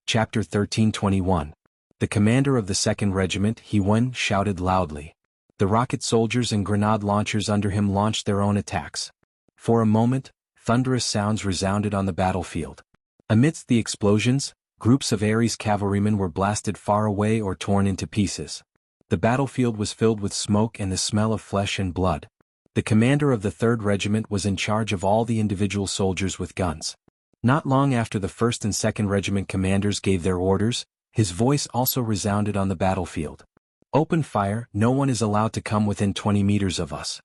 Chapter 13:21. The commander of the 2nd Regiment, He-Wen, shouted loudly. The rocket soldiers and grenade launchers under him launched their own attacks. For a moment, thunderous sounds resounded on the battlefield. Amidst the explosions, groups of Ares cavalrymen were blasted far away or torn into pieces. The battlefield was filled with smoke and the smell of flesh and blood. The commander of the 3rd Regiment was in charge of all the individual soldiers with guns. Not long after the 1st and 2nd Regiment commanders gave their orders, his voice also resounded on the battlefield. Open fire, no one is allowed to come within 20 meters of us.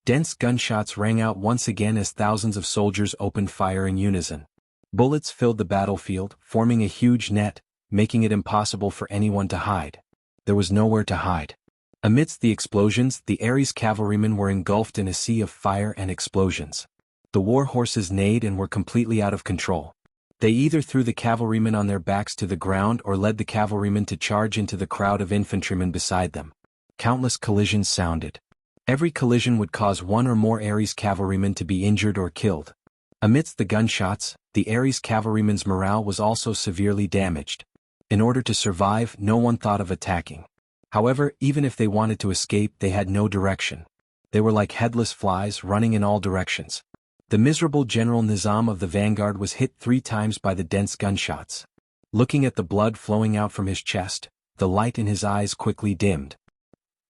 Dense gunshots rang out once again as thousands of soldiers opened fire in unison. Bullets filled the battlefield, forming a huge net, making it impossible for anyone to hide. There was nowhere to hide. Amidst the explosions, the Ares cavalrymen were engulfed in a sea of fire and explosions. The war horses neighed and were completely out of control. They either threw the cavalrymen on their backs to the ground or led the cavalrymen to charge into the crowd of infantrymen beside them. Countless collisions sounded. Every collision would cause one or more Ares cavalrymen to be injured or killed. Amidst the gunshots, the Ares cavalrymen's morale was also severely damaged. In order to survive, no one thought of attacking. However, even if they wanted to escape, they had no direction. They were like headless flies running in all directions. The miserable General Nizam of the vanguard was hit 3 times by the dense gunshots. Looking at the blood flowing out from his chest, the light in his eyes quickly dimmed.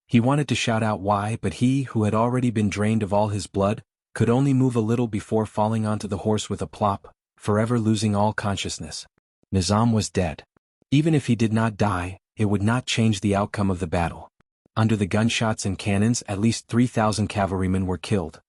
He wanted to shout out why, but he, who had already been drained of all his blood, could only move a little before falling onto the horse with a plop, forever losing all consciousness. Nizam was dead. Even if he did not die, it would not change the outcome of the battle. Under the gunshots and cannons, at least 3,000 cavalrymen were killed.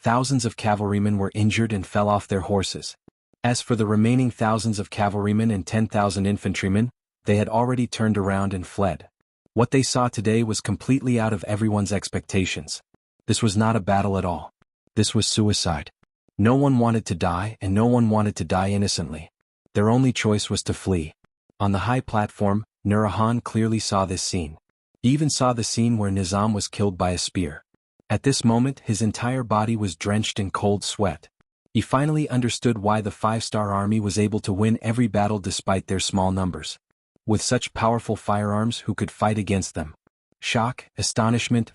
Thousands of cavalrymen were injured and fell off their horses. As for the remaining thousands of cavalrymen and 10,000 infantrymen, they had already turned around and fled. What they saw today was completely out of everyone's expectations. This was not a battle at all. This was suicide. No one wanted to die, and no one wanted to die innocently. Their only choice was to flee. On the high platform, Nurahan clearly saw this scene. He even saw the scene where Nizam was killed by a spear. At this moment, his entire body was drenched in cold sweat. He finally understood why the 5-star army was able to win every battle despite their small numbers. With such powerful firearms, who could fight against them? Shock, astonishment,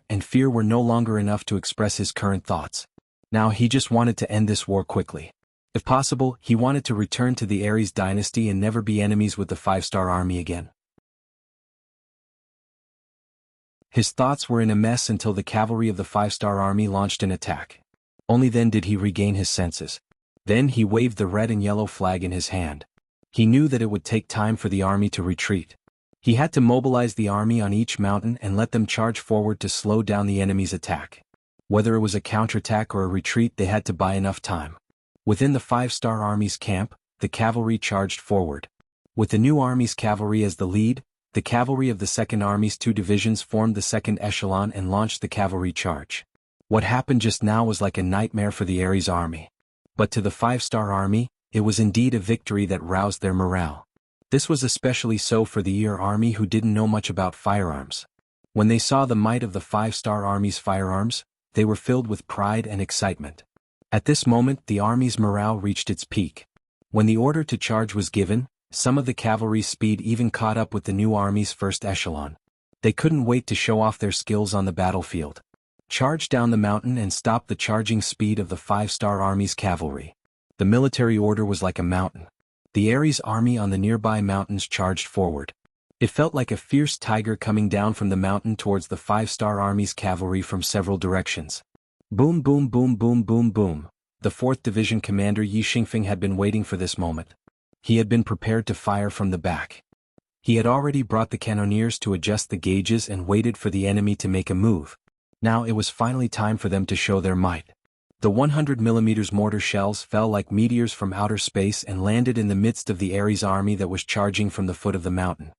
and fear were no longer enough to express his current thoughts. Now he just wanted to end this war quickly. If possible, he wanted to return to the Ares dynasty and never be enemies with the 5-star army again. His thoughts were in a mess until the cavalry of the 5-star army launched an attack. Only then did he regain his senses. Then he waved the red and yellow flag in his hand. He knew that it would take time for the army to retreat. He had to mobilize the army on each mountain and let them charge forward to slow down the enemy's attack. Whether it was a counterattack or a retreat, they had to buy enough time. Within the 5-star army's camp, the cavalry charged forward. With the new army's cavalry as the lead, the cavalry of the 2nd Army's 2 divisions formed the 2nd echelon and launched the cavalry charge. What happened just now was like a nightmare for the Ares army. But to the 5-star army, it was indeed a victory that roused their morale. This was especially so for the Ear army, who didn't know much about firearms. When they saw the might of the 5-star army's firearms, they were filled with pride and excitement. At this moment, the army's morale reached its peak. When the order to charge was given, some of the cavalry's speed even caught up with the new army's 1st echelon. They couldn't wait to show off their skills on the battlefield. Charge down the mountain and stop the charging speed of the 5-star army's cavalry. The military order was like a mountain. The Ares army on the nearby mountains charged forward. It felt like a fierce tiger coming down from the mountain towards the five-star army's cavalry from several directions. Boom boom boom boom boom boom. The 4th Division commander Yi Xingfeng had been waiting for this moment. He had been prepared to fire from the back. He had already brought the cannoneers to adjust the gauges and waited for the enemy to make a move. Now it was finally time for them to show their might. The 100mm mortar shells fell like meteors from outer space and landed in the midst of the Ares army that was charging from the foot of the mountain.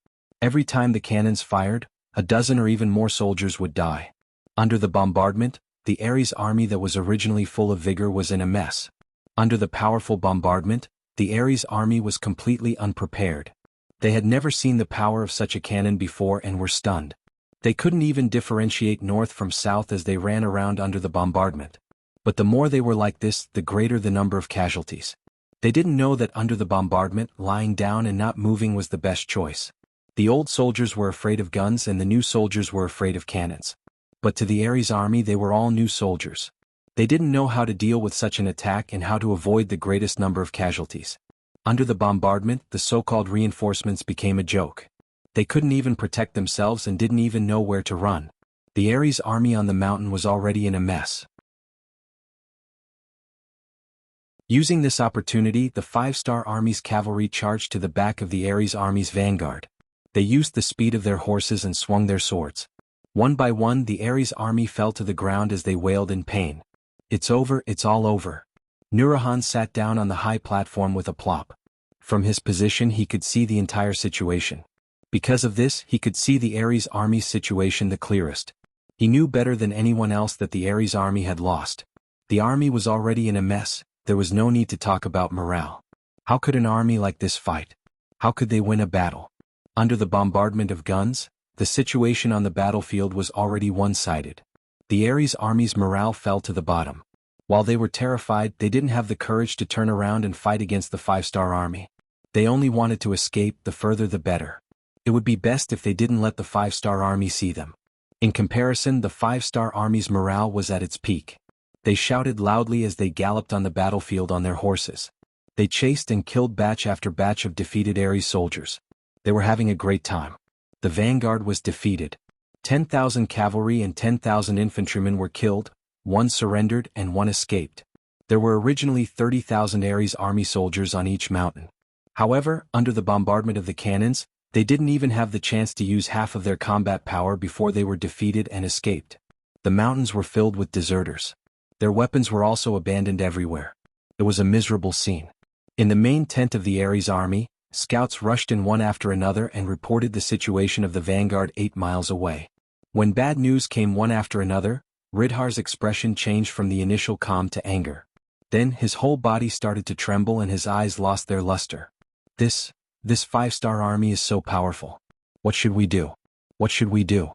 Every time the cannons fired, a dozen or even more soldiers would die. Under the bombardment, the Ares army that was originally full of vigor was in a mess. Under the powerful bombardment, the Ares army was completely unprepared. They had never seen the power of such a cannon before and were stunned. They couldn't even differentiate north from south as they ran around under the bombardment. But the more they were like this, the greater the number of casualties. They didn't know that under the bombardment, lying down and not moving was the best choice. The old soldiers were afraid of guns and the new soldiers were afraid of cannons. But to the Ares army they were all new soldiers. They didn't know how to deal with such an attack and how to avoid the greatest number of casualties. Under the bombardment, the so-called reinforcements became a joke. They couldn't even protect themselves and didn't even know where to run. The Ares army on the mountain was already in a mess. Using this opportunity, the five-star army's cavalry charged to the back of the Ares army's vanguard. They used the speed of their horses and swung their swords. One by one, the Ares army fell to the ground as they wailed in pain. It's over, it's all over. Nurahan sat down on the high platform with a plop. From his position he could see the entire situation. Because of this, he could see the Ares army's situation the clearest. He knew better than anyone else that the Ares army had lost. The army was already in a mess. There was no need to talk about morale. How could an army like this fight? How could they win a battle? Under the bombardment of guns, the situation on the battlefield was already one-sided. The Ares army's morale fell to the bottom. While they were terrified, they didn't have the courage to turn around and fight against the five-star army. They only wanted to escape, the further the better. It would be best if they didn't let the five-star army see them. In comparison, the five-star army's morale was at its peak. They shouted loudly as they galloped on the battlefield on their horses. They chased and killed batch after batch of defeated Ares soldiers. They were having a great time. The vanguard was defeated. 10,000 cavalry and 10,000 infantrymen were killed, 1 surrendered and 1 escaped. There were originally 30,000 Ares army soldiers on each mountain. However, under the bombardment of the cannons, they didn't even have the chance to use half of their combat power before they were defeated and escaped. The mountains were filled with deserters. Their weapons were also abandoned everywhere. It was a miserable scene. In the main tent of the Ares army, scouts rushed in one after another and reported the situation of the vanguard 8 miles away. When bad news came one after another, Ridhar's expression changed from the initial calm to anger. Then his whole body started to tremble and his eyes lost their luster. This five-star army is so powerful. What should we do? What should we do?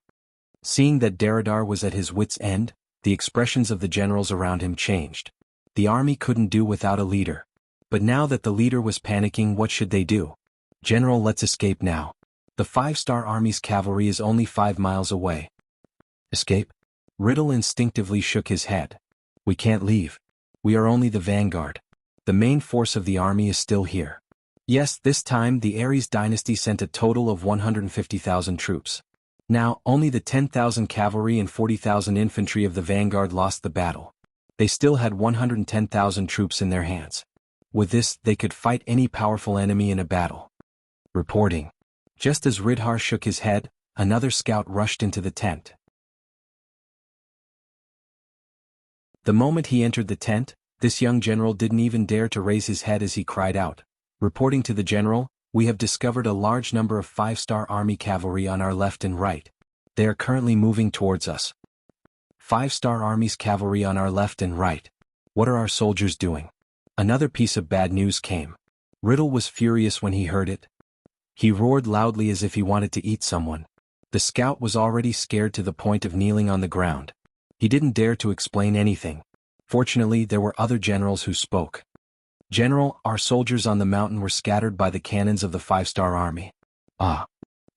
Seeing that Daradar was at his wits' end, the expressions of the generals around him changed. The army couldn't do without a leader. But now that the leader was panicking, what should they do? General, let's escape now. The five-star army's cavalry is only 5 miles away. Escape? Riddle instinctively shook his head. We can't leave. We are only the vanguard. The main force of the army is still here. Yes, this time the Ares dynasty sent a total of 150,000 troops. Now, only the 10,000 cavalry and 40,000 infantry of the vanguard lost the battle. They still had 110,000 troops in their hands. With this, they could fight any powerful enemy in a battle. Reporting. Just as Ridhar shook his head, another scout rushed into the tent. The moment he entered the tent, this young general didn't even dare to raise his head as he cried out. Reporting to the general, we have discovered a large number of five-star army cavalry on our left and right. They are currently moving towards us. 5-star army's cavalry on our left and right. What are our soldiers doing? Another piece of bad news came. Riddle was furious when he heard it. He roared loudly as if he wanted to eat someone. The scout was already scared to the point of kneeling on the ground. He didn't dare to explain anything. Fortunately, there were other generals who spoke. General, our soldiers on the mountain were scattered by the cannons of the 5-star army. Ah.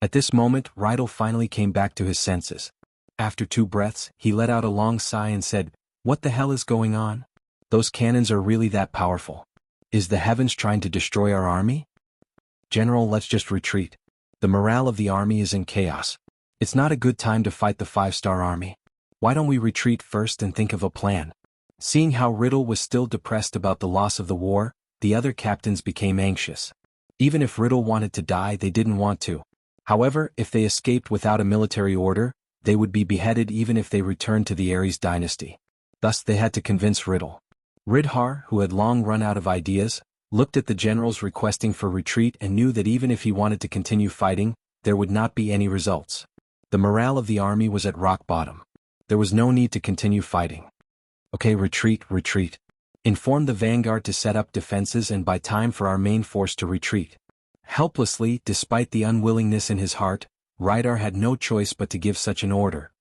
At this moment, Riddle finally came back to his senses. After 2 breaths, he let out a long sigh and said, "What the hell is going on? Those cannons are really that powerful. Is the heavens trying to destroy our army? General, let's just retreat. The morale of the army is in chaos. It's not a good time to fight the 5-star army. Why don't we retreat first and think of a plan? Seeing how Riddle was still depressed about the loss of the war, the other captains became anxious. Even if Riddle wanted to die, they didn't want to. However, if they escaped without a military order, they would be beheaded even if they returned to the Aries dynasty. Thus they had to convince Riddle. Ridhar, who had long run out of ideas, looked at the generals requesting for retreat and knew that even if he wanted to continue fighting, there would not be any results. The morale of the army was at rock bottom. There was no need to continue fighting. Okay, retreat, retreat. Inform the vanguard to set up defenses and buy time for our main force to retreat. Helplessly, despite the unwillingness in his heart, Rydar had no choice but to give such an order.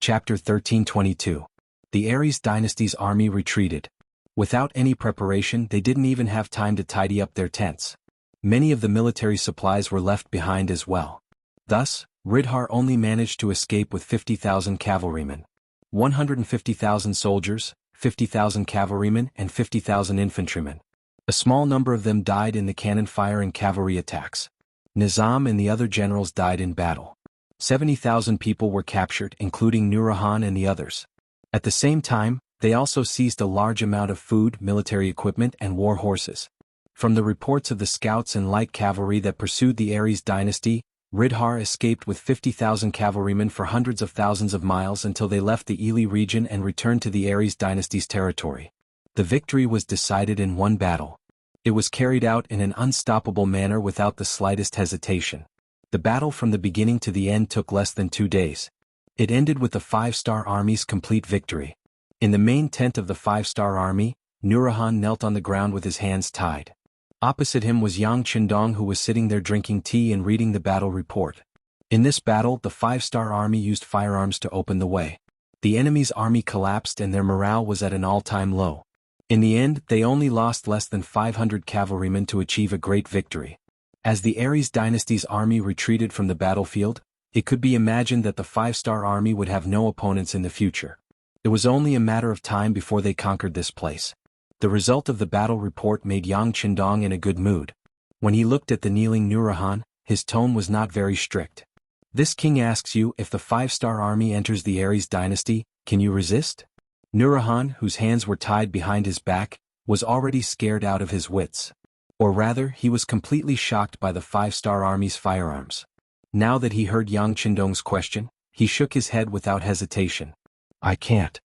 Chapter 1322. The Aries dynasty's army retreated. Without any preparation, they didn't even have time to tidy up their tents. Many of the military supplies were left behind as well. Thus, Ridhar only managed to escape with 50,000 cavalrymen, 150,000 soldiers, 50,000 cavalrymen and 50,000 infantrymen. A small number of them died in the cannon fire and cavalry attacks. Nizam and the other generals died in battle. 70,000 people were captured, including Nurahan and the others. At the same time, they also seized a large amount of food, military equipment and war horses. From the reports of the scouts and light cavalry that pursued the Aries dynasty, Ridhar escaped with 50,000 cavalrymen for hundreds of thousands of miles until they left the Ely region and returned to the Aries dynasty's territory. The victory was decided in one battle. It was carried out in an unstoppable manner without the slightest hesitation. The battle from the beginning to the end took less than 2 days. It ended with the 5-star army's complete victory. In the main tent of the 5-star army, Nurahan knelt on the ground with his hands tied. Opposite him was Yang Qindong, who was sitting there drinking tea and reading the battle report. In this battle, the 5-star army used firearms to open the way. The enemy's army collapsed and their morale was at an all-time low. In the end, they only lost less than 500 cavalrymen to achieve a great victory. As the Aries dynasty's army retreated from the battlefield, it could be imagined that the 5-star army would have no opponents in the future. It was only a matter of time before they conquered this place. The result of the battle report made Yang Qindong in a good mood. When he looked at the kneeling Nurahan, his tone was not very strict. This king asks you, if the 5-star army enters the Aries dynasty, can you resist? Nurahan, whose hands were tied behind his back, was already scared out of his wits. Or rather, he was completely shocked by the 5-star army's firearms. Now that he heard Yang Qindong's question, he shook his head without hesitation. I can't.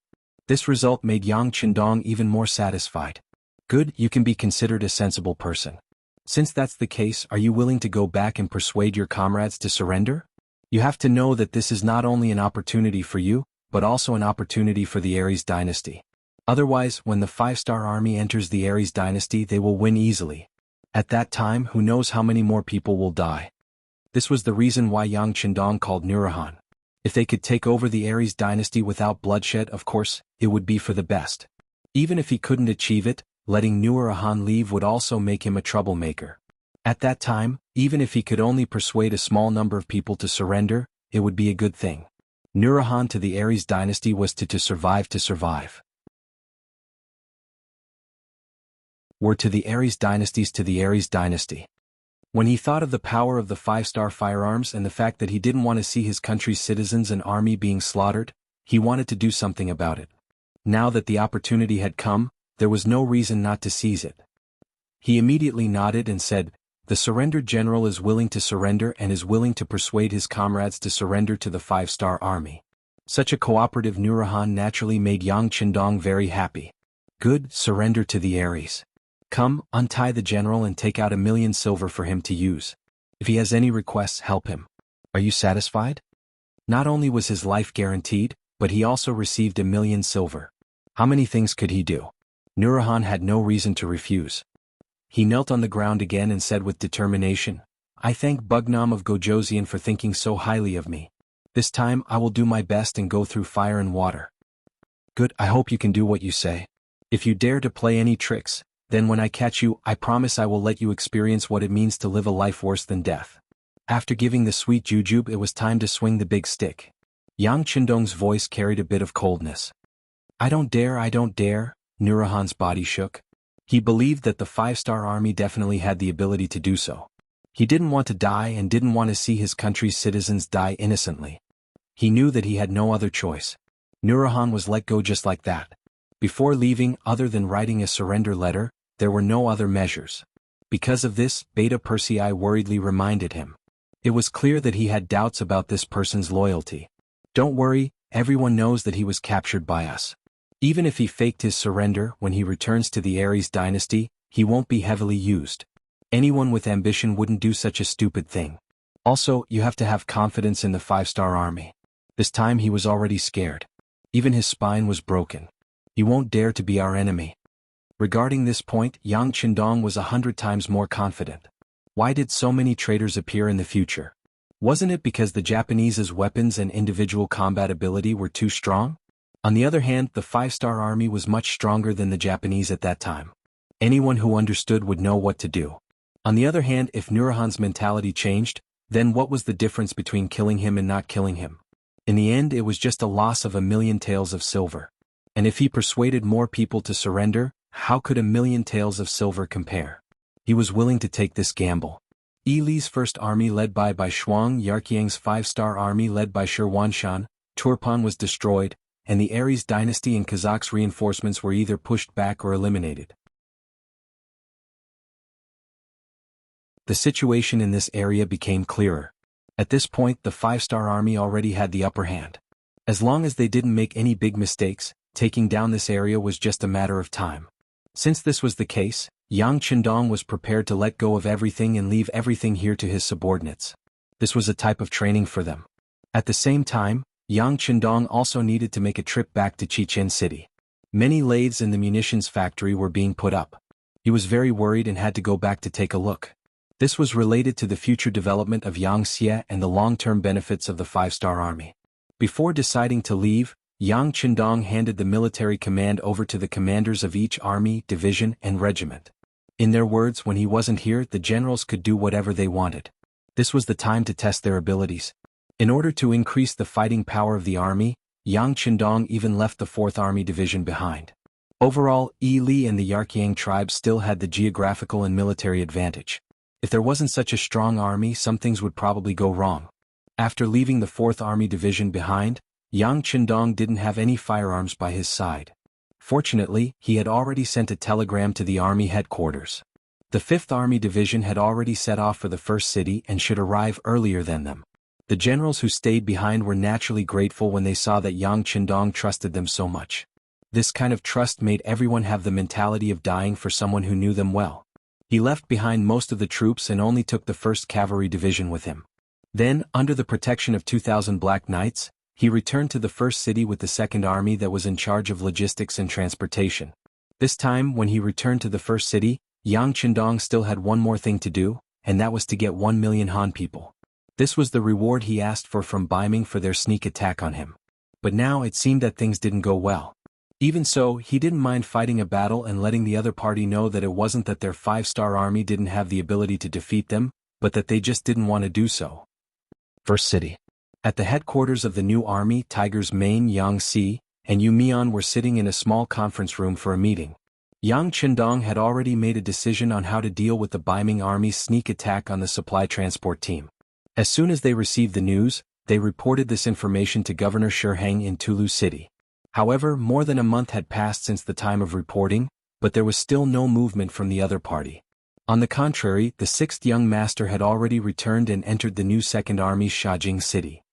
This result made Yang Qindong even more satisfied. Good, you can be considered a sensible person. Since that's the case, are you willing to go back and persuade your comrades to surrender? You have to know that this is not only an opportunity for you, but also an opportunity for the Aries dynasty. Otherwise, when the 5-star army enters the Aries dynasty, they will win easily. At that time, who knows how many more people will die. This was the reason why Yang Qindong called Nurahan. If they could take over the Aries dynasty without bloodshed, of course, it would be for the best. Even if he couldn't achieve it, letting Nurahan leave would also make him a troublemaker. At that time, even if he could only persuade a small number of people to surrender, it would be a good thing. Nurahan to the Aries dynasty was to survive. Were to the Aries dynasties to the Aries dynasty. When he thought of the power of the 5-star firearms and the fact that he didn't want to see his country's citizens and army being slaughtered, he wanted to do something about it. Now that the opportunity had come, there was no reason not to seize it. He immediately nodded and said, the surrendered general is willing to surrender and is willing to persuade his comrades to surrender to the 5-star army. Such a cooperative Nurahan naturally made Yang Qindong very happy. Good, surrender to the Aries. Come, untie the general and take out 1,000,000 silver for him to use. If he has any requests, help him. Are you satisfied? Not only was his life guaranteed, but he also received 1,000,000 silver. How many things could he do? Nurahan had no reason to refuse. He knelt on the ground again and said with determination, I thank Bugnam of Gojoseon for thinking so highly of me. This time I will do my best and go through fire and water. Good, I hope you can do what you say. If you dare to play any tricks, then when I catch you, I promise I will let you experience what it means to live a life worse than death. After giving the sweet jujube, it was time to swing the big stick. Yang Qindong's voice carried a bit of coldness. I don't dare, Nurahan's body shook. He believed that the five-star army definitely had the ability to do so. He didn't want to die and didn't want to see his country's citizens die innocently. He knew that he had no other choice. Nurahan was let go just like that. Before leaving, other than writing a surrender letter, there were no other measures. Because of this, Beta Persei worriedly reminded him. It was clear that he had doubts about this person's loyalty. Don't worry, everyone knows that he was captured by us. Even if he faked his surrender, when he returns to the Aries dynasty, he won't be heavily used. Anyone with ambition wouldn't do such a stupid thing. Also, you have to have confidence in the five-star army. This time he was already scared. Even his spine was broken. He won't dare to be our enemy. Regarding this point, Yang Qindong was 100 times more confident. Why did so many traitors appear in the future? Wasn't it because the Japanese's weapons and individual combat ability were too strong? On the other hand, the five-star army was much stronger than the Japanese at that time. Anyone who understood would know what to do. On the other hand, if Nurahan's mentality changed, then what was the difference between killing him and not killing him? In the end, it was just a loss of 1,000,000 taels of silver. And if he persuaded more people to surrender, how could 1,000,000 taels of silver compare? He was willing to take this gamble. Yi Li's first army led by Shuang Yarqiang's five-star army led by Shi Wanshan, Turpan was destroyed, and the Aries dynasty and Kazakh's reinforcements were either pushed back or eliminated. The situation in this area became clearer. At this point, the five-star army already had the upper hand. As long as they didn't make any big mistakes, taking down this area was just a matter of time. Since this was the case, Yang Qindong was prepared to let go of everything and leave everything here to his subordinates. This was a type of training for them. At the same time, Yang Qindong also needed to make a trip back to Chichen City. Many lathes in the munitions factory were being put up. He was very worried and had to go back to take a look. This was related to the future development of Yangtze and the long-term benefits of the five-star army. Before deciding to leave, Yang Qindong handed the military command over to the commanders of each army, division, and regiment. In their words, when he wasn't here, the generals could do whatever they wanted. This was the time to test their abilities. In order to increase the fighting power of the army, Yang Qindong even left the 4th Army Division behind. Overall, Yi Li and the Yarqiang tribes still had the geographical and military advantage. If there wasn't such a strong army, some things would probably go wrong. After leaving the 4th Army Division behind, Yang Qindong didn't have any firearms by his side. Fortunately, he had already sent a telegram to the army headquarters. The 5th Army Division had already set off for the first city and should arrive earlier than them. The generals who stayed behind were naturally grateful when they saw that Yang Qindong trusted them so much. This kind of trust made everyone have the mentality of dying for someone who knew them well. He left behind most of the troops and only took the 1st Cavalry Division with him. Then, under the protection of 2,000 Black Knights, he returned to the first city with the 2nd Army that was in charge of logistics and transportation. This time, when he returned to the first city, Yang Qindong still had one more thing to do, and that was to get 1,000,000 Han people. This was the reward he asked for from Baiming for their sneak attack on him. But now it seemed that things didn't go well. Even so, he didn't mind fighting a battle and letting the other party know that it wasn't that their 5-star army didn't have the ability to defeat them, but that they just didn't want to do so. First city. At the headquarters of the new army, Tiger's Mane, Yang Si, and Yu Mian were sitting in a small conference room for a meeting. Yang Qindong had already made a decision on how to deal with the Baiming army's sneak attack on the supply transport team. As soon as they received the news, they reported this information to Governor Shiheng in Tulu City. However, more than a month had passed since the time of reporting, but there was still no movement from the other party. On the contrary, the 6th young master had already returned and entered the new 2nd Army's Shajing city.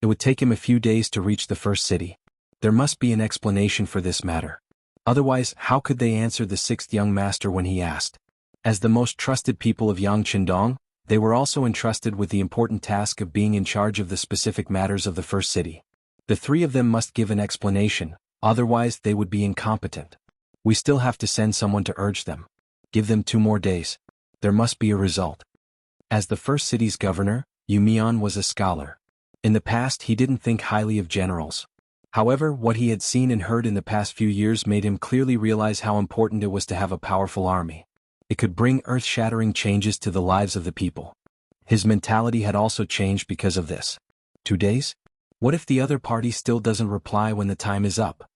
It would take him a few days to reach the first city. There must be an explanation for this matter. Otherwise, how could they answer the 6th young master when he asked? As the most trusted people of Yang Qindong, they were also entrusted with the important task of being in charge of the specific matters of the first city. The 3 of them must give an explanation, otherwise they would be incompetent. We still have to send someone to urge them. Give them 2 more days. There must be a result. As the first city's governor, Yu Mian was a scholar. In the past he didn't think highly of generals. However, what he had seen and heard in the past few years made him clearly realize how important it was to have a powerful army. It could bring earth-shattering changes to the lives of the people. His mentality had also changed because of this. 2 days? What if the other party still doesn't reply when the time is up?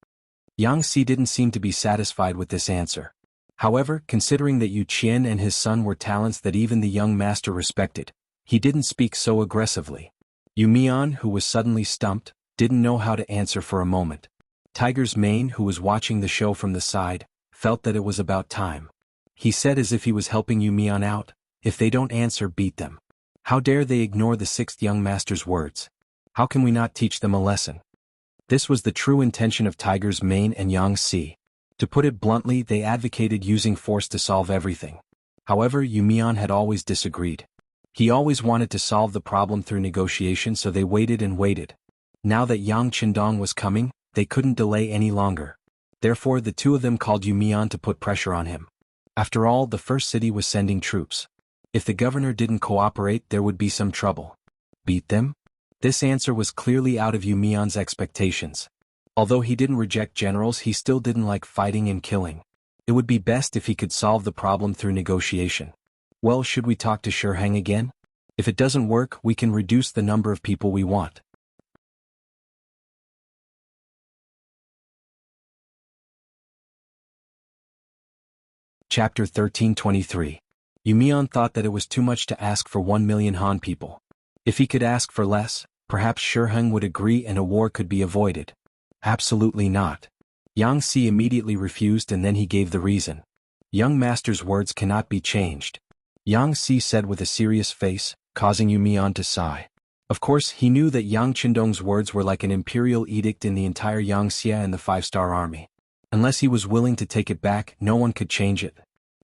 Yang Si didn't seem to be satisfied with this answer. However, considering that Yu Qian and his son were talents that even the young master respected, he didn't speak so aggressively. Yu Mian, who was suddenly stumped, didn't know how to answer for a moment. Tiger's mane, who was watching the show from the side, felt that it was about time. He said as if he was helping Yu Mian out, "If they don't answer, beat them." How dare they ignore the sixth young master's words? How can we not teach them a lesson? This was the true intention of Tiger's mane and Yang Si. To put it bluntly, they advocated using force to solve everything. However, Yu Mian had always disagreed. He always wanted to solve the problem through negotiation, so they waited and waited. Now that Yang Qindong was coming, they couldn't delay any longer. Therefore, the two of them called Yu Mian to put pressure on him. After all, the first city was sending troops. If the governor didn't cooperate, there would be some trouble. Beat them? This answer was clearly out of Yu Mian's expectations. Although he didn't reject generals, he still didn't like fighting and killing. It would be best if he could solve the problem through negotiation. Well, should we talk to Shiheng again? If it doesn't work, we can reduce the number of people we want. Chapter 1323. Yu Mian thought that it was too much to ask for 1 million Han people. If he could ask for less, perhaps Shiheng would agree and a war could be avoided. Absolutely not. Yang Si immediately refused, and then he gave the reason. Young master's words cannot be changed. Yang Si said with a serious face, causing Yu Mian to sigh. Of course, he knew that Yang Qindong's words were like an imperial edict in the entire Yangxia and the five-star army. Unless he was willing to take it back, no one could change it.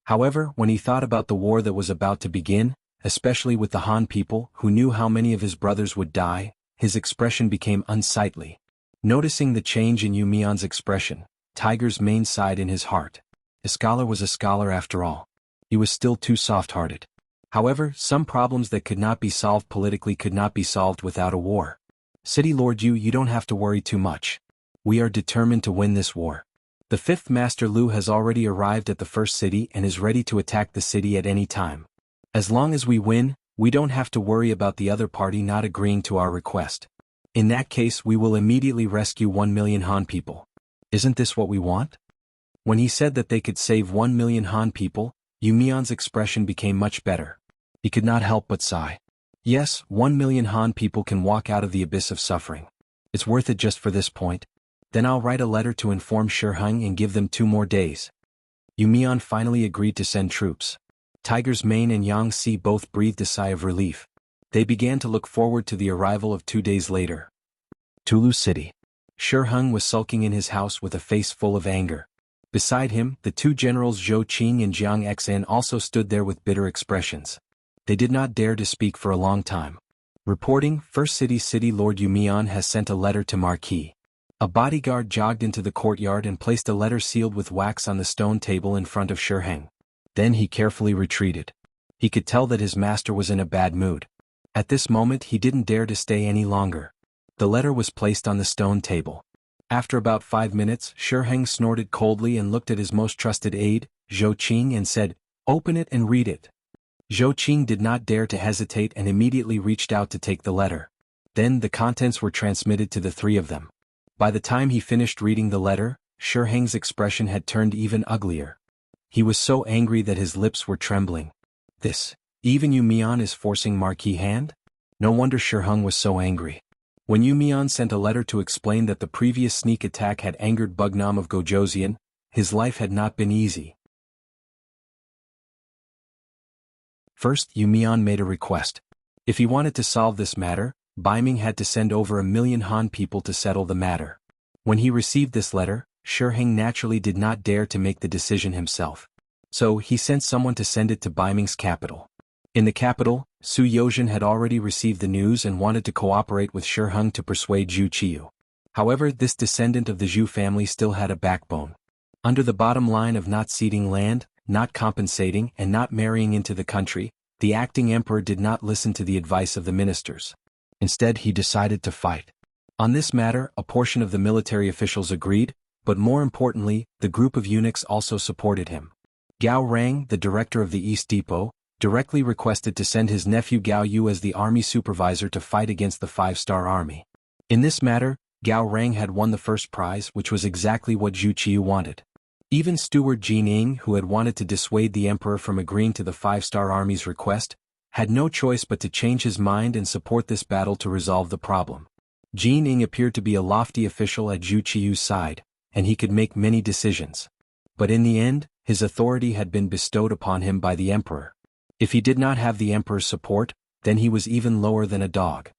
However, when he thought about the war that was about to begin, especially with the Han people who knew how many of his brothers would die, his expression became unsightly. Noticing the change in Yu Mian's expression, Tiger's mane sighed in his heart. A scholar was a scholar after all. He was still too soft-hearted. However, some problems that could not be solved politically could not be solved without a war. City Lord Yu, you don't have to worry too much. We are determined to win this war. The fifth Master Lu has already arrived at the first city and is ready to attack the city at any time. As long as we win, we don't have to worry about the other party not agreeing to our request. In that case, we will immediately rescue 1 million Han people. Isn't this what we want? When he said that they could save 1 million Han people, Yu Mian's expression became much better. He could not help but sigh. Yes, 1 million Han people can walk out of the abyss of suffering. It's worth it just for this point. Then I'll write a letter to inform Shiheng and give them 2 more days. Yu Mian finally agreed to send troops. Tiger's mane and Yang Si both breathed a sigh of relief. They began to look forward to the arrival of 2 days later. Tulu City. Shiheng was sulking in his house with a face full of anger. Beside him, the 2 generals Zhou Qing and Jiang Xan also stood there with bitter expressions. They did not dare to speak for a long time. Reporting, First City Lord Yu Mian has sent a letter to Marquis. A bodyguard jogged into the courtyard and placed a letter sealed with wax on the stone table in front of Shiheng. Then he carefully retreated. He could tell that his master was in a bad mood. At this moment he didn't dare to stay any longer. The letter was placed on the stone table. After about 5 minutes, Shiheng snorted coldly and looked at his most trusted aide, Zhou Qing, and said, "Open it and read it." Zhou Qing did not dare to hesitate and immediately reached out to take the letter. Then the contents were transmitted to the 3 of them. By the time he finished reading the letter, Shiheng's expression had turned even uglier. He was so angry that his lips were trembling. Even Yu Mian is forcing Marquis' hand? No wonder Shiheng was so angry. When Yu Mian sent a letter to explain that the previous sneak attack had angered Bugnam of Gojoseon, his life had not been easy. First, Yu Mian made a request. If he wanted to solve this matter, Baiming had to send over 1 million Han people to settle the matter. When he received this letter, Shiheng naturally did not dare to make the decision himself. So he sent someone to send it to Baiming's capital. In the capital, Su Yozhen had already received the news and wanted to cooperate with Shiheng to persuade Zhu Qiu. However, this descendant of the Zhu family still had a backbone. Under the bottom line of not ceding land, not compensating, and not marrying into the country, the acting emperor did not listen to the advice of the ministers. Instead, he decided to fight. On this matter, a portion of the military officials agreed, but more importantly, the group of eunuchs also supported him. Gao Rang, the director of the East Depot, directly requested to send his nephew Gao Yu as the army supervisor to fight against the 5-star army. In this matter, Gao Rang had won the first prize, which was exactly what Zhu Qiu wanted. Even steward Jin Ying, who had wanted to dissuade the emperor from agreeing to the five-star army's request, had no choice but to change his mind and support this battle to resolve the problem. Jin Ying appeared to be a lofty official at Zhu Qiu's side, and he could make many decisions. But in the end, his authority had been bestowed upon him by the emperor. If he did not have the emperor's support, then he was even lower than a dog.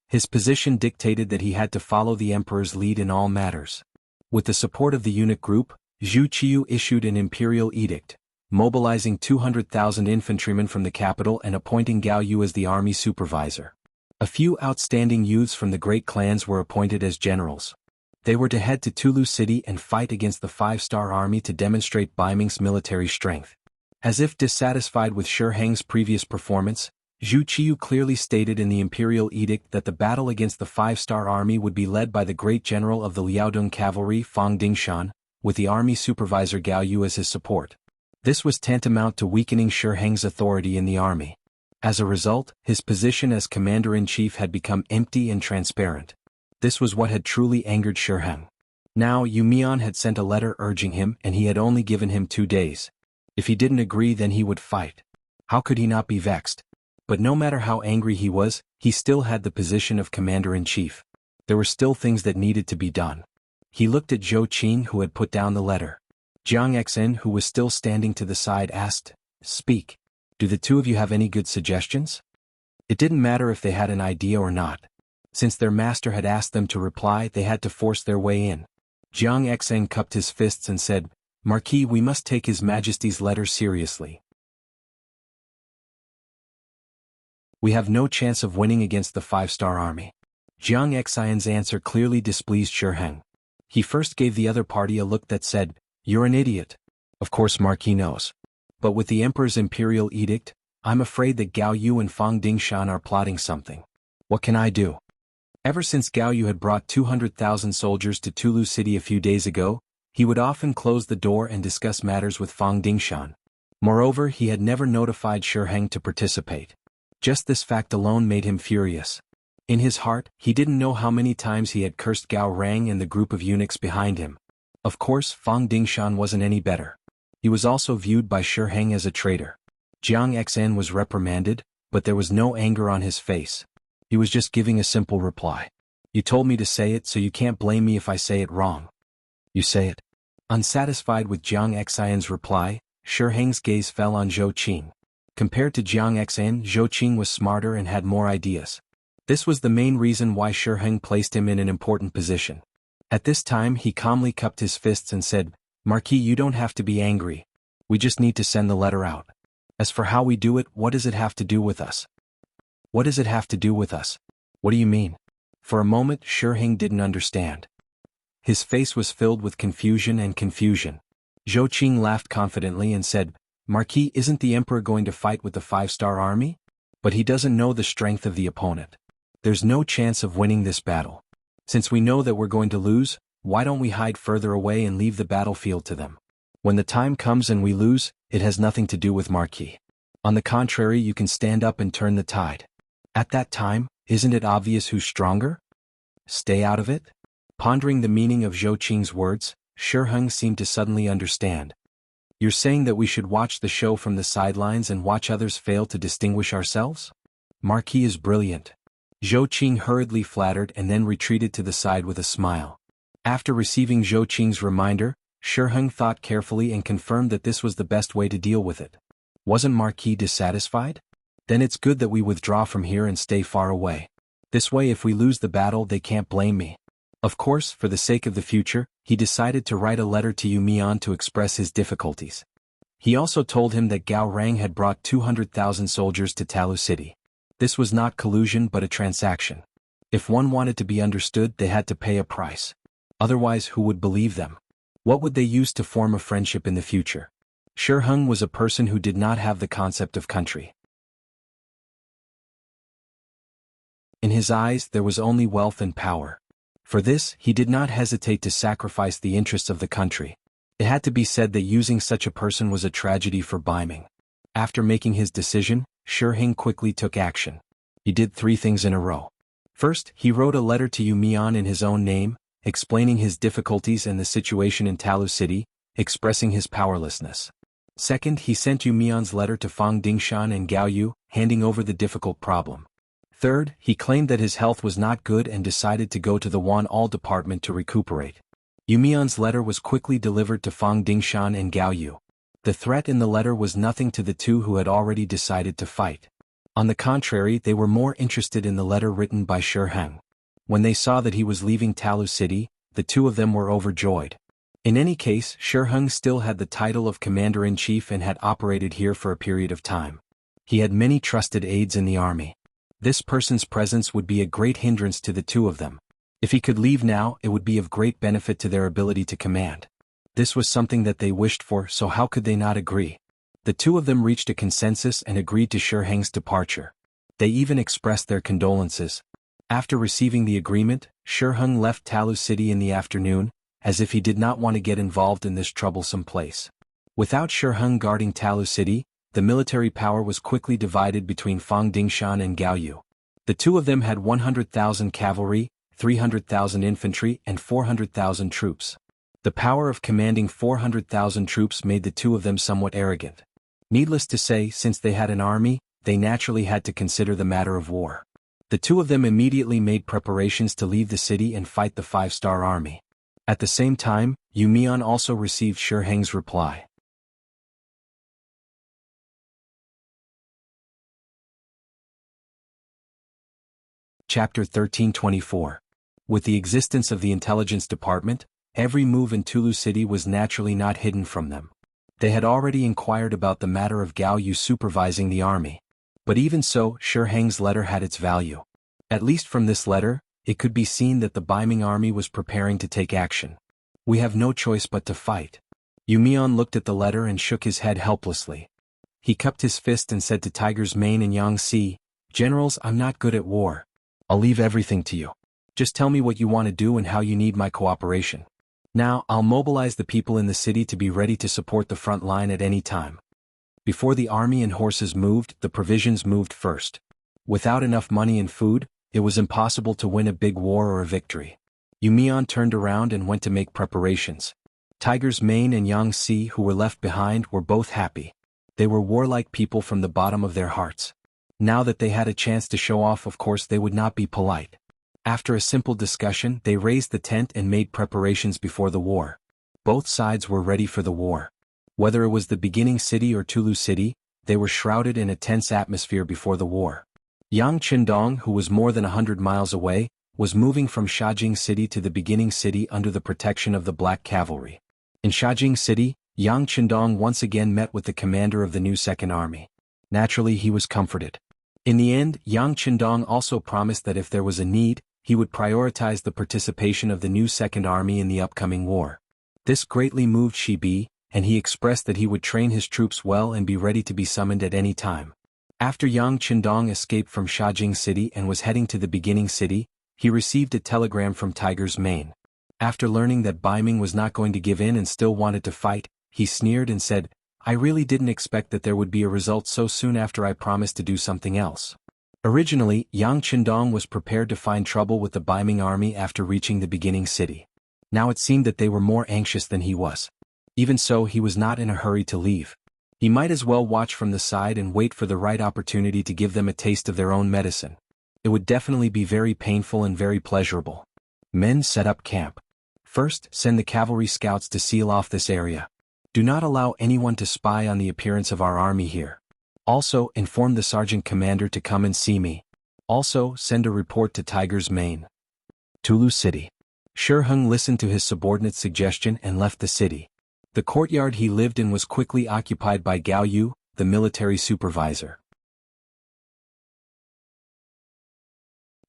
His position dictated that he had to follow the emperor's lead in all matters. With the support of the eunuch group, Zhu Qiu issued an imperial edict, mobilizing 200,000 infantrymen from the capital and appointing Gao Yu as the army supervisor. A few outstanding youths from the great clans were appointed as generals. They were to head to Tulu City and fight against the five-star army to demonstrate Baiming's military strength. As if dissatisfied with Shi Heng's previous performance, Zhu Qiu clearly stated in the imperial edict that the battle against the five-star army would be led by the great general of the Liaodong cavalry Fang Dingshan, with the army supervisor Gao Yu as his support. This was tantamount to weakening Shi Heng's authority in the army. As a result, his position as commander-in-chief had become empty and transparent. This was what had truly angered Shi Heng. Now Yu Mian had sent a letter urging him, and he had only given him 2 days. If he didn't agree, then he would fight. How could he not be vexed? But no matter how angry he was, he still had the position of commander-in-chief. There were still things that needed to be done. He looked at Zhou Qing, who had put down the letter. Jiang Xen, who was still standing to the side, asked, "Speak. Do the two of you have any good suggestions?" It didn't matter if they had an idea or not. Since their master had asked them to reply, they had to force their way in. Jiang Xen cupped his fists and said, "Marquis, we must take His Majesty's letter seriously. We have no chance of winning against the five-star army." Jiang Xen's answer clearly displeased Shi Heng. He first gave the other party a look that said, "You're an idiot." Of course Marquis knows. But with the emperor's imperial edict, I'm afraid that Gao Yu and Fang Dingshan are plotting something. What can I do? Ever since Gao Yu had brought 200,000 soldiers to Tulu City a few days ago, he would often close the door and discuss matters with Fang Dingshan. Moreover, he had never notified Shi Heng to participate. Just this fact alone made him furious. In his heart, he didn't know how many times he had cursed Gao Rang and the group of eunuchs behind him. Of course, Fang Dingshan wasn't any better. He was also viewed by Shi Heng as a traitor. Jiang Xen was reprimanded, but there was no anger on his face. He was just giving a simple reply. "You told me to say it, so you can't blame me if I say it wrong. You say it." Unsatisfied with Jiang Xen's reply, Shi Heng's gaze fell on Zhou Qing. Compared to Jiang Xen, Zhou Qing was smarter and had more ideas. This was the main reason why Shi Heng placed him in an important position. At this time he calmly cupped his fists and said, "Marquis, you don't have to be angry. We just need to send the letter out. As for how we do it, what does it have to do with us?" "What does it have to do with us? What do you mean?" For a moment Shi Heng didn't understand. His face was filled with confusion. Zhou Qing laughed confidently and said, "Marquis, isn't the emperor going to fight with the five-star army? But he doesn't know the strength of the opponent. There's no chance of winning this battle. Since we know that we're going to lose, why don't we hide further away and leave the battlefield to them? When the time comes and we lose, it has nothing to do with Marquis. On the contrary, you can stand up and turn the tide. At that time, isn't it obvious who's stronger? Stay out of it?" Pondering the meaning of Zhou Qing's words, Shi Heng seemed to suddenly understand. "You're saying that we should watch the show from the sidelines and watch others fail to distinguish ourselves? Marquis is brilliant." Zhou Qing hurriedly flattered and then retreated to the side with a smile. After receiving Zhou Qing's reminder, Shi Heng thought carefully and confirmed that this was the best way to deal with it. Wasn't Marquis dissatisfied? Then it's good that we withdraw from here and stay far away. This way, if we lose the battle, they can't blame me. Of course, for the sake of the future, he decided to write a letter to Yu Mian to express his difficulties. He also told him that Gao Rang had brought 200,000 soldiers to Talu City. This was not collusion but a transaction. If one wanted to be understood, they had to pay a price. Otherwise, who would believe them? What would they use to form a friendship in the future? Shi Heng was a person who did not have the concept of country. In his eyes, there was only wealth and power. For this, he did not hesitate to sacrifice the interests of the country. It had to be said that using such a person was a tragedy for Baiming. After making his decision, Shi Heng quickly took action. He did 3 things in a row. First, he wrote a letter to Yu Mian in his own name, explaining his difficulties and the situation in Talu City, expressing his powerlessness. Second, he sent Yu Mian's letter to Fang Dingshan and Gao Yu, handing over the difficult problem. Third, he claimed that his health was not good and decided to go to the Wan All department to recuperate. Yu Mian's letter was quickly delivered to Fang Dingshan and Gao Yu. The threat in the letter was nothing to the two who had already decided to fight. On the contrary, they were more interested in the letter written by Shi Heng. When they saw that he was leaving Talu City, the two of them were overjoyed. In any case, Shi Heng still had the title of Commander-in-Chief and had operated here for a period of time. He had many trusted aides in the army. This person's presence would be a great hindrance to the two of them. If he could leave now, it would be of great benefit to their ability to command. This was something that they wished for, so how could they not agree? The two of them reached a consensus and agreed to Shi Heng's departure. They even expressed their condolences. After receiving the agreement, Shi Heng left Talu City in the afternoon, as if he did not want to get involved in this troublesome place. Without Shi Heng guarding Talu City, the military power was quickly divided between Fang Dingshan and Gao Yu. The two of them had 100,000 cavalry, 300,000 infantry and 400,000 troops. The power of commanding 400,000 troops made the two of them somewhat arrogant. Needless to say, since they had an army, they naturally had to consider the matter of war. The two of them immediately made preparations to leave the city and fight the five-star army. At the same time, Yu Mian also received Shi Heng's reply. Chapter 1324. With the existence of the intelligence department, every move in Tulu City was naturally not hidden from them. They had already inquired about the matter of Gao Yu supervising the army. But even so, Shi Heng's letter had its value. At least from this letter, it could be seen that the Baiming army was preparing to take action. We have no choice but to fight. Yu Mian looked at the letter and shook his head helplessly. He cupped his fist and said to Tiger's Mane and Yang Si, "Generals, I'm not good at war. I'll leave everything to you. Just tell me what you want to do and how you need my cooperation. Now, I'll mobilize the people in the city to be ready to support the front line at any time." Before the army and horses moved, the provisions moved first. Without enough money and food, it was impossible to win a big war or a victory. Yu Mian turned around and went to make preparations. Tiger's Mane and Yang Si, who were left behind, were both happy. They were warlike people from the bottom of their hearts. Now that they had a chance to show off, of course they would not be polite. After a simple discussion, they raised the tent and made preparations before the war. Both sides were ready for the war. Whether it was the beginning city or Tulu City, they were shrouded in a tense atmosphere before the war. Yang Qindong, who was more than 100 miles away, was moving from Shajing City to the beginning city under the protection of the Black Cavalry. In Shajing City, Yang Qindong once again met with the commander of the new Second Army. Naturally, he was comforted. In the end, Yang Qindong also promised that if there was a need, he would prioritize the participation of the new Second Army in the upcoming war. This greatly moved Shibi, and he expressed that he would train his troops well and be ready to be summoned at any time. After Yang Qindong escaped from Shajing City and was heading to the beginning city, he received a telegram from Tiger's Mane. After learning that Baiming was not going to give in and still wanted to fight, he sneered and said, "I really didn't expect that there would be a result so soon after I promised to do something else." Originally, Yang Qindong was prepared to find trouble with the Baiming army after reaching the beginning city. Now it seemed that they were more anxious than he was. Even so, he was not in a hurry to leave. He might as well watch from the side and wait for the right opportunity to give them a taste of their own medicine. It would definitely be very painful and very pleasurable. Men set up camp. First, send the cavalry scouts to seal off this area. Do not allow anyone to spy on the appearance of our army here. Also, inform the sergeant commander to come and see me. Also, send a report to Tiger's Mane. Tulu City. Shi Heng listened to his subordinate's suggestion and left the city. The courtyard he lived in was quickly occupied by Gao Yu, the military supervisor.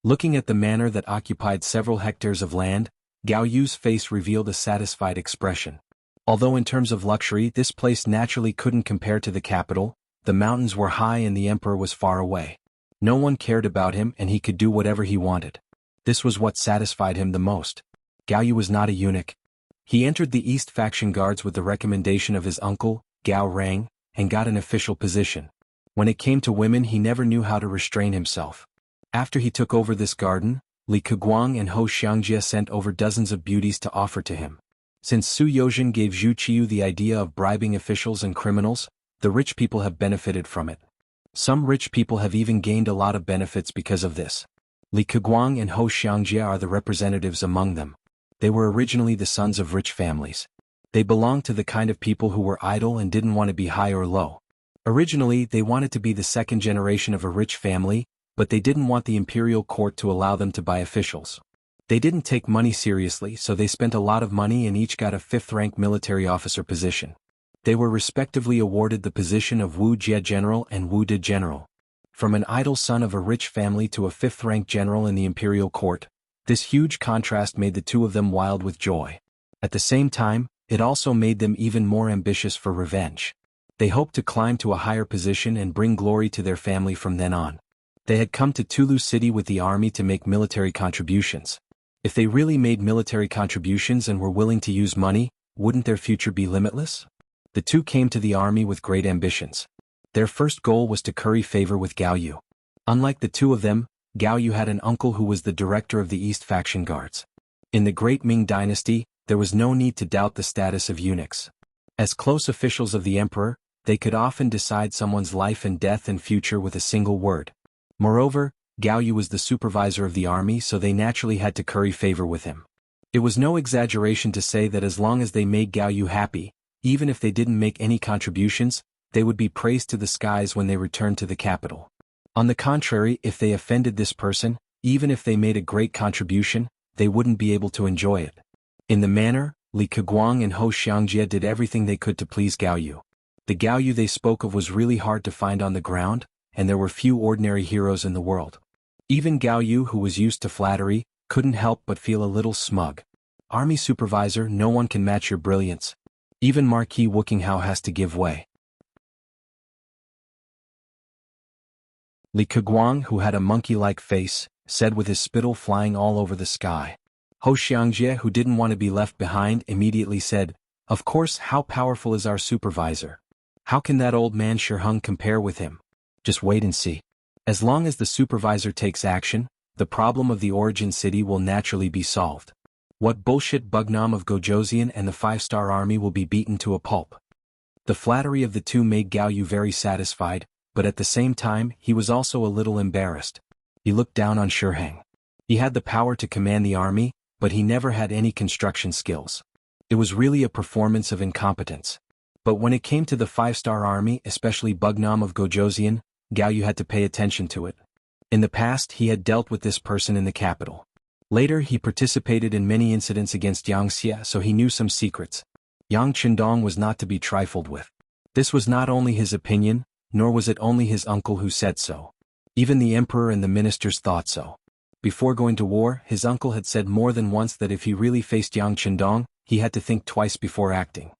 Looking at the manor that occupied several hectares of land, Gao Yu's face revealed a satisfied expression. Although in terms of luxury this place naturally couldn't compare to the capital, the mountains were high and the emperor was far away. No one cared about him and he could do whatever he wanted. This was what satisfied him the most. Gao Yu was not a eunuch. He entered the East Faction Guards with the recommendation of his uncle, Gao Rang, and got an official position. When it came to women he never knew how to restrain himself. After he took over this garden, Li Keguang and Ho Xiangjie sent over dozens of beauties to offer to him. Since Su Yozhen gave Zhu Qiu the idea of bribing officials and criminals, the rich people have benefited from it. Some rich people have even gained a lot of benefits because of this. Li Keguang and Ho Xiangjie are the representatives among them. They were originally the sons of rich families. They belonged to the kind of people who were idle and didn't want to be high or low. Originally, they wanted to be the second generation of a rich family, but they didn't want the imperial court to allow them to buy officials. They didn't take money seriously, so they spent a lot of money and each got a 5th-rank military officer position. They were respectively awarded the position of Wu Jie General and Wu De General. From an idle son of a rich family to a 5th-rank general in the imperial court, this huge contrast made the two of them wild with joy. At the same time, it also made them even more ambitious for revenge. They hoped to climb to a higher position and bring glory to their family from then on. They had come to Tulu City with the army to make military contributions. If they really made military contributions and were willing to use money, wouldn't their future be limitless? The two came to the army with great ambitions. Their first goal was to curry favor with Gao Yu. Unlike the two of them, Gao Yu had an uncle who was the director of the East Faction Guards. In the Great Ming Dynasty, there was no need to doubt the status of eunuchs. As close officials of the emperor, they could often decide someone's life and death and future with a single word. Moreover, Gao Yu was the supervisor of the army, so they naturally had to curry favor with him. It was no exaggeration to say that as long as they made Gao Yu happy, even if they didn't make any contributions, they would be praised to the skies when they returned to the capital. On the contrary, if they offended this person, even if they made a great contribution, they wouldn't be able to enjoy it. In the manner, Li Keguang and Ho Xiangjie did everything they could to please Gao Yu. The Gao Yu they spoke of was really hard to find on the ground, and there were few ordinary heroes in the world. Even Gao Yu, who was used to flattery, couldn't help but feel a little smug. Army supervisor, no one can match your brilliance. Even Marquis Wuxia has to give way. Li Keguang, who had a monkey-like face, said with his spittle flying all over the sky. Ho Xiangjie, who didn't want to be left behind, immediately said, "Of course, how powerful is our supervisor? How can that old man Shiheng compare with him? Just wait and see. As long as the supervisor takes action, the problem of the origin city will naturally be solved. What bullshit Bugnam of Gojoseon and the 5-star army will be beaten to a pulp." The flattery of the two made Gao Yu very satisfied, but at the same time, he was also a little embarrassed. He looked down on Shiheng. He had the power to command the army, but he never had any construction skills. It was really a performance of incompetence. But when it came to the 5-star army, especially Bugnam of Gojoseon, Gao Yu had to pay attention to it. In the past, he had dealt with this person in the capital. Later, he participated in many incidents against Yang Xie, so he knew some secrets. Yang Qindong was not to be trifled with. This was not only his opinion, nor was it only his uncle who said so. Even the emperor and the ministers thought so. Before going to war, his uncle had said more than once that if he really faced Yang Qindong, he had to think twice before acting.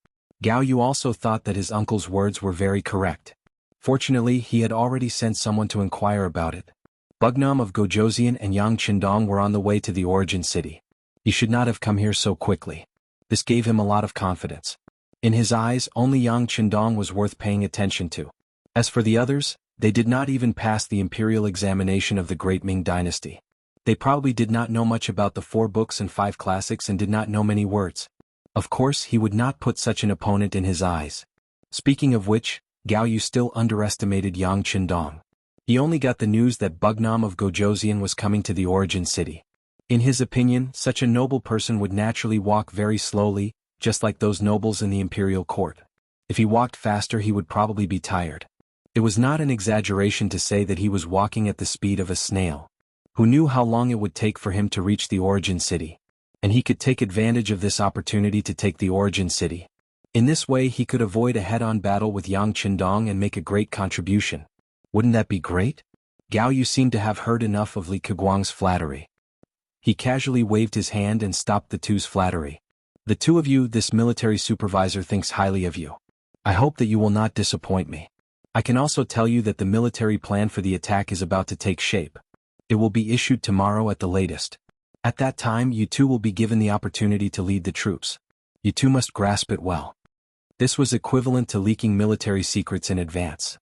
Gao Yu also thought that his uncle's words were very correct. Fortunately, he had already sent someone to inquire about it. Bugnam of Gojoseon and Yang Qindong were on the way to the origin city. He should not have come here so quickly. This gave him a lot of confidence. In his eyes, only Yang Qindong was worth paying attention to. As for the others, they did not even pass the imperial examination of the Great Ming Dynasty. They probably did not know much about the 4 books and 5 classics and did not know many words. Of course, he would not put such an opponent in his eyes. Speaking of which, Gao Yu still underestimated Yang Qindong. He only got the news that Bugnam of Gojoseon was coming to the origin city. In his opinion, such a noble person would naturally walk very slowly, just like those nobles in the imperial court. If he walked faster, he would probably be tired. It was not an exaggeration to say that he was walking at the speed of a snail. Who knew how long it would take for him to reach the origin city? And he could take advantage of this opportunity to take the origin city. In this way, he could avoid a head-on battle with Yang Qindong and make a great contribution. Wouldn't that be great? Gao Yu seemed to have heard enough of Li Keguang's flattery. He casually waved his hand and stopped the two's flattery. "The two of you, this military supervisor thinks highly of you. I hope that you will not disappoint me. I can also tell you that the military plan for the attack is about to take shape. It will be issued tomorrow at the latest. At that time, you two will be given the opportunity to lead the troops. You two must grasp it well." This was equivalent to leaking military secrets in advance.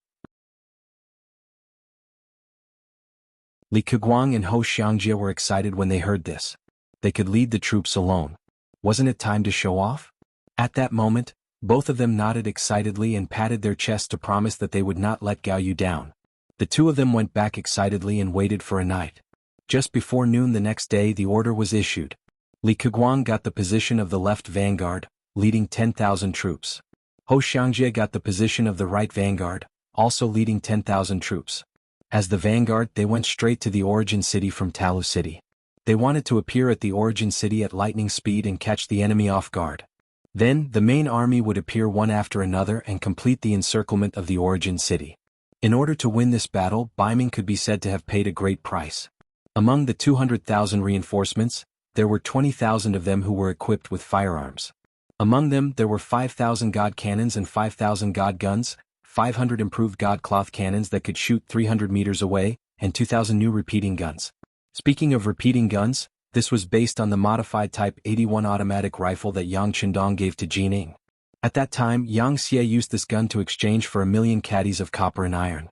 Li Keguang and Hou Xiangjie were excited when they heard this. They could lead the troops alone. Wasn't it time to show off? At that moment, both of them nodded excitedly and patted their chests to promise that they would not let Gao Yu down. The two of them went back excitedly and waited for a night. Just before noon the next day the order was issued. Li Keguang got the position of the left vanguard, leading 10,000 troops. Hou Xiangjie got the position of the right vanguard, also leading 10,000 troops. As the vanguard they went straight to the origin city from Talu City. They wanted to appear at the origin city at lightning speed and catch the enemy off guard. Then, the main army would appear one after another and complete the encirclement of the origin city. In order to win this battle, Baiming could be said to have paid a great price. Among the 200,000 reinforcements, there were 20,000 of them who were equipped with firearms. Among them there were 5,000 God cannons and 5,000 God guns, 500 improved God cloth cannons that could shoot 300 meters away, and 2,000 new repeating guns. Speaking of repeating guns, this was based on the modified Type 81 automatic rifle that Yang Qindong gave to Jining. At that time, Yang Xie used this gun to exchange for 1,000,000 caddies of copper and iron.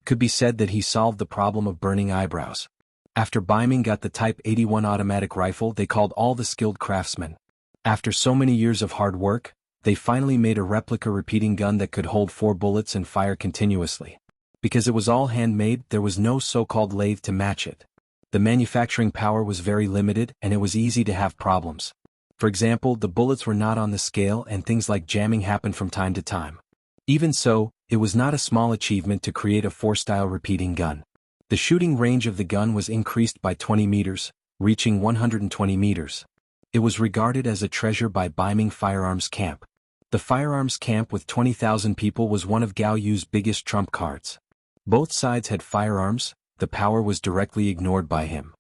Could be said that he solved the problem of burning eyebrows. After Baiming got the Type 81 automatic rifle, they called all the skilled craftsmen. After so many years of hard work, they finally made a replica repeating gun that could hold 4 bullets and fire continuously. Because it was all handmade, there was no so-called lathe to match it. The manufacturing power was very limited and it was easy to have problems. For example, the bullets were not on the scale and things like jamming happened from time to time. Even so, it was not a small achievement to create a 4-style repeating gun. The shooting range of the gun was increased by 20 meters, reaching 120 meters. It was regarded as a treasure by Baiming Firearms Camp. The firearms camp with 20,000 people was one of Gao Yu's biggest trump cards. Both sides had firearms, the power was directly ignored by him.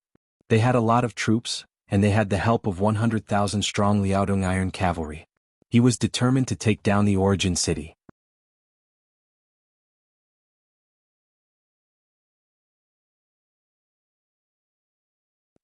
They had a lot of troops, and they had the help of 100,000 strong Liaodong iron cavalry. He was determined to take down the origin city.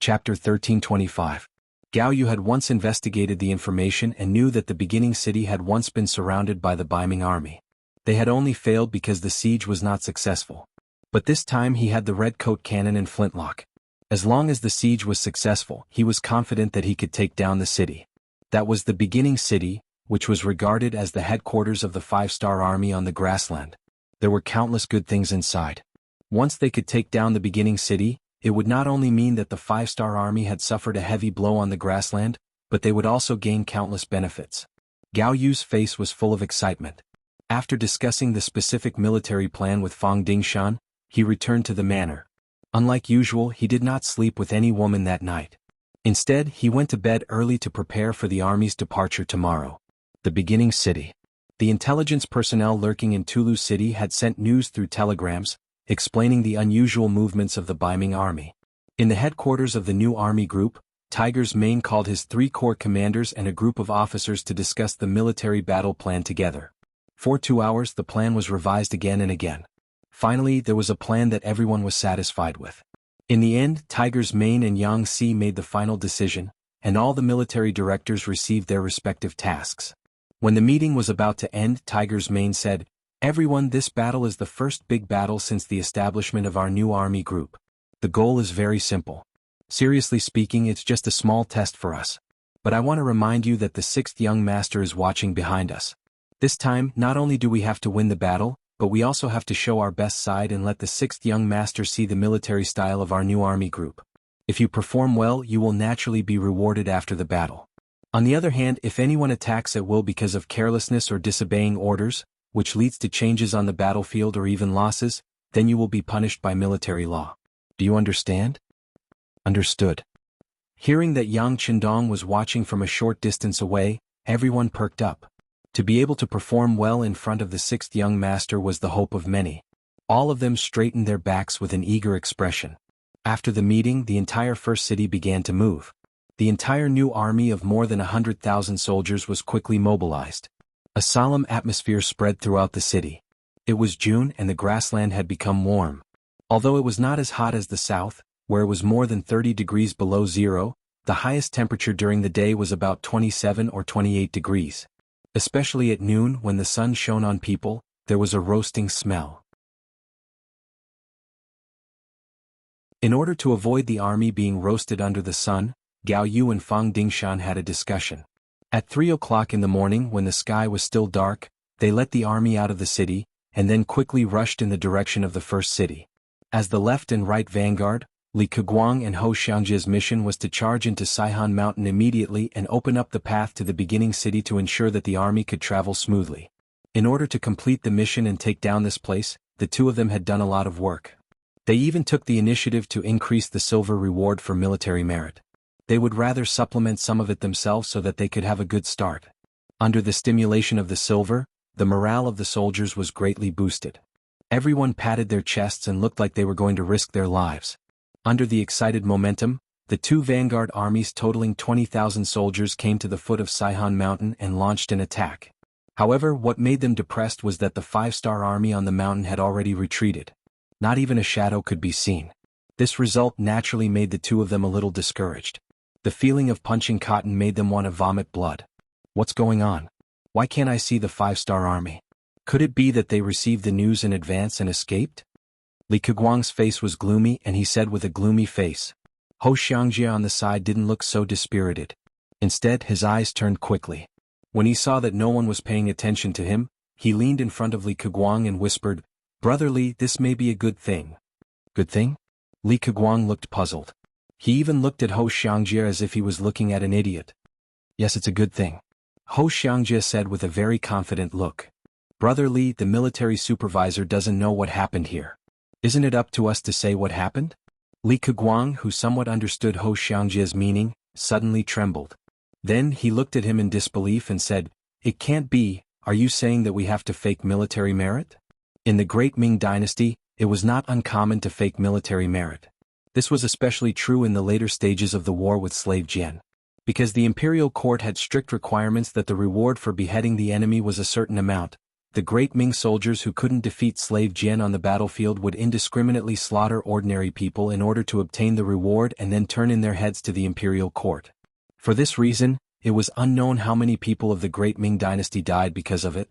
Chapter 1325. Gao Yu had once investigated the information and knew that the beginning city had once been surrounded by the Baiming army. They had only failed because the siege was not successful. But this time he had the red coat cannon and flintlock. As long as the siege was successful, he was confident that he could take down the city. That was the beginning city, which was regarded as the headquarters of the 5-star army on the grassland. There were countless good things inside. Once they could take down the beginning city, it would not only mean that the 5-star army had suffered a heavy blow on the grassland, but they would also gain countless benefits. Gao Yu's face was full of excitement. After discussing the specific military plan with Fang Dingshan, he returned to the manor. Unlike usual, he did not sleep with any woman that night. Instead, he went to bed early to prepare for the army's departure tomorrow. The beginning city. The intelligence personnel lurking in Tulu City had sent news through telegrams, explaining the unusual movements of the Baiming army. In the headquarters of the new army group, Tiger's Mane called his 3 corps commanders and a group of officers to discuss the military battle plan together. For 2 hours the plan was revised again and again. Finally, there was a plan that everyone was satisfied with. In the end, Tiger's Mane and Yang Xi made the final decision, and all the military directors received their respective tasks. When the meeting was about to end, Tiger's Mane said, "Everyone, this battle is the first big battle since the establishment of our new army group. The goal is very simple. Seriously speaking, it's just a small test for us. But I want to remind you that the 6th young master is watching behind us. This time, not only do we have to win the battle, but we also have to show our best side and let the 6th young master see the military style of our new army group. If you perform well, you will naturally be rewarded after the battle. On the other hand, if anyone attacks at will because of carelessness or disobeying orders, which leads to changes on the battlefield or even losses, then you will be punished by military law. Do you understand?" "Understood." Hearing that Yang Qindong was watching from a short distance away, everyone perked up. To be able to perform well in front of the 6th young master was the hope of many. All of them straightened their backs with an eager expression. After the meeting, the entire first city began to move. The entire new army of more than 100,000 soldiers was quickly mobilized. A solemn atmosphere spread throughout the city. It was June and the grassland had become warm. Although it was not as hot as the south, where it was more than 30 degrees below zero, the highest temperature during the day was about 27 or 28 degrees. Especially at noon when the sun shone on people, there was a roasting smell. In order to avoid the army being roasted under the sun, Gao Yu and Fang Dingshan had a discussion. At 3 o'clock in the morning, when the sky was still dark, they let the army out of the city, and then quickly rushed in the direction of the first city. As the left and right vanguard, Li Keguang and Hou Xiangjia's mission was to charge into Saihan Mountain immediately and open up the path to the beginning city to ensure that the army could travel smoothly. In order to complete the mission and take down this place, the two of them had done a lot of work. They even took the initiative to increase the silver reward for military merit. They would rather supplement some of it themselves so that they could have a good start. Under the stimulation of the silver, the morale of the soldiers was greatly boosted. Everyone patted their chests and looked like they were going to risk their lives. Under the excited momentum, the two vanguard armies totaling 20,000 soldiers came to the foot of Saihan Mountain and launched an attack. However, what made them depressed was that the 5-star army on the mountain had already retreated. Not even a shadow could be seen. This result naturally made the two of them a little discouraged. The feeling of punching cotton made them want to vomit blood. What's going on? Why can't I see the 5-star army? Could it be that they received the news in advance and escaped? Li Keguang's face was gloomy and he said with a gloomy face. Hou Xiangjia on the side didn't look so dispirited. Instead, his eyes turned quickly. When he saw that no one was paying attention to him, he leaned in front of Li Keguang and whispered, "Brother Li, this may be a good thing." Good thing? Li Keguang looked puzzled. He even looked at Hou Xiangjia as if he was looking at an idiot. Yes, it's a good thing. Hou Xiangjia said with a very confident look. Brother Li, the military supervisor doesn't know what happened here. Isn't it up to us to say what happened? Li Keguang, who somewhat understood Hou Xiangjia's meaning, suddenly trembled. Then he looked at him in disbelief and said, "It can't be, are you saying that we have to fake military merit?" In the Great Ming Dynasty, it was not uncommon to fake military merit. This was especially true in the later stages of the war with slave Jian. Because the imperial court had strict requirements that the reward for beheading the enemy was a certain amount, the Great Ming soldiers who couldn't defeat slave Jian on the battlefield would indiscriminately slaughter ordinary people in order to obtain the reward and then turn in their heads to the imperial court. For this reason, it was unknown how many people of the Great Ming Dynasty died because of it.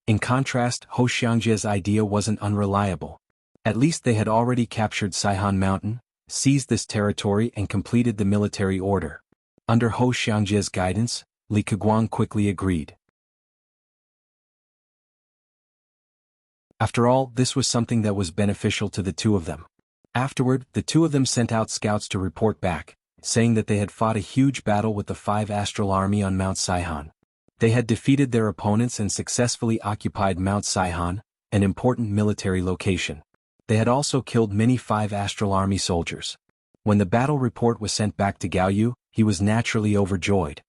In contrast, Hou Xiangjia's idea wasn't unreliable. At least they had already captured Saihan Mountain, seized this territory and completed the military order. Under Hou Xiangjia's guidance, Li Keguang quickly agreed. After all, this was something that was beneficial to the two of them. Afterward, the two of them sent out scouts to report back, saying that they had fought a huge battle with the 5 Astral Army on Mount Saihan. They had defeated their opponents and successfully occupied Mount Saihan, an important military location. They had also killed many 5 Astral Army soldiers. When the battle report was sent back to Gao Yu, he was naturally overjoyed.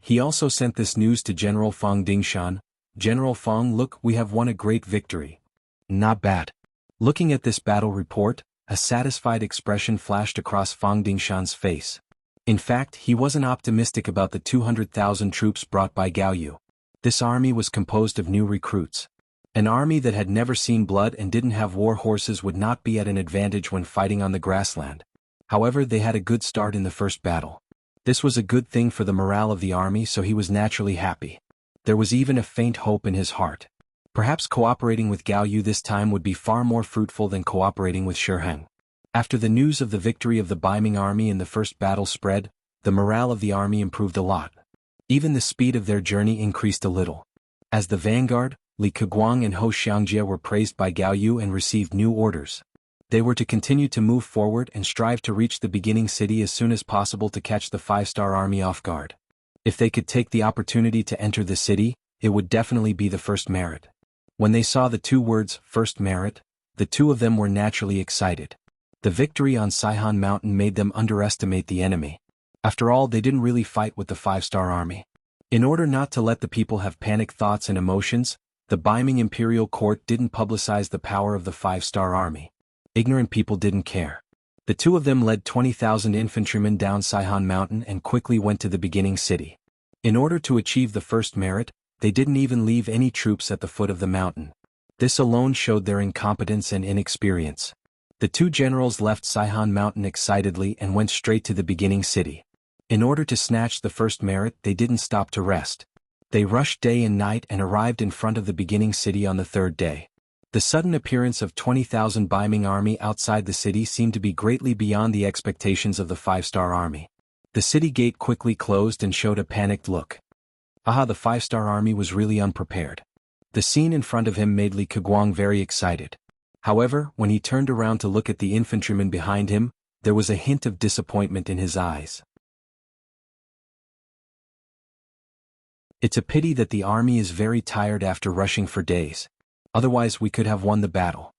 He also sent this news to General Fang Dingshan. "General Fang, look, we have won a great victory." Not bad. Looking at this battle report, a satisfied expression flashed across Fang Dingshan's face. In fact, he wasn't optimistic about the 200,000 troops brought by Gao Yu. This army was composed of new recruits. An army that had never seen blood and didn't have war horses would not be at an advantage when fighting on the grassland. However, they had a good start in the first battle. This was a good thing for the morale of the army, so he was naturally happy. There was even a faint hope in his heart. Perhaps cooperating with Gao Yu this time would be far more fruitful than cooperating with Shi Heng. After the news of the victory of the Baiming army in the first battle spread, the morale of the army improved a lot. Even the speed of their journey increased a little. As the vanguard, Li Keguang and Hou Xiangjia were praised by Gao Yu and received new orders. They were to continue to move forward and strive to reach the beginning city as soon as possible to catch the 5-star army off guard. If they could take the opportunity to enter the city, it would definitely be the first merit. When they saw the two words, first merit, the two of them were naturally excited. The victory on Saihan Mountain made them underestimate the enemy. After all, they didn't really fight with the 5-star army. In order not to let the people have panic thoughts and emotions, the Baiming imperial court didn't publicize the power of the 5-star army. Ignorant people didn't care. The two of them led 20,000 infantrymen down Saihan Mountain and quickly went to the beginning city. In order to achieve the first merit, they didn't even leave any troops at the foot of the mountain. This alone showed their incompetence and inexperience. The two generals left Saihan Mountain excitedly and went straight to the beginning city. In order to snatch the first merit, they didn't stop to rest. They rushed day and night and arrived in front of the beginning city on the third day. The sudden appearance of 20,000 Baiming army outside the city seemed to be greatly beyond the expectations of the five-star army. The city gate quickly closed and showed a panicked look. Aha, the five-star army was really unprepared. The scene in front of him made Li Keguang very excited. However, when he turned around to look at the infantryman behind him, there was a hint of disappointment in his eyes. It's a pity that the army is very tired after rushing for days. Otherwise we could have won the battle.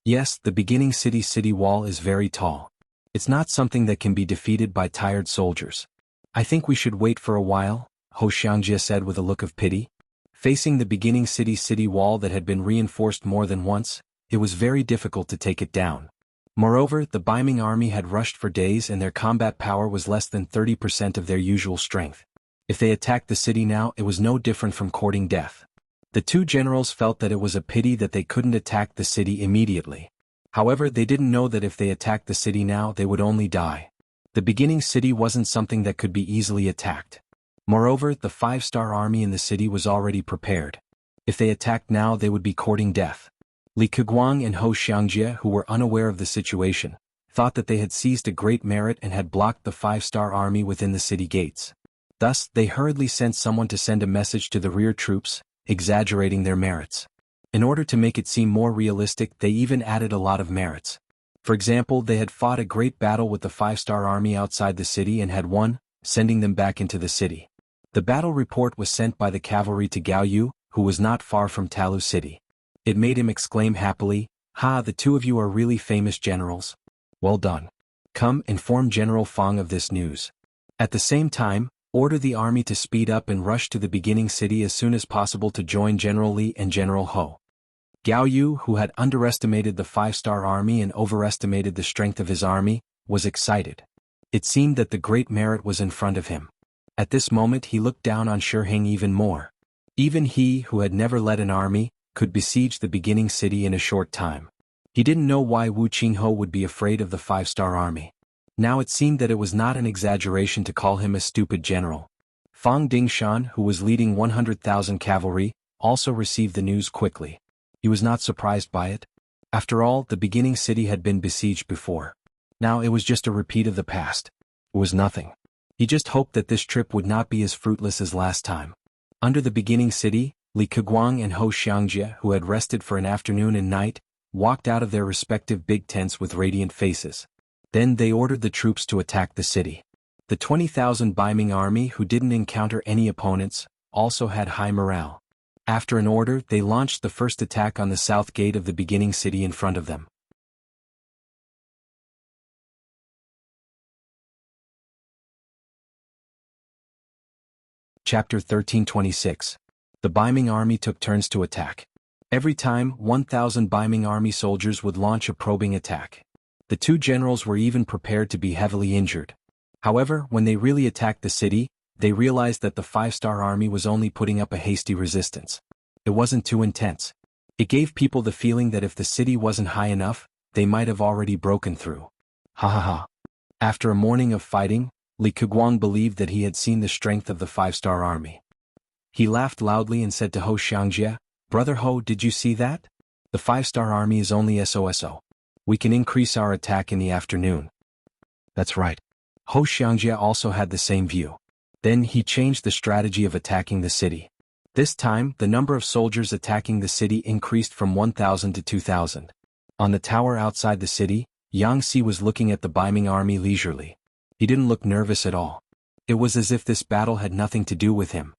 Yes, the beginning city wall is very tall. It's not something that can be defeated by tired soldiers. I think we should wait for a while, Ho Xiangjie said with a look of pity. Facing the beginning city wall that had been reinforced more than once, it was very difficult to take it down. Moreover, the Baiming army had rushed for days and their combat power was less than 30% of their usual strength. If they attacked the city now, it was no different from courting death. The two generals felt that it was a pity that they couldn't attack the city immediately. However, they didn't know that if they attacked the city now they would only die. The beginning city wasn't something that could be easily attacked. Moreover, the five-star army in the city was already prepared. If they attacked now they would be courting death. Li Keguang and Ho Xiangjie, who were unaware of the situation, thought that they had seized a great merit and had blocked the five-star army within the city gates. Thus, they hurriedly sent someone to send a message to the rear troops, exaggerating their merits. In order to make it seem more realistic, they even added a lot of merits. For example, they had fought a great battle with the five-star army outside the city and had won, sending them back into the city. The battle report was sent by the cavalry to Gao Yu, who was not far from Talu City. It made him exclaim happily, "Ha, the two of you are really famous generals. Well done. Come, inform General Fang of this news. At the same time, order the army to speed up and rush to the beginning city as soon as possible to join General Li and General Ho." Gao Yu, who had underestimated the five-star army and overestimated the strength of his army, was excited. It seemed that the great merit was in front of him. At this moment he looked down on Shiheng even more. Even he, who had never led an army, could besiege the beginning city in a short time. He didn't know why Wu Qinghe would be afraid of the five-star army. Now it seemed that it was not an exaggeration to call him a stupid general. Fang Dingshan, who was leading 100,000 cavalry, also received the news quickly. He was not surprised by it. After all, the beginning city had been besieged before. Now it was just a repeat of the past. It was nothing. He just hoped that this trip would not be as fruitless as last time. Under the beginning city, Li Keguang and Ho Xiangjie, who had rested for an afternoon and night, walked out of their respective big tents with radiant faces. Then they ordered the troops to attack the city. The 20,000 Baiming army, who didn't encounter any opponents, also had high morale. After an order, they launched the first attack on the south gate of the beginning city in front of them. Chapter 1326. The Baiming army took turns to attack. Every time, 1,000 Baiming army soldiers would launch a probing attack. The two generals were even prepared to be heavily injured. However, when they really attacked the city, they realized that the five-star army was only putting up a hasty resistance. It wasn't too intense. It gave people the feeling that if the city wasn't high enough, they might have already broken through. Ha ha ha. After a morning of fighting, Li Keguang believed that he had seen the strength of the five-star army. He laughed loudly and said to Ho Xiangjie, "Brother Ho, did you see that? The five-star army is only SOSO. We can increase our attack in the afternoon." That's right. Ho Xiangjie also had the same view. Then he changed the strategy of attacking the city. This time, the number of soldiers attacking the city increased from 1,000 to 2,000. On the tower outside the city, Yang Si was looking at the Baiming army leisurely. He didn't look nervous at all. It was as if this battle had nothing to do with him.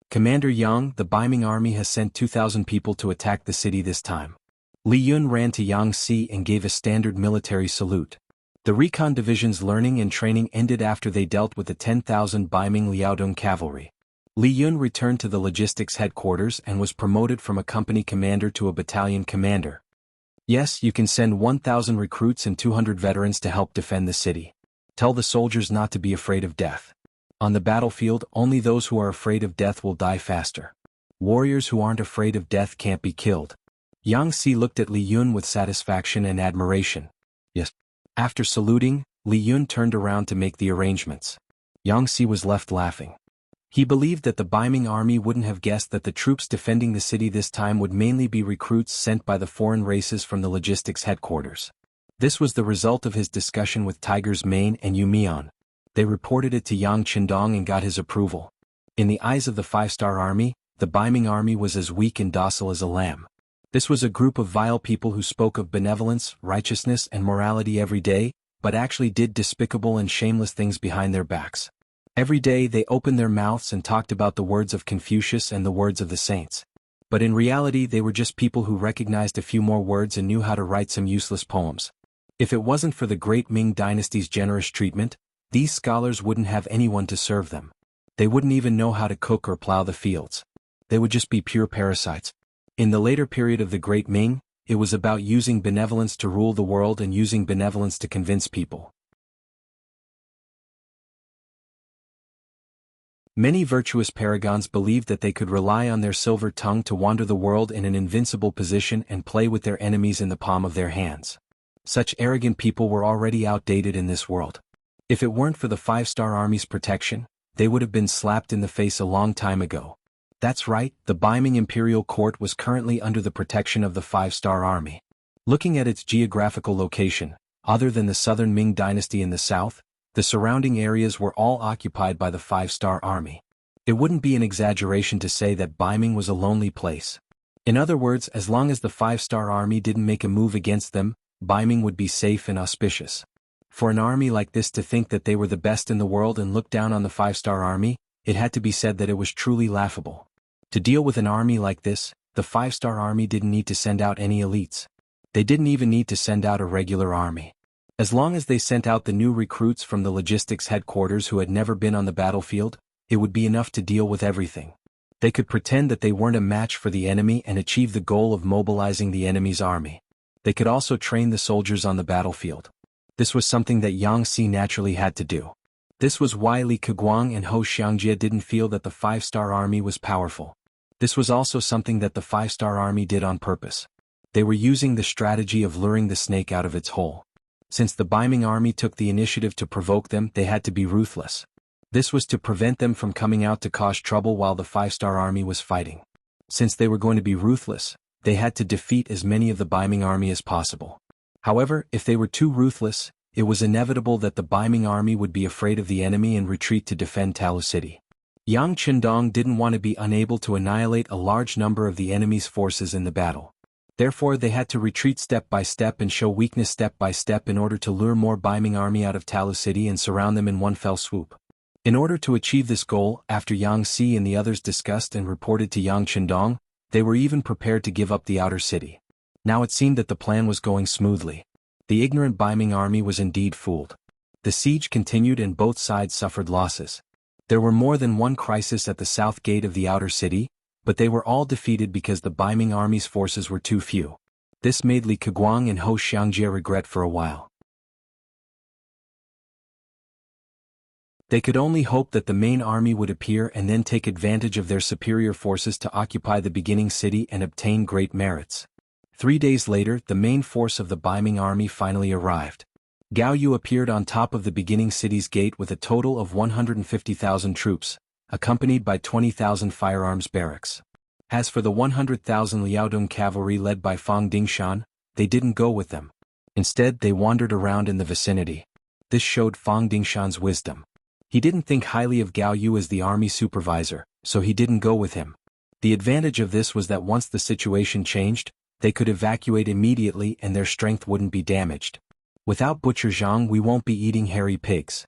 "Commander Yang, the Baiming army has sent 2,000 people to attack the city this time." Li Yun ran to Yang Si and gave a standard military salute. The recon division's learning and training ended after they dealt with the 10,000 Baiming Liaodong cavalry. Li Yun returned to the logistics headquarters and was promoted from a company commander to a battalion commander. Yes, you can send 1,000 recruits and 200 veterans to help defend the city. Tell the soldiers not to be afraid of death. On the battlefield, only those who are afraid of death will die faster. Warriors who aren't afraid of death can't be killed. Yang Si looked at Li Yun with satisfaction and admiration. Yes. After saluting, Li Yun turned around to make the arrangements. Yang Si was left laughing. He believed that the Baiming army wouldn't have guessed that the troops defending the city this time would mainly be recruits sent by the foreign races from the logistics headquarters. This was the result of his discussion with Tiger's Mane and Yu Mian. They reported it to Yang Qindong and got his approval. In the eyes of the five-star army, the Baiming army was as weak and docile as a lamb. This was a group of vile people who spoke of benevolence, righteousness and morality every day, but actually did despicable and shameless things behind their backs. Every day they opened their mouths and talked about the words of Confucius and the words of the saints. But in reality they were just people who recognized a few more words and knew how to write some useless poems. If it wasn't for the great Ming dynasty's generous treatment, these scholars wouldn't have anyone to serve them. They wouldn't even know how to cook or plow the fields. They would just be pure parasites. In the later period of the Great Ming, it was about using benevolence to rule the world and using benevolence to convince people. Many virtuous paragons believed that they could rely on their silver tongue to wander the world in an invincible position and play with their enemies in the palm of their hands. Such arrogant people were already outdated in this world. If it weren't for the five-star army's protection, they would have been slapped in the face a long time ago. That's right, the Baiming imperial court was currently under the protection of the five-star army. Looking at its geographical location, other than the southern Ming dynasty in the south, the surrounding areas were all occupied by the five-star army. It wouldn't be an exaggeration to say that Baiming was a lonely place. In other words, as long as the five-star army didn't make a move against them, Baiming would be safe and auspicious. For an army like this to think that they were the best in the world and look down on the five-star army, it had to be said that it was truly laughable. To deal with an army like this, the five-star army didn't need to send out any elites. They didn't even need to send out a regular army. As long as they sent out the new recruits from the logistics headquarters who had never been on the battlefield, it would be enough to deal with everything. They could pretend that they weren't a match for the enemy and achieve the goal of mobilizing the enemy's army. They could also train the soldiers on the battlefield. This was something that Yang Si naturally had to do. This was why Li Keguang and Hou Xiangjie didn't feel that the five-star army was powerful. This was also something that the five-star army did on purpose. They were using the strategy of luring the snake out of its hole. Since the Baiming army took the initiative to provoke them, they had to be ruthless. This was to prevent them from coming out to cause trouble while the five-star army was fighting. Since they were going to be ruthless, they had to defeat as many of the Baiming army as possible. However, if they were too ruthless, it was inevitable that the Baiming army would be afraid of the enemy and retreat to defend Talu City. Yang Qindong didn't want to be unable to annihilate a large number of the enemy's forces in the battle. Therefore they had to retreat step by step and show weakness step by step in order to lure more Baiming army out of Talu City and surround them in one fell swoop. In order to achieve this goal, after Yang Si and the others discussed and reported to Yang Qindong, they were even prepared to give up the outer city. Now it seemed that the plan was going smoothly. The ignorant Baiming army was indeed fooled. The siege continued and both sides suffered losses. There were more than one crisis at the south gate of the outer city, but they were all defeated because the Baiming army's forces were too few. This made Li Keguang and Hou Xiangjie regret for a while. They could only hope that the main army would appear and then take advantage of their superior forces to occupy the beginning city and obtain great merits. 3 days later, the main force of the Baiming army finally arrived. Gao Yu appeared on top of the beginning city's gate with a total of 150,000 troops, accompanied by 20,000 firearms barracks. As for the 100,000 Liaodong cavalry led by Fang Dingshan, they didn't go with them. Instead, they wandered around in the vicinity. This showed Fang Dingshan's wisdom. He didn't think highly of Gao Yu as the army supervisor, so he didn't go with him. The advantage of this was that once the situation changed, they could evacuate immediately and their strength wouldn't be damaged. Without Butcher Zhang, we won't be eating hairy pigs.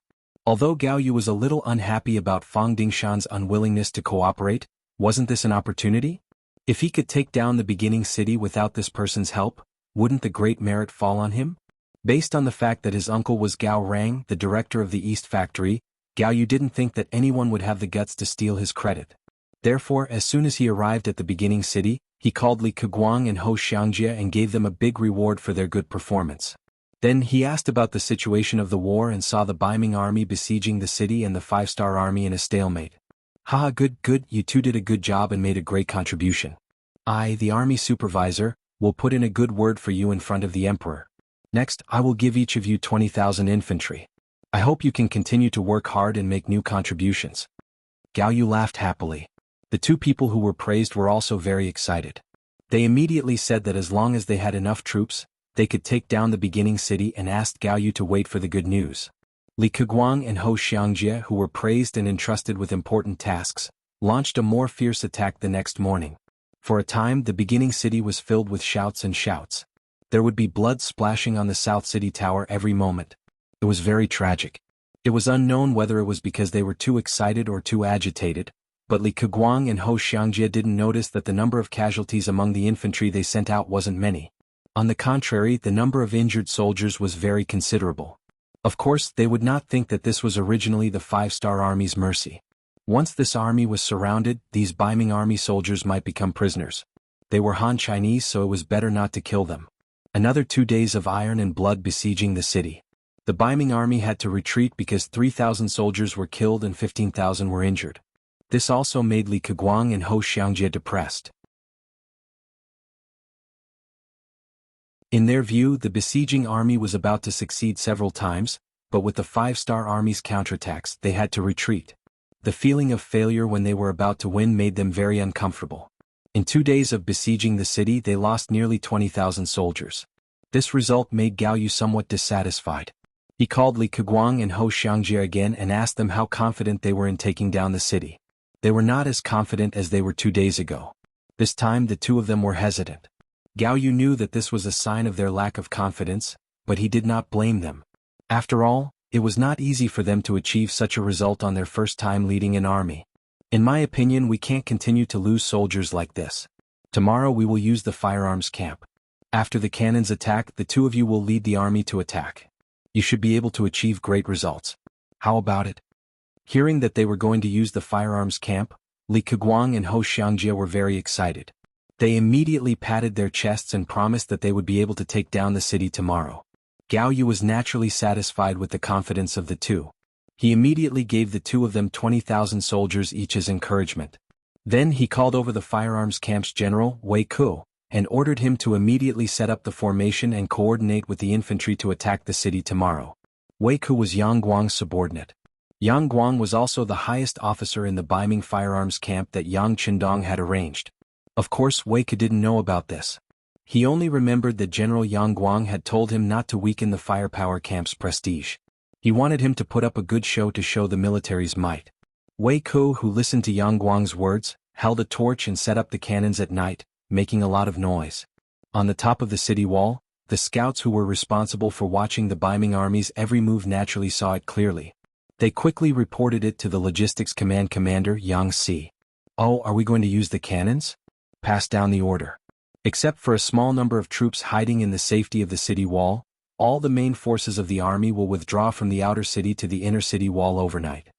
Although Gao Yu was a little unhappy about Fang Dingshan's unwillingness to cooperate, wasn't this an opportunity? If he could take down the beginning city without this person's help, wouldn't the great merit fall on him? Based on the fact that his uncle was Gao Rang, the director of the East Factory, Gao Yu didn't think that anyone would have the guts to steal his credit. Therefore, as soon as he arrived at the beginning city, he called Li Keguang and Hou Xiangjie and gave them a big reward for their good performance. Then he asked about the situation of the war and saw the Baiming army besieging the city and the five-star army in a stalemate. Haha, good, you two did a good job and made a great contribution. I, the army supervisor, will put in a good word for you in front of the emperor. Next, I will give each of you 20,000 infantry. I hope you can continue to work hard and make new contributions. Gao Yu laughed happily. The two people who were praised were also very excited. They immediately said that as long as they had enough troops, they could take down the beginning city and asked Gao Yu to wait for the good news. Li Keguang and Hou Xiangjie, who were praised and entrusted with important tasks, launched a more fierce attack the next morning. For a time the beginning city was filled with shouts and shouts. There would be blood splashing on the South City Tower every moment. It was very tragic. It was unknown whether it was because they were too excited or too agitated, but Li Keguang and Hou Xiangjie didn't notice that the number of casualties among the infantry they sent out wasn't many. On the contrary, the number of injured soldiers was very considerable. Of course, they would not think that this was originally the Five-Star Army's mercy. Once this army was surrounded, these Baiming army soldiers might become prisoners. They were Han Chinese, so it was better not to kill them. Another 2 days of iron and blood besieging the city. The Baiming army had to retreat because 3,000 soldiers were killed and 15,000 were injured. This also made Li Keguang and Hou Xiangjie depressed. In their view, the besieging army was about to succeed several times, but with the Five-Star Army's counterattacks, they had to retreat. The feeling of failure when they were about to win made them very uncomfortable. In 2 days of besieging the city, they lost nearly 20,000 soldiers. This result made Gao Yu somewhat dissatisfied. He called Li Keguang and Hou Xiangjie again and asked them how confident they were in taking down the city. They were not as confident as they were 2 days ago. This time the two of them were hesitant. Gao Yu knew that this was a sign of their lack of confidence, but he did not blame them. After all, it was not easy for them to achieve such a result on their first time leading an army. In my opinion, we can't continue to lose soldiers like this. Tomorrow we will use the firearms camp. After the cannons attack, the two of you will lead the army to attack. You should be able to achieve great results. How about it? Hearing that they were going to use the firearms camp, Li Keguang and Hou Xiangjie were very excited. They immediately patted their chests and promised that they would be able to take down the city tomorrow. Gao Yu was naturally satisfied with the confidence of the two. He immediately gave the two of them 20,000 soldiers each as encouragement. Then he called over the firearms camp's general, Wei Ku, and ordered him to immediately set up the formation and coordinate with the infantry to attack the city tomorrow. Wei Ku was Yang Guang's subordinate. Yang Guang was also the highest officer in the Baiming firearms camp that Yang Qindong had arranged. Of course, Wei Ku didn't know about this. He only remembered that General Yang Guang had told him not to weaken the firepower camp's prestige. He wanted him to put up a good show to show the military's might. Wei Ku, who listened to Yang Guang's words, held a torch and set up the cannons at night, making a lot of noise. On the top of the city wall, the scouts who were responsible for watching the Baiming army's every move naturally saw it clearly. They quickly reported it to the logistics command commander, Yang Si. "Oh, are we going to use the cannons?" Pass down the order. Except for a small number of troops hiding in the safety of the city wall, all the main forces of the army will withdraw from the outer city to the inner city wall overnight.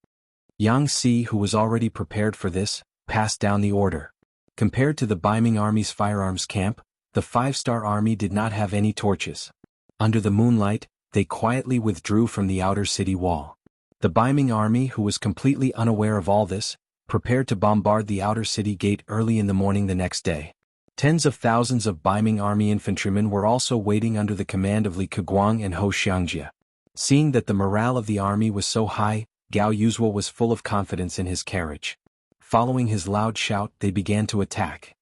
Yang Si, who was already prepared for this, passed down the order. Compared to the Baiming army's firearms camp, the Five-Star Army did not have any torches. Under the moonlight, they quietly withdrew from the outer city wall. The Baiming army, who was completely unaware of all this, prepared to bombard the outer city gate early in the morning the next day. Tens of thousands of Baiming army infantrymen were also waiting under the command of Li Keguang and Hou Xiangjie. Seeing that the morale of the army was so high, Gao Yu was full of confidence in his carriage. Following his loud shout, they began to attack.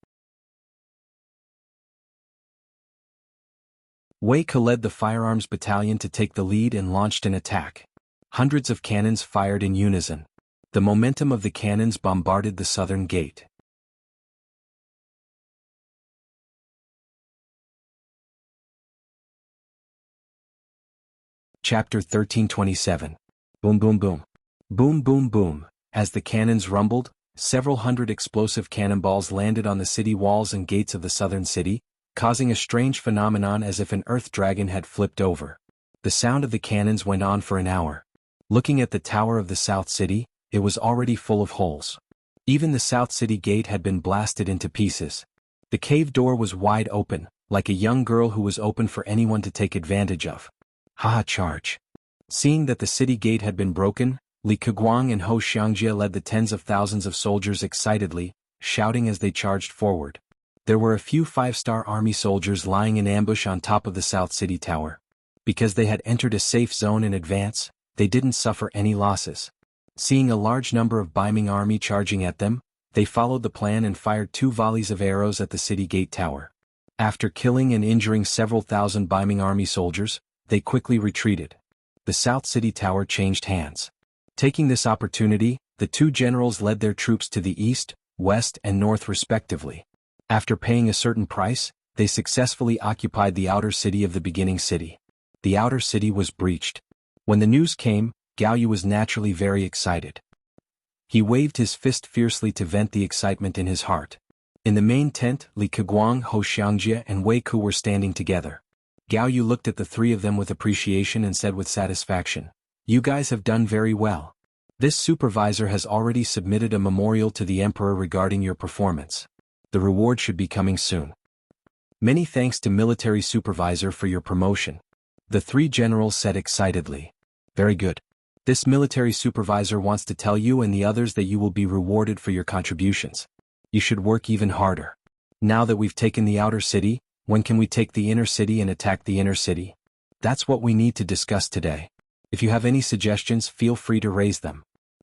Wei Ke led the firearms battalion to take the lead and launched an attack. Hundreds of cannons fired in unison. The momentum of the cannons bombarded the southern gate. Chapter 1327. Boom boom boom. Boom boom boom. As the cannons rumbled, several hundred explosive cannonballs landed on the city walls and gates of the southern city, causing a strange phenomenon as if an earth dragon had flipped over. The sound of the cannons went on for an hour. Looking at the tower of the South City, it was already full of holes. Even the South City gate had been blasted into pieces. The cave door was wide open, like a young girl who was open for anyone to take advantage of. Haha, charge. Seeing that the city gate had been broken, Li Keguang and Hou Xiangjie led the tens of thousands of soldiers excitedly, shouting as they charged forward. There were a few Five-Star Army soldiers lying in ambush on top of the South City Tower. Because they had entered a safe zone in advance, they didn't suffer any losses. Seeing a large number of Biming army charging at them, they followed the plan and fired 2 volleys of arrows at the city gate tower. After killing and injuring several thousand Biming army soldiers, they quickly retreated. The South City Tower changed hands. Taking this opportunity, the 2 generals led their troops to the east, west and north respectively. After paying a certain price, they successfully occupied the outer city of the beginning city. The outer city was breached. When the news came, Gao Yu was naturally very excited. He waved his fist fiercely to vent the excitement in his heart. In the main tent, Li Keguang, Ho Xiangjie and Wei Ku were standing together. Gao Yu looked at the 3 of them with appreciation and said with satisfaction, "You guys have done very well. This supervisor has already submitted a memorial to the emperor regarding your performance. The reward should be coming soon. Many thanks to military supervisor for your promotion." The 3 generals said excitedly. "Very good. This military supervisor wants to tell you and the others that you will be rewarded for your contributions. You should work even harder. Now that we've taken the outer city, when can we take the inner city and attack the inner city? That's what we need to discuss today. If you have any suggestions, feel free to raise them."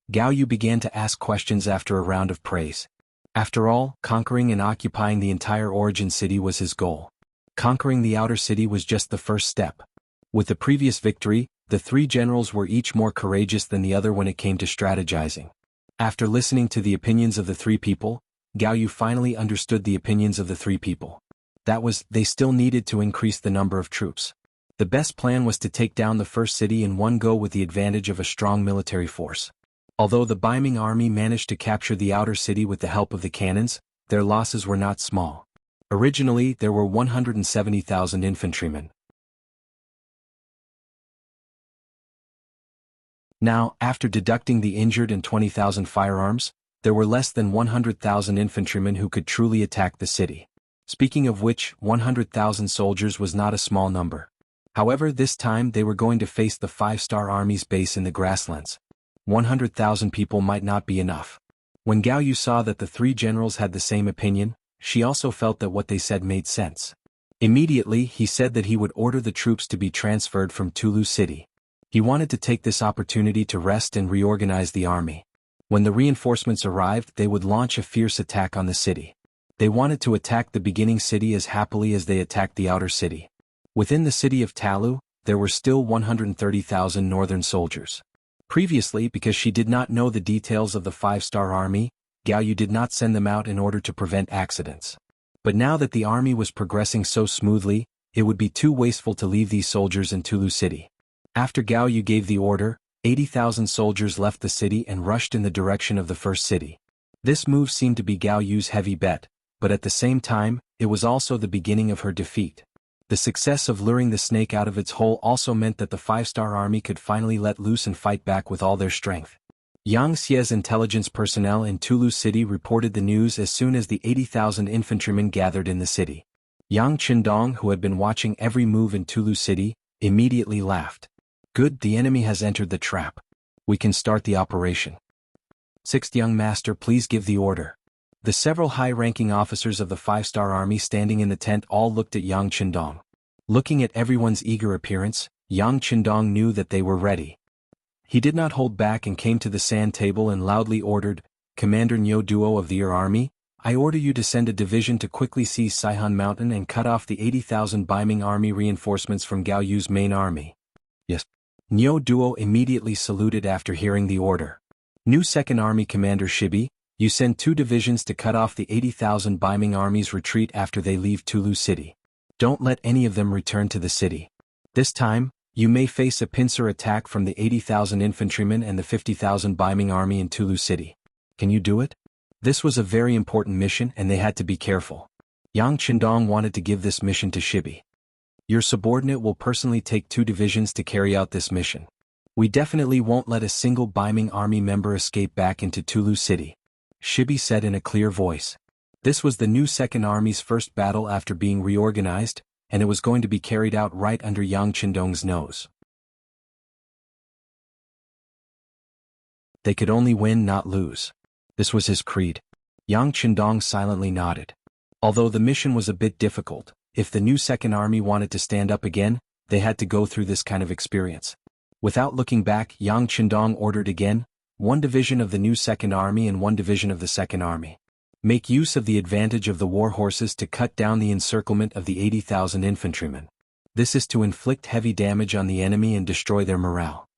Gao Yu began to ask questions after a round of praise. After all, conquering and occupying the entire origin city was his goal. Conquering the outer city was just the first step. With the previous victory, the 3 generals were each more courageous than the other when it came to strategizing. After listening to the opinions of the 3 people, Gao Yu finally understood the opinions of the 3 people. That was, they still needed to increase the number of troops. The best plan was to take down the first city in one go with the advantage of a strong military force. Although the Biming army managed to capture the outer city with the help of the cannons, their losses were not small. Originally, there were 170,000 infantrymen. Now, after deducting the injured and 20,000 firearms, there were less than 100,000 infantrymen who could truly attack the city. Speaking of which, 100,000 soldiers was not a small number. However, this time they were going to face the 5-star army's base in the grasslands. 100,000 people might not be enough. When Gao Yu saw that the 3 generals had the same opinion, she also felt that what they said made sense. Immediately, he said that he would order the troops to be transferred from Tulu City. He wanted to take this opportunity to rest and reorganize the army. When the reinforcements arrived, they would launch a fierce attack on the city. They wanted to attack the beginning city as happily as they attacked the outer city. Within the city of Talu, there were still 130,000 northern soldiers. Previously, because she did not know the details of the 5-star army, Gao Yu did not send them out in order to prevent accidents. But now that the army was progressing so smoothly, it would be too wasteful to leave these soldiers in Tulu City. After Gao Yu gave the order, 80,000 soldiers left the city and rushed in the direction of the first city. This move seemed to be Gao Yu's heavy bet, but at the same time, it was also the beginning of her defeat. The success of luring the snake out of its hole also meant that the 5-star army could finally let loose and fight back with all their strength. Yang Xie's intelligence personnel in Tulu City reported the news as soon as the 80,000 infantrymen gathered in the city. Yang Qindong, who had been watching every move in Tulu City, immediately laughed. "Good, the enemy has entered the trap. We can start the operation." "Sixth young master, please give the order." The several high-ranking officers of the 5-star army standing in the tent all looked at Yang Qindong. Looking at everyone's eager appearance, Yang Qindong knew that they were ready. He did not hold back and came to the sand table and loudly ordered, "Commander Nyo Duo of the Ur Army, I order you to send a division to quickly seize Saihan Mountain and cut off the 80,000 Biming army reinforcements from Gao Yu's main army." "Yes." Nyo Duo immediately saluted after hearing the order. "New 2nd Army Commander Shibi, you send 2 divisions to cut off the 80,000 Biming army's retreat after they leave Tulu City. Don't let any of them return to the city. This time, you may face a pincer attack from the 80,000 infantrymen and the 50,000 Biming army in Tulu City. Can you do it?" This was a very important mission and they had to be careful. Yang Qindong wanted to give this mission to Shibi. "Your subordinate will personally take 2 divisions to carry out this mission. We definitely won't let a single Biming army member escape back into Tulu City," Shibi said in a clear voice. This was the new 2nd Army's first battle after being reorganized, and it was going to be carried out right under Yang Qindong's nose. They could only win, not lose. This was his creed. Yang Qindong silently nodded. Although the mission was a bit difficult, if the new 2nd Army wanted to stand up again, they had to go through this kind of experience. Without looking back, Yang Qindong ordered again, one division of the new Second Army and one division of the Second Army. Make use of the advantage of the war horses to cut down the encirclement of the 80,000 infantrymen. This is to inflict heavy damage on the enemy and destroy their morale.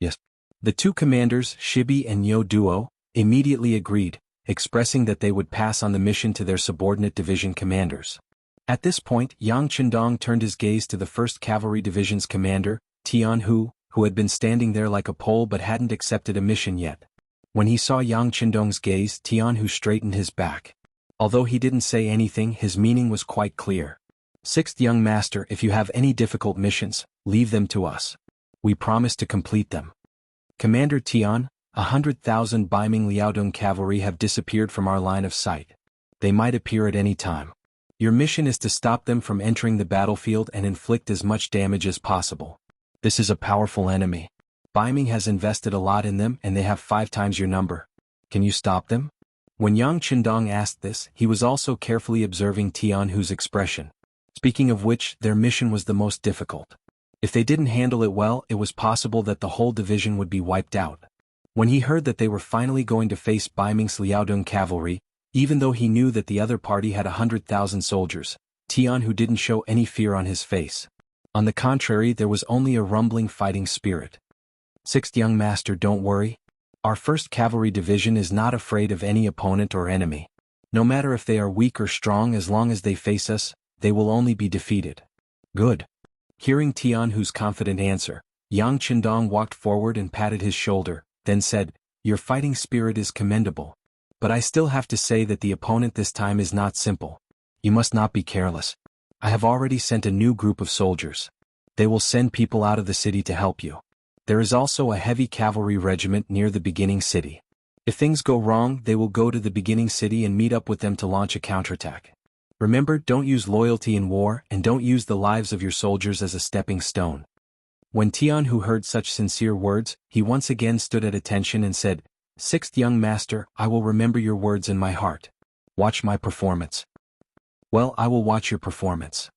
Yes. The two commanders, Shibi and Yo Duo, immediately agreed, expressing that they would pass on the mission to their subordinate division commanders. At this point, Yang Chendong turned his gaze to the 1st Cavalry Division's commander, Tian Hu had been standing there like a pole but hadn't accepted a mission yet. When he saw Yang Chendong's gaze, Tian Hu straightened his back. Although he didn't say anything, his meaning was quite clear. 6th young master, if you have any difficult missions, leave them to us. We promise to complete them. Commander Tian, 100,000 Baiming Liaodong cavalry have disappeared from our line of sight. They might appear at any time. Your mission is to stop them from entering the battlefield and inflict as much damage as possible. This is a powerful enemy. Baiming has invested a lot in them and they have 5 times your number. Can you stop them? When Yang Chendong asked this, he was also carefully observing Tian Hu's expression. Speaking of which, their mission was the most difficult. If they didn't handle it well, it was possible that the whole division would be wiped out. When he heard that they were finally going to face Baiming's Liaodong cavalry, even though he knew that the other party had 100,000 soldiers, Tian Hu didn't show any fear on his face. On the contrary, there was only a rumbling fighting spirit. 6th young master, don't worry. Our 1st Cavalry Division is not afraid of any opponent or enemy. No matter if they are weak or strong, as long as they face us, they will only be defeated. Good. Hearing Tian Hu's confident answer, Yang Chendong walked forward and patted his shoulder, then said, your fighting spirit is commendable. But I still have to say that the opponent this time is not simple. You must not be careless. I have already sent a new group of soldiers. They will send people out of the city to help you. There is also a heavy cavalry regiment near the beginning city. If things go wrong, they will go to the beginning city and meet up with them to launch a counterattack. Remember, don't use loyalty in war and don't use the lives of your soldiers as a stepping stone. When Tian Hu heard such sincere words, he once again stood at attention and said, 6th young master, I will remember your words in my heart. Watch my performance. Well, I will watch your performance.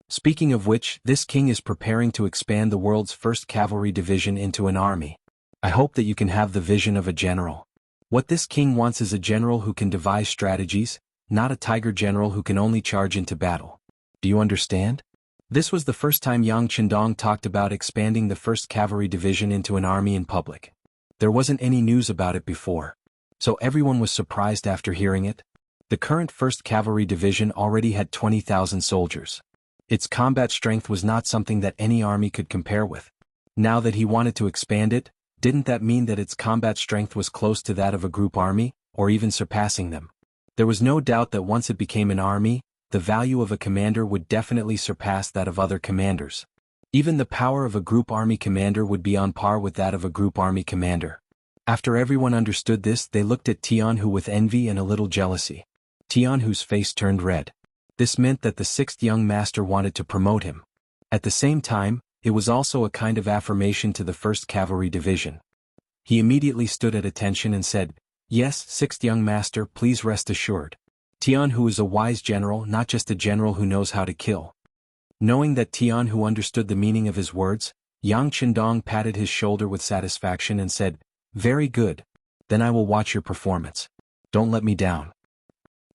Speaking of which, this king is preparing to expand the world's 1st Cavalry Division into an army. I hope that you can have the vision of a general. What this king wants is a general who can devise strategies, not a tiger general who can only charge into battle. Do you understand? This was the first time Yang Chendong talked about expanding the 1st Cavalry Division into an army in public. There wasn't any news about it before. So everyone was surprised after hearing it. The current 1st Cavalry Division already had 20,000 soldiers. Its combat strength was not something that any army could compare with. Now that he wanted to expand it, didn't that mean that its combat strength was close to that of a group army, or even surpassing them? There was no doubt that once it became an army, the value of a commander would definitely surpass that of other commanders. Even the power of a group army commander would be on par with that of a group army commander. After everyone understood this, they looked at Tian Hu with envy and a little jealousy. Tian Hu's face turned red. This meant that the 6th young master wanted to promote him. At the same time, it was also a kind of affirmation to the 1st Cavalry Division. He immediately stood at attention and said, yes, 6th young master, please rest assured. Tian Hu is a wise general, not just a general who knows how to kill. Knowing that Tian Hu understood the meaning of his words, Yang Chendong patted his shoulder with satisfaction and said, very good. Then I will watch your performance. Don't let me down.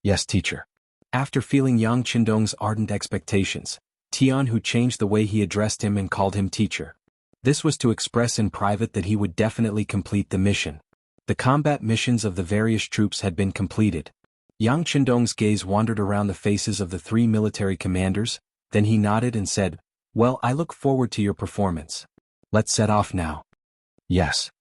Yes, teacher. After feeling Yang Chendong's ardent expectations, Tian Hu changed the way he addressed him and called him teacher. This was to express in private that he would definitely complete the mission. The combat missions of the various troops had been completed. Yang Chendong's gaze wandered around the faces of the 3 military commanders, then he nodded and said, well, I look forward to your performance. Let's set off now. Yes.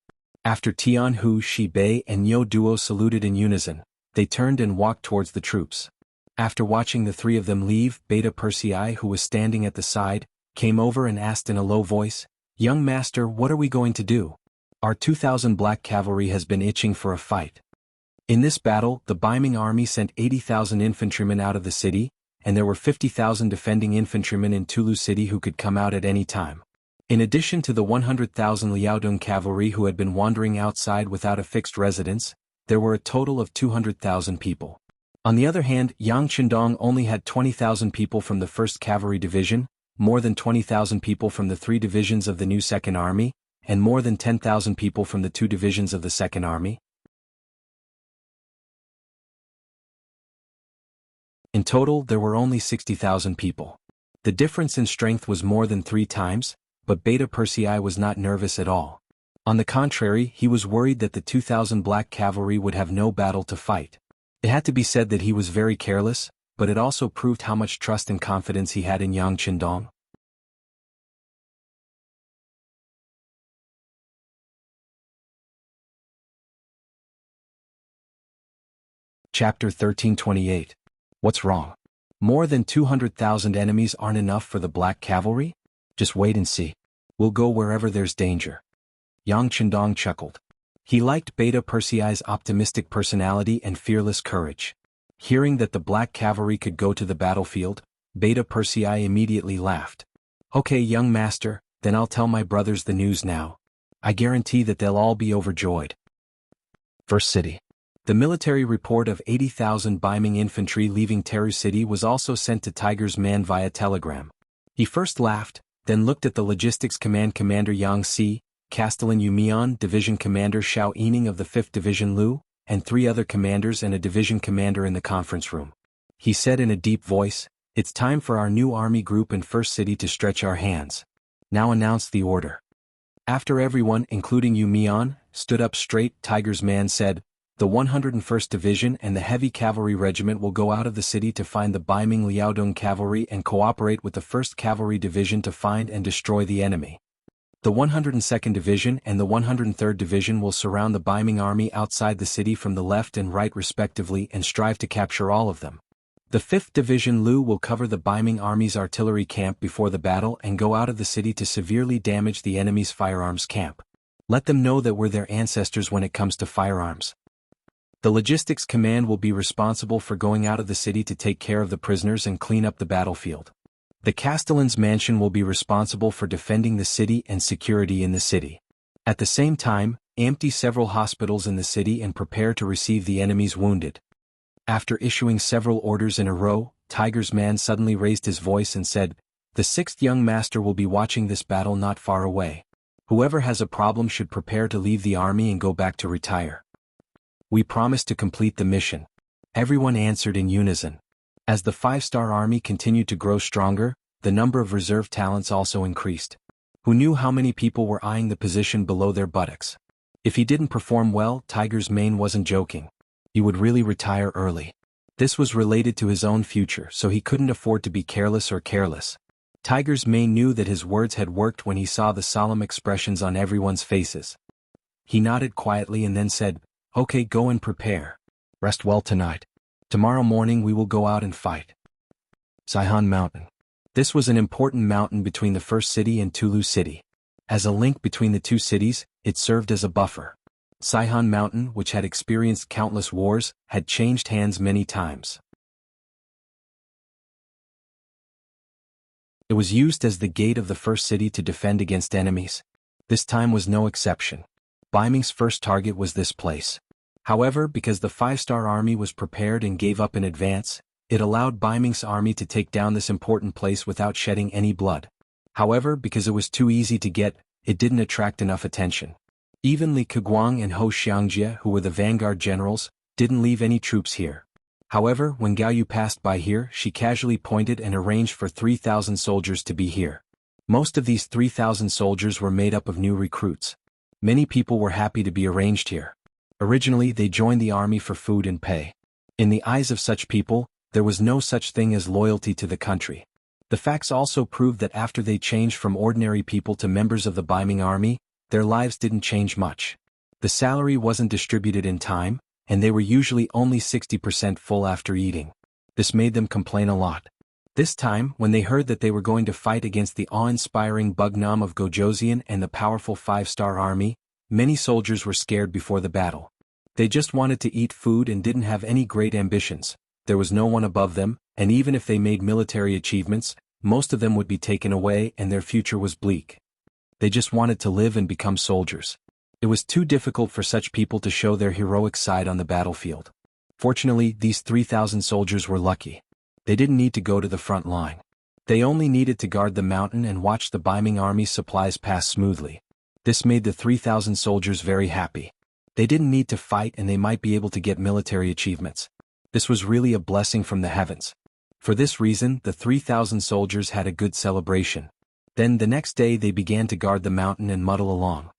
After Tian Hu, Shi Bei and Yo Duo saluted in unison, they turned and walked towards the troops. After watching the 3 of them leave, Beta Persei, who was standing at the side, came over and asked in a low voice, young master, what are we going to do? Our 2,000 black cavalry has been itching for a fight. In this battle, the Baiming army sent 80,000 infantrymen out of the city, and there were 50,000 defending infantrymen in Tulu city who could come out at any time. In addition to the 100,000 Liaodong cavalry who had been wandering outside without a fixed residence, there were a total of 200,000 people. On the other hand, Yang Chendong only had 20,000 people from the 1st Cavalry Division, more than 20,000 people from the 3 divisions of the new Second Army, and more than 10,000 people from the 2 divisions of the Second Army. In total, there were only 60,000 people. The difference in strength was more than 3 times, but Beta Persei was not nervous at all. On the contrary, he was worried that the 2,000 black cavalry would have no battle to fight. It had to be said that he was very careless, but it also proved how much trust and confidence he had in Yang Qindong. Chapter 1328. What's wrong? More than 200,000 enemies aren't enough for the black cavalry? Just wait and see. We'll go wherever there's danger. Yang Qindong chuckled. He liked Beta Persei's optimistic personality and fearless courage. Hearing that the black cavalry could go to the battlefield, Beta Persei immediately laughed. Okay, young master, then I'll tell my brothers the news now. I guarantee that they'll all be overjoyed. First City. The military report of 80,000 Baiming infantry leaving Teru City was also sent to Tiger's man via telegram. He first laughed, then looked at the Logistics Command Commander Yang Si, Castellan Yumian, Division Commander Xiao Yining of the 5th Division Lu, and 3 other commanders and a division commander in the conference room. He said in a deep voice, "It's time for our new army group in First City to stretch our hands. Now announce the order." After everyone, including Yumian, stood up straight, Tiger's man said, "The 101st Division and the Heavy Cavalry Regiment will go out of the city to find the Baiming Liaodong Cavalry and cooperate with the 1st Cavalry Division to find and destroy the enemy. The 102nd Division and the 103rd Division will surround the Baiming army outside the city from the left and right respectively and strive to capture all of them. The 5th Division Lu will cover the Baiming army's artillery camp before the battle and go out of the city to severely damage the enemy's firearms camp. Let them know that we're their ancestors when it comes to firearms. The Logistics Command will be responsible for going out of the city to take care of the prisoners and clean up the battlefield. The Castellan's mansion will be responsible for defending the city and security in the city. At the same time, empty several hospitals in the city and prepare to receive the enemy's wounded." After issuing several orders in a row, Tiger's man suddenly raised his voice and said, "The 6th young master will be watching this battle not far away. Whoever has a problem should prepare to leave the army and go back to retire. We promise to complete the mission." Everyone answered in unison. As the 5-star army continued to grow stronger, the number of reserve talents also increased. Who knew how many people were eyeing the position below their buttocks? If he didn't perform well, Tiger's mane wasn't joking. He would really retire early. This was related to his own future, so he couldn't afford to be careless or careless. Tiger's mane knew that his words had worked when he saw the solemn expressions on everyone's faces. He nodded quietly and then said, "Okay, go and prepare. Rest well tonight. Tomorrow morning we will go out and fight." Saihan Mountain. This was an important mountain between the First City and Tulu City. As a link between the 2 cities, it served as a buffer. Saihan Mountain, which had experienced countless wars, had changed hands many times. It was used as the gate of the First City to defend against enemies. This time was no exception. Baiming's first target was this place. However, because the 5-star army was prepared and gave up in advance, it allowed Baiming's army to take down this important place without shedding any blood. However, because it was too easy to get, it didn't attract enough attention. Even Li Keguang and Ho Xiangjie, who were the vanguard generals, didn't leave any troops here. However, when Gao Yu passed by here, she casually pointed and arranged for 3,000 soldiers to be here. Most of these 3,000 soldiers were made up of new recruits. Many people were happy to be arranged here. Originally, they joined the army for food and pay. In the eyes of such people, there was no such thing as loyalty to the country. The facts also proved that after they changed from ordinary people to members of the Baiming army, their lives didn't change much. The salary wasn't distributed in time, and they were usually only 60% full after eating. This made them complain a lot. This time, when they heard that they were going to fight against the awe-inspiring Bugnam of Gojoseon and the powerful 5-star army, many soldiers were scared before the battle. They just wanted to eat food and didn't have any great ambitions. There was no one above them, and even if they made military achievements, most of them would be taken away and their future was bleak. They just wanted to live and become soldiers. It was too difficult for such people to show their heroic side on the battlefield. Fortunately, these 3,000 soldiers were lucky. They didn't need to go to the front line. They only needed to guard the mountain and watch the Biming army's supplies pass smoothly. This made the 3,000 soldiers very happy. They didn't need to fight and they might be able to get military achievements. This was really a blessing from the heavens. For this reason, the 3,000 soldiers had a good celebration. Then the next day they began to guard the mountain and muddle along.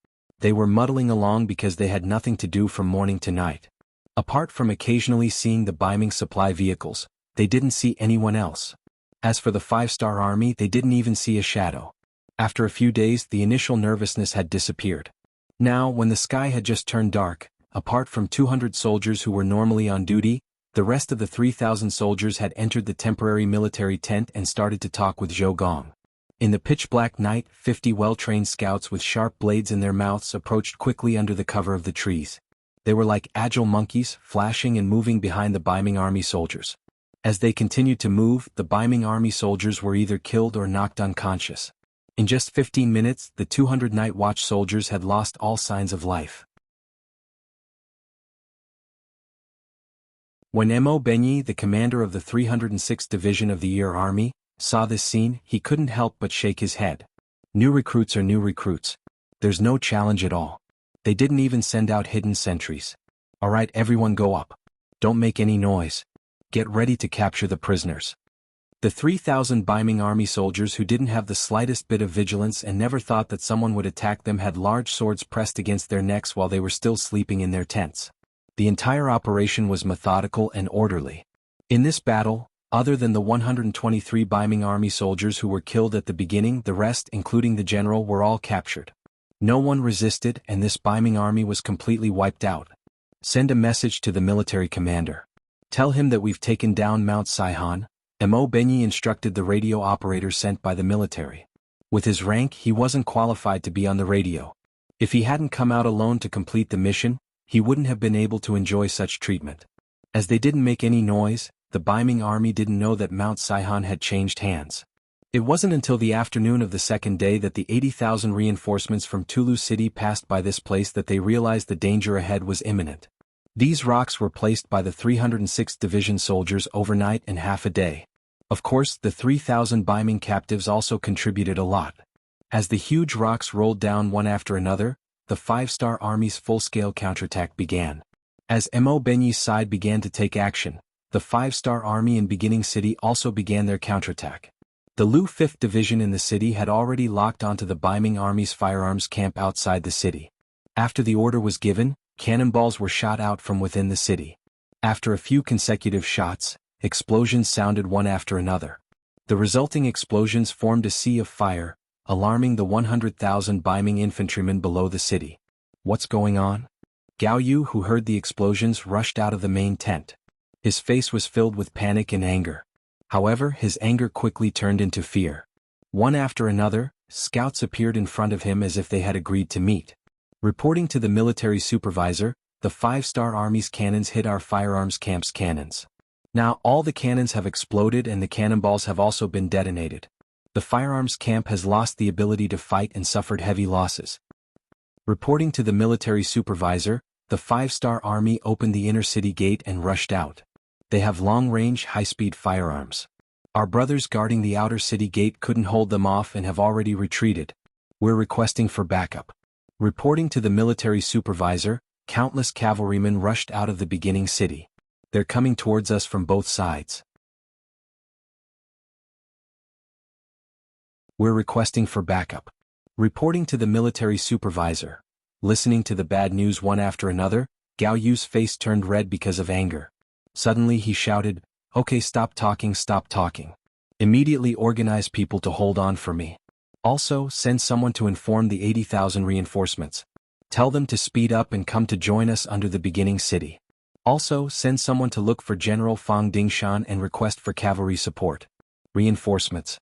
They were muddling along because they had nothing to do from morning to night. Apart from occasionally seeing the Biming supply vehicles, they didn't see anyone else. As for the 5-star army, they didn't even see a shadow. After a few days, the initial nervousness had disappeared. Now, when the sky had just turned dark, apart from 200 soldiers who were normally on duty, the rest of the 3,000 soldiers had entered the temporary military tent and started to talk with Zhou Gong. In the pitch-black night, 50 well-trained scouts with sharp blades in their mouths approached quickly under the cover of the trees. They were like agile monkeys, flashing and moving behind the Biming army soldiers. As they continued to move, the Biming army soldiers were either killed or knocked unconscious. In just 15 minutes, the 200 night watch soldiers had lost all signs of life. When Mo Benyi, the commander of the 306th Division of the Year Army, saw this scene, he couldn't help but shake his head. New recruits are new recruits. There's no challenge at all. They didn't even send out hidden sentries. Alright, everyone go up. Don't make any noise. Get ready to capture the prisoners. The 3,000 Biming army soldiers who didn't have the slightest bit of vigilance and never thought that someone would attack them had large swords pressed against their necks while they were still sleeping in their tents. The entire operation was methodical and orderly. In this battle, other than the 123 Biming army soldiers who were killed at the beginning, the rest, including the general, were all captured. No one resisted and this Biming army was completely wiped out. Send a message to the military commander. Tell him that we've taken down Mount Saihan. Mo Benyi instructed the radio operator sent by the military. With his rank, he wasn't qualified to be on the radio. If he hadn't come out alone to complete the mission, he wouldn't have been able to enjoy such treatment. As they didn't make any noise, the Biming army didn't know that Mount Saihan had changed hands. It wasn't until the afternoon of the second day that the 80,000 reinforcements from Tulu City passed by this place that they realized the danger ahead was imminent. These rocks were placed by the 306th Division soldiers overnight and half a day. Of course, the 3,000 Biming captives also contributed a lot. As the huge rocks rolled down one after another, the 5-star army's full-scale counterattack began. As Mo Benyi's side began to take action, the 5-star army in Beginning City also began their counterattack. The Lu 5th Division in the city had already locked onto the Biming army's firearms camp outside the city. After the order was given, cannonballs were shot out from within the city. After a few consecutive shots, explosions sounded one after another. The resulting explosions formed a sea of fire, alarming the 100,000 Biming infantrymen below the city. What's going on? Gao Yu, who heard the explosions, rushed out of the main tent. His face was filled with panic and anger. However, his anger quickly turned into fear. One after another, scouts appeared in front of him as if they had agreed to meet. Reporting to the military supervisor, the 5-star army's cannons hit our firearms camp's cannons. Now all the cannons have exploded and the cannonballs have also been detonated. The firearms camp has lost the ability to fight and suffered heavy losses. Reporting to the military supervisor, the 5-star army opened the inner city gate and rushed out. They have long-range, high-speed firearms. Our brothers guarding the outer city gate couldn't hold them off and have already retreated. We're requesting for backup. Reporting to the military supervisor, countless cavalrymen rushed out of the beginning city. They're coming towards us from both sides. We're requesting for backup. Reporting to the military supervisor. Listening to the bad news one after another, Gao Yu's face turned red because of anger. Suddenly he shouted, "Okay, stop talking, stop talking. Immediately organize people to hold on for me. Also, send someone to inform the 80,000 reinforcements. Tell them to speed up and come to join us under the beginning city. Also, send someone to look for General Fang Dingshan and request for cavalry support. Reinforcements."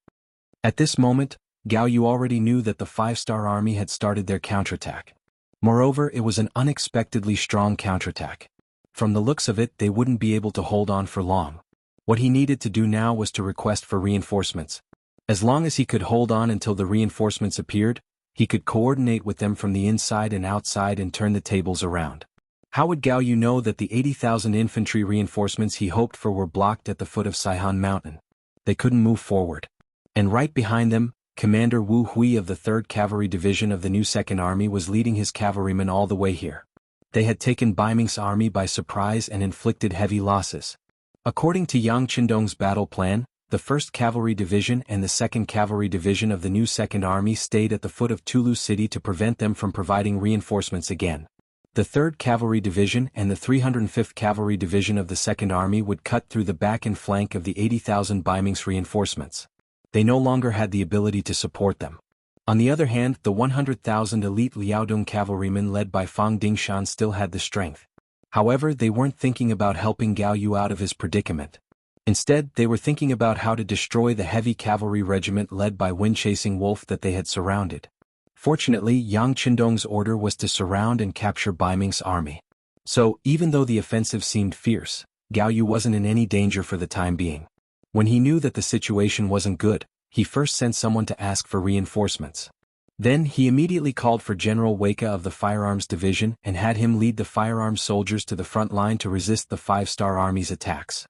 At this moment, Gao Yu already knew that the 5-star army had started their counterattack. Moreover, it was an unexpectedly strong counterattack. From the looks of it, they wouldn't be able to hold on for long. What he needed to do now was to request for reinforcements. As long as he could hold on until the reinforcements appeared, he could coordinate with them from the inside and outside and turn the tables around. How would Gao Yu know that the 80,000 infantry reinforcements he hoped for were blocked at the foot of Saihan Mountain? They couldn't move forward. And right behind them, Commander Wu Hui of the 3rd Cavalry Division of the new Second Army was leading his cavalrymen all the way here. They had taken Bai Ming's army by surprise and inflicted heavy losses. According to Yang Qindong's battle plan, the 1st Cavalry Division and the 2nd Cavalry Division of the new Second Army stayed at the foot of Tulu City to prevent them from providing reinforcements again. The 3rd Cavalry Division and the 305th Cavalry Division of the Second Army would cut through the back and flank of the 80,000 Bai Ming's reinforcements. They no longer had the ability to support them. On the other hand, the 100,000 elite Liaodong cavalrymen led by Fang Dingshan still had the strength. However, they weren't thinking about helping Gao Yu out of his predicament. Instead, they were thinking about how to destroy the heavy cavalry regiment led by Wind-Chasing Wolf that they had surrounded. Fortunately, Yang Qindong's order was to surround and capture Bai Ming's army. So, even though the offensive seemed fierce, Gao Yu wasn't in any danger for the time being. When he knew that the situation wasn't good, he first sent someone to ask for reinforcements. Then he immediately called for General Weika of the Firearms Division and had him lead the firearms soldiers to the front line to resist the 5-star Army's attacks.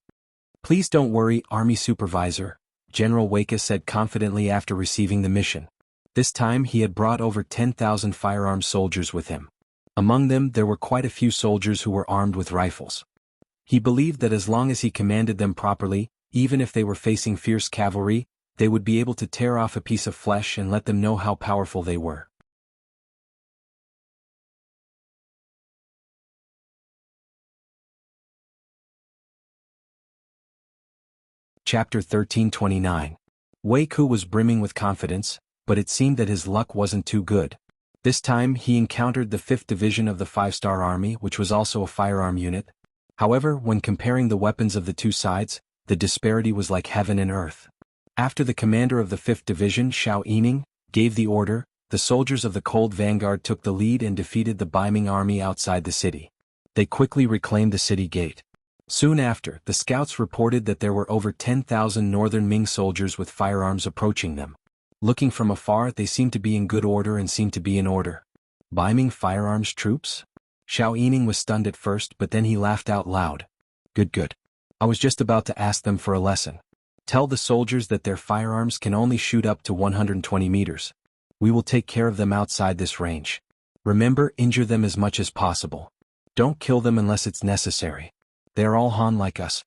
"Please don't worry, Army Supervisor," General Weika said confidently after receiving the mission. This time he had brought over 10,000 firearms soldiers with him. Among them there were quite a few soldiers who were armed with rifles. He believed that as long as he commanded them properly, even if they were facing fierce cavalry, they would be able to tear off a piece of flesh and let them know how powerful they were. Chapter 1329. Wei Ku was brimming with confidence, but it seemed that his luck wasn't too good. This time he encountered the 5th Division of the 5-star Army, which was also a firearm unit. However, when comparing the weapons of the two sides, the disparity was like heaven and earth. After the commander of the 5th Division, Xiao Yining, gave the order, the soldiers of the Cold Vanguard took the lead and defeated the Bai Ming army outside the city. They quickly reclaimed the city gate. Soon after, the scouts reported that there were over 10,000 northern Ming soldiers with firearms approaching them. Looking from afar, they seemed to be in good order and seemed to be in order. Bai Ming firearms troops? Xiao Yining was stunned at first, but then he laughed out loud. Good. I was just about to ask them for a lesson. Tell the soldiers that their firearms can only shoot up to 120 meters. We will take care of them outside this range. Remember, injure them as much as possible. Don't kill them unless it's necessary. They are all Han like us.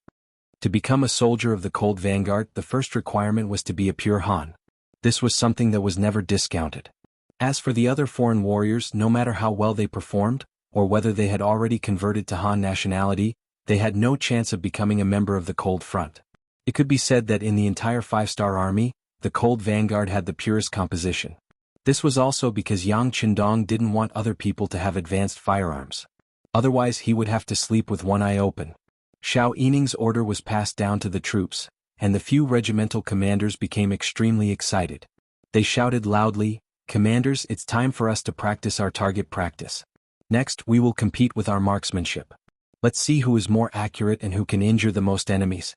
To become a soldier of the Cold Vanguard, the first requirement was to be a pure Han. This was something that was never discounted. As for the other foreign warriors, no matter how well they performed, or whether they had already converted to Han nationality, they had no chance of becoming a member of the Cold Front. It could be said that in the entire 5-star Army, the Cold Vanguard had the purest composition. This was also because Yang Qindong didn't want other people to have advanced firearms. Otherwise he would have to sleep with one eye open. Xiao Yining's order was passed down to the troops, and the few regimental commanders became extremely excited. They shouted loudly, "Commanders, it's time for us to practice our target practice. Next, we will compete with our marksmanship. Let's see who is more accurate and who can injure the most enemies."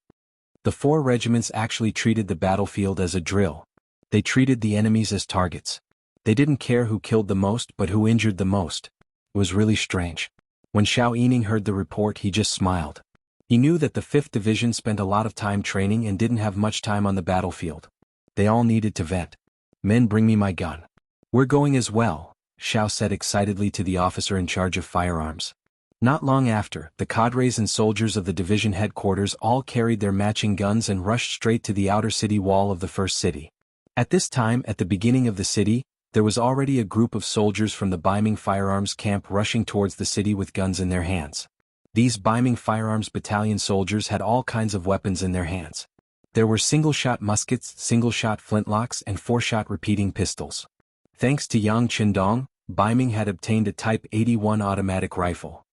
The 4 regiments actually treated the battlefield as a drill. They treated the enemies as targets. They didn't care who killed the most but who injured the most. It was really strange. When Xiao Yining heard the report, he just smiled. He knew that the 5th Division spent a lot of time training and didn't have much time on the battlefield. They all needed to vet. "Men, bring me my gun." "We're going as well," Xiao said excitedly to the officer in charge of firearms. Not long after, the cadres and soldiers of the division headquarters all carried their matching guns and rushed straight to the outer city wall of the first city. At this time, at the beginning of the city, there was already a group of soldiers from the Bai Ming firearms camp rushing towards the city with guns in their hands. These Bai Ming firearms battalion soldiers had all kinds of weapons in their hands. There were single-shot muskets, single-shot flintlocks, and 4-shot repeating pistols. Thanks to Yang Qindong, Bai Ming had obtained a Type 81 automatic rifle.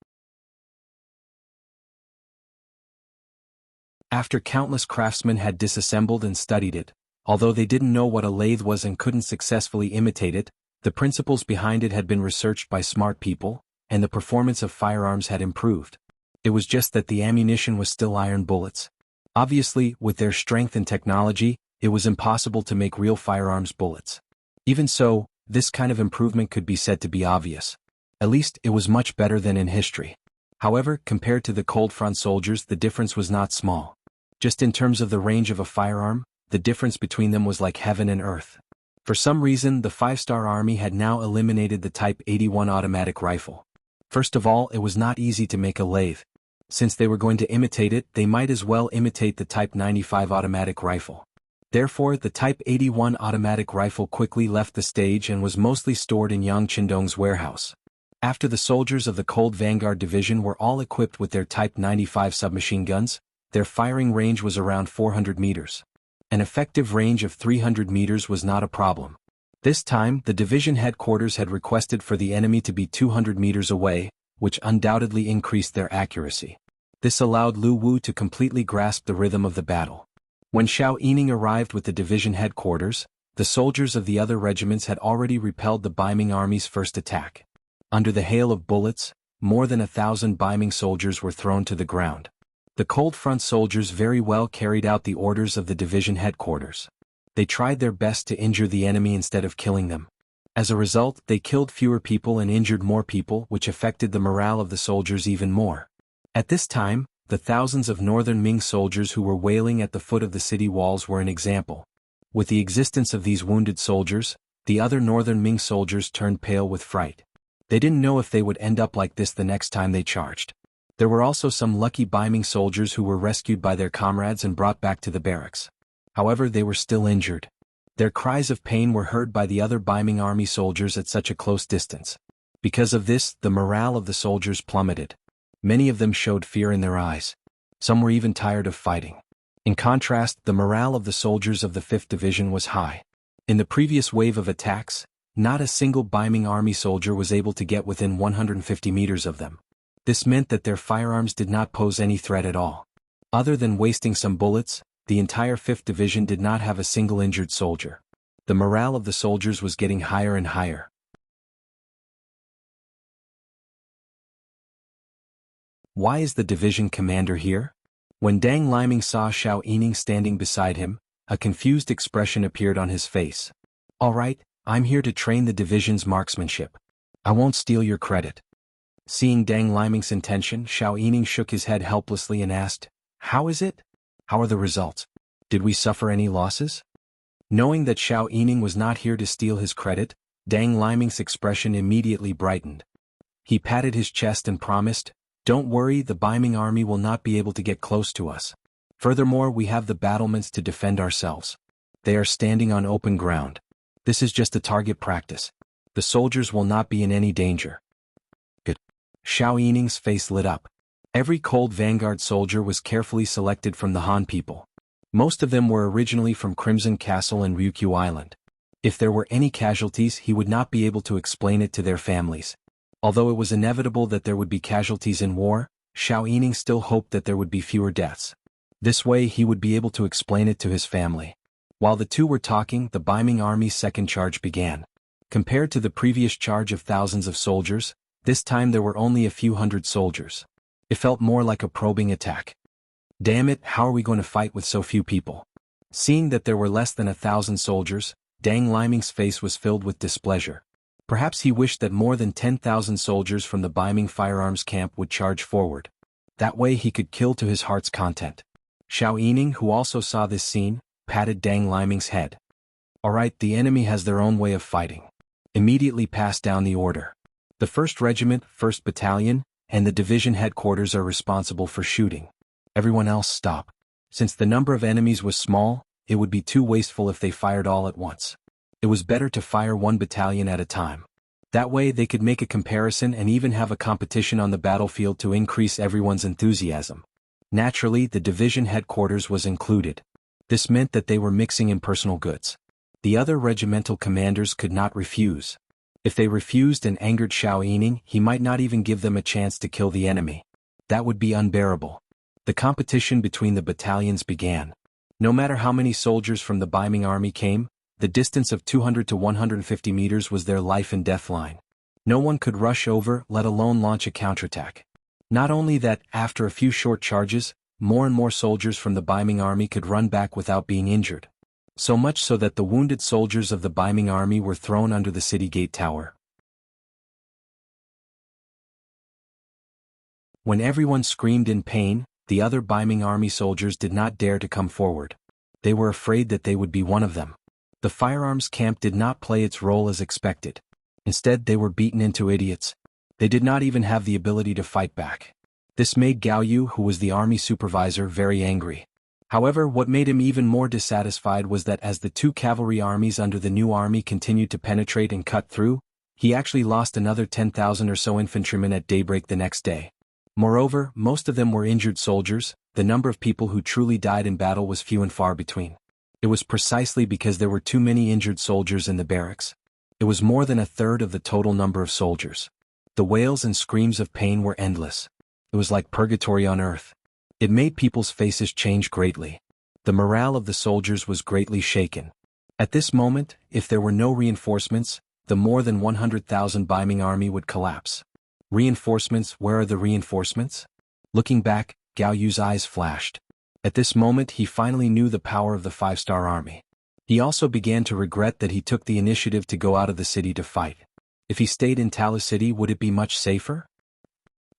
After countless craftsmen had disassembled and studied it, although they didn't know what a lathe was and couldn't successfully imitate it, the principles behind it had been researched by smart people, and the performance of firearms had improved. It was just that the ammunition was still iron bullets. Obviously, with their strength and technology, it was impossible to make real firearms bullets. Even so, this kind of improvement could be said to be obvious. At least, it was much better than in history. However, compared to the Cold Front soldiers, the difference was not small. Just in terms of the range of a firearm, the difference between them was like heaven and earth. For some reason, the 5-star army had now eliminated the Type 81 automatic rifle. First of all, it was not easy to make a lathe. Since they were going to imitate it, they might as well imitate the Type 95 automatic rifle. Therefore, the Type 81 automatic rifle quickly left the stage and was mostly stored in Yang Qindong's warehouse. After the soldiers of the Cold Vanguard Division were all equipped with their Type 95 submachine guns, their firing range was around 400 meters. An effective range of 300 meters was not a problem. This time, the division headquarters had requested for the enemy to be 200 meters away, which undoubtedly increased their accuracy. This allowed Lu Wu to completely grasp the rhythm of the battle. When Xiao Yining arrived with the division headquarters, the soldiers of the other regiments had already repelled the Baiming army's first attack. Under the hail of bullets, more than 1,000 Baiming soldiers were thrown to the ground. The Cold Front soldiers very well carried out the orders of the division headquarters. They tried their best to injure the enemy instead of killing them. As a result, they killed fewer people and injured more people, which affected the morale of the soldiers even more. At this time, the thousands of northern Ming soldiers who were wailing at the foot of the city walls were an example. With the existence of these wounded soldiers, the other northern Ming soldiers turned pale with fright. They didn't know if they would end up like this the next time they charged. There were also some lucky Baiming soldiers who were rescued by their comrades and brought back to the barracks. However, they were still injured. Their cries of pain were heard by the other Baiming army soldiers at such a close distance. Because of this, the morale of the soldiers plummeted. Many of them showed fear in their eyes. Some were even tired of fighting. In contrast, the morale of the soldiers of the 5th Division was high. In the previous wave of attacks, not a single Baiming army soldier was able to get within 150 meters of them. This meant that their firearms did not pose any threat at all. Other than wasting some bullets, the entire 5th Division did not have a single injured soldier. The morale of the soldiers was getting higher and higher. Why is the division commander here? When Dang Liming saw Xiao Yining standing beside him, a confused expression appeared on his face. "All right, I'm here to train the division's marksmanship. I won't steal your credit." Seeing Dang Liming's intention, Xiao Yining shook his head helplessly and asked, "How is it? How are the results? Did we suffer any losses?" Knowing that Xiao Yining was not here to steal his credit, Dang Liming's expression immediately brightened. He patted his chest and promised, "Don't worry, the Baiming army will not be able to get close to us. Furthermore, we have the battlements to defend ourselves. They are standing on open ground. This is just a target practice. The soldiers will not be in any danger." Good. Xiao Yining's face lit up. Every Cold Vanguard soldier was carefully selected from the Han people. Most of them were originally from Crimson Castle and Ryukyu Island. If there were any casualties, he would not be able to explain it to their families. Although it was inevitable that there would be casualties in war, Xiao Yining still hoped that there would be fewer deaths. This way he would be able to explain it to his family. While the two were talking, the Baiming army's second charge began. Compared to the previous charge of thousands of soldiers, this time there were only a few hundred soldiers. It felt more like a probing attack. Damn it, how are we going to fight with so few people? Seeing that there were less than 1,000 soldiers, Dang Liming's face was filled with displeasure. Perhaps he wished that more than 10,000 soldiers from the Baiming firearms camp would charge forward. That way he could kill to his heart's content. Xiao Yining, who also saw this scene, patted Dang Liming's head. "All right, the enemy has their own way of fighting. Immediately pass down the order. The 1st Regiment, 1st Battalion, and the division headquarters are responsible for shooting. Everyone else stop. Since the number of enemies was small, it would be too wasteful if they fired all at once. It was better to fire one battalion at a time. That way they could make a comparison and even have a competition on the battlefield to increase everyone's enthusiasm." Naturally, the division headquarters was included. This meant that they were mixing in personal goods. The other regimental commanders could not refuse. If they refused and angered Xiao Yining, he might not even give them a chance to kill the enemy. That would be unbearable. The competition between the battalions began. No matter how many soldiers from the Baiming army came, the distance of 200 to 150 meters was their life and death line. No one could rush over, let alone launch a counterattack. Not only that, after a few short charges, more and more soldiers from the Baiming army could run back without being injured. So much so that the wounded soldiers of the Baiming army were thrown under the city gate tower. When everyone screamed in pain, the other Baiming army soldiers did not dare to come forward. They were afraid that they would be one of them. The firearms camp did not play its role as expected. Instead, they were beaten into idiots. They did not even have the ability to fight back. This made Gao Yu, who was the army supervisor, very angry. However, what made him even more dissatisfied was that as the two cavalry armies under the new army continued to penetrate and cut through, he actually lost another 10,000 or so infantrymen at daybreak the next day. Moreover, most of them were injured soldiers. The number of people who truly died in battle was few and far between. It was precisely because there were too many injured soldiers in the barracks. It was more than a third of the total number of soldiers. The wails and screams of pain were endless. It was like purgatory on earth. It made people's faces change greatly. The morale of the soldiers was greatly shaken. At this moment, if there were no reinforcements, the more than 100,000 Baiming army would collapse. Reinforcements? Where are the reinforcements? Looking back, Gao Yu's eyes flashed. At this moment he finally knew the power of the five-star army. He also began to regret that he took the initiative to go out of the city to fight. If he stayed in Talu City, would it be much safer?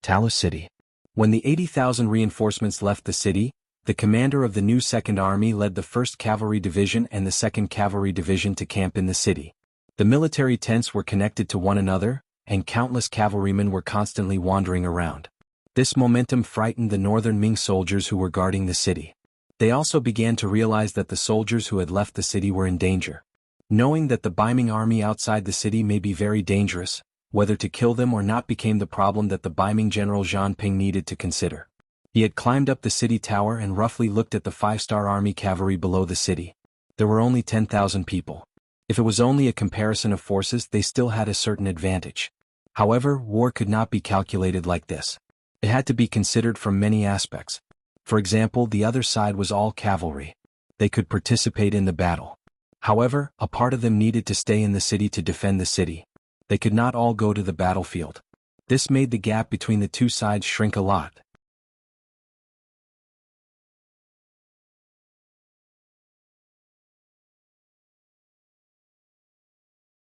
Talu City. When the 80,000 reinforcements left the city, the commander of the new 2nd Army led the 1st Cavalry Division and the 2nd Cavalry Division to camp in the city. The military tents were connected to one another, and countless cavalrymen were constantly wandering around. This momentum frightened the northern Ming soldiers who were guarding the city. They also began to realize that the soldiers who had left the city were in danger. Knowing that the Baiming army outside the city may be very dangerous, whether to kill them or not became the problem that the Baiming general Zhang Ping needed to consider. He had climbed up the city tower and roughly looked at the 5-star army cavalry below the city. There were only 10,000 people. If it was only a comparison of forces, they still had a certain advantage. However, war could not be calculated like this. It had to be considered from many aspects. For example, the other side was all cavalry. They could participate in the battle. However, a part of them needed to stay in the city to defend the city. They could not all go to the battlefield. This made the gap between the two sides shrink a lot.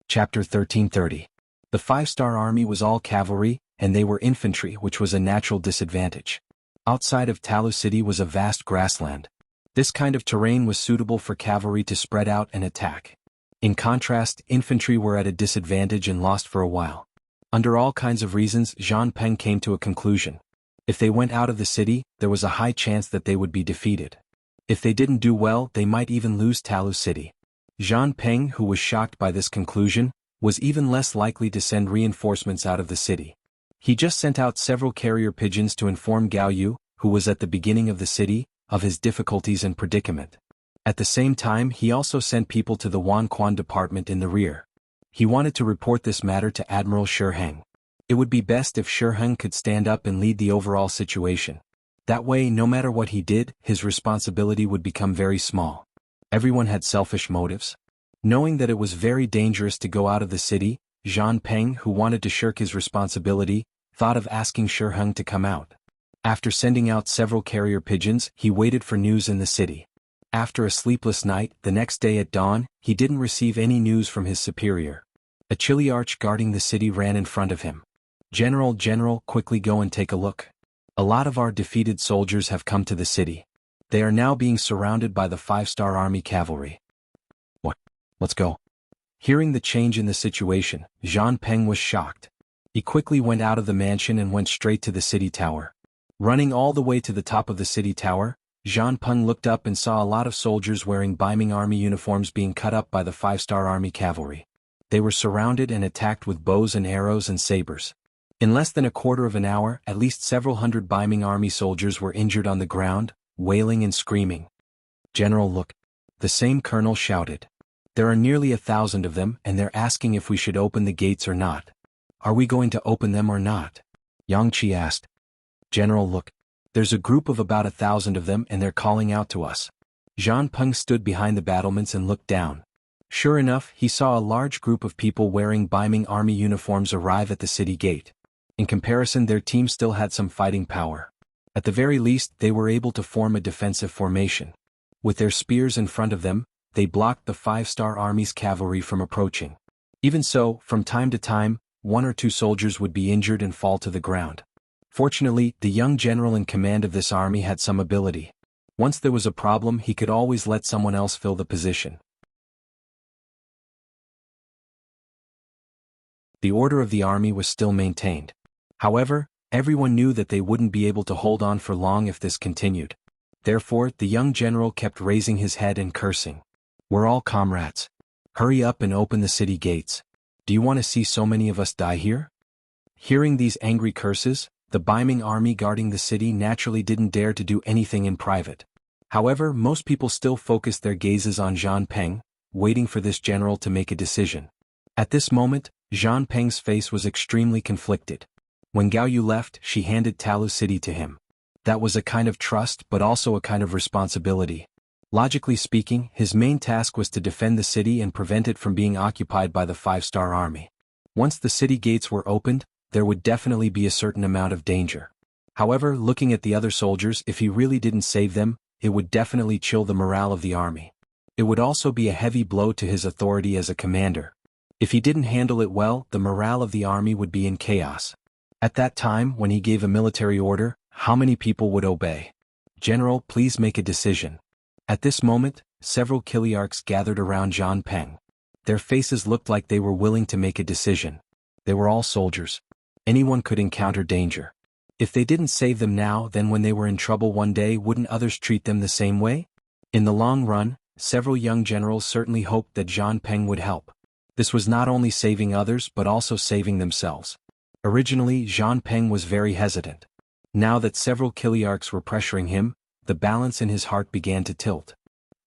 Chapter 1330. The 5-star army was all cavalry, and they were infantry, which was a natural disadvantage. Outside of Talu City was a vast grassland. This kind of terrain was suitable for cavalry to spread out and attack. In contrast, infantry were at a disadvantage and lost for a while. Under all kinds of reasons, Zhang Peng came to a conclusion. If they went out of the city, there was a high chance that they would be defeated. If they didn't do well, they might even lose Talu City. Zhang Peng, who was shocked by this conclusion, was even less likely to send reinforcements out of the city. He just sent out several carrier pigeons to inform Gao Yu, who was at the beginning of the city, of his difficulties and predicament. At the same time, he also sent people to the Wanquan department in the rear. He wanted to report this matter to Admiral Shi Heng. It would be best if Shi Heng could stand up and lead the overall situation. That way, no matter what he did, his responsibility would become very small. Everyone had selfish motives. Knowing that it was very dangerous to go out of the city, Zhang Peng, who wanted to shirk his responsibility, thought of asking Shi Heng to come out. After sending out several carrier pigeons, he waited for news in the city. After a sleepless night, the next day at dawn, he didn't receive any news from his superior. A chilly arch guarding the city ran in front of him. General, quickly go and take a look. A lot of our defeated soldiers have come to the city. They are now being surrounded by the 5-star army cavalry. What? Let's go. Hearing the change in the situation, Zhang Peng was shocked. He quickly went out of the mansion and went straight to the city tower. Running all the way to the top of the city tower, Zhang Peng looked up and saw a lot of soldiers wearing Baiming army uniforms being cut up by the 5-star army cavalry. They were surrounded and attacked with bows and arrows and sabers. In less than a quarter of an hour, at least several hundred Baiming army soldiers were injured on the ground, wailing and screaming. General, look. The same colonel shouted. There are nearly 1,000 of them, and they're asking if we should open the gates or not. Are we going to open them or not? Yang Qi asked. General, look. There's a group of about 1,000 of them and they're calling out to us. Zhang Peng stood behind the battlements and looked down. Sure enough, he saw a large group of people wearing Baiming army uniforms arrive at the city gate. In comparison, their team still had some fighting power. At the very least, they were able to form a defensive formation. With their spears in front of them, they blocked the 5-star army's cavalry from approaching. Even so, from time to time, 1 or 2 soldiers would be injured and fall to the ground. Fortunately, the young general in command of this army had some ability. Once there was a problem, he could always let someone else fill the position. The order of the army was still maintained. However, everyone knew that they wouldn't be able to hold on for long if this continued. Therefore, the young general kept raising his head and cursing. "We're all comrades. Hurry up and open the city gates. Do you want to see so many of us die here?" Hearing these angry curses, the Baiming army guarding the city naturally didn't dare to do anything in private. However, most people still focused their gazes on Zhang Peng, waiting for this general to make a decision. At this moment, Zhang Peng's face was extremely conflicted. When Gao Yu left, she handed Talu City to him. That was a kind of trust but also a kind of responsibility. Logically speaking, his main task was to defend the city and prevent it from being occupied by the five-star army. Once the city gates were opened, there would definitely be a certain amount of danger. However, looking at the other soldiers, if he really didn't save them, it would definitely chill the morale of the army. It would also be a heavy blow to his authority as a commander. If he didn't handle it well, the morale of the army would be in chaos. At that time, when he gave a military order, how many people would obey? "General, please make a decision." At this moment, several Kiliarchs gathered around Zhang Peng. Their faces looked like they were willing to make a decision. They were all soldiers. Anyone could encounter danger. If they didn't save them now, then when they were in trouble one day, wouldn't others treat them the same way? In the long run, several young generals certainly hoped that Zhang Peng would help. This was not only saving others but also saving themselves. Originally, Zhang Peng was very hesitant. Now that several Kiliarchs were pressuring him, the balance in his heart began to tilt.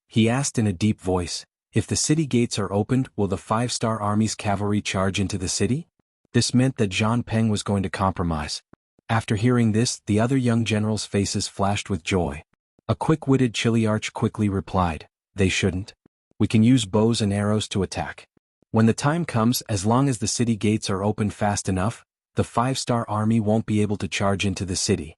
He asked in a deep voice, "If the city gates are opened, will the five-star army's cavalry charge into the city?" This meant that Zhang Peng was going to compromise. After hearing this, the other young generals' faces flashed with joy. A quick-witted Chiliarch quickly replied, "They shouldn't. We can use bows and arrows to attack. When the time comes, as long as the city gates are opened fast enough, the five-star army won't be able to charge into the city."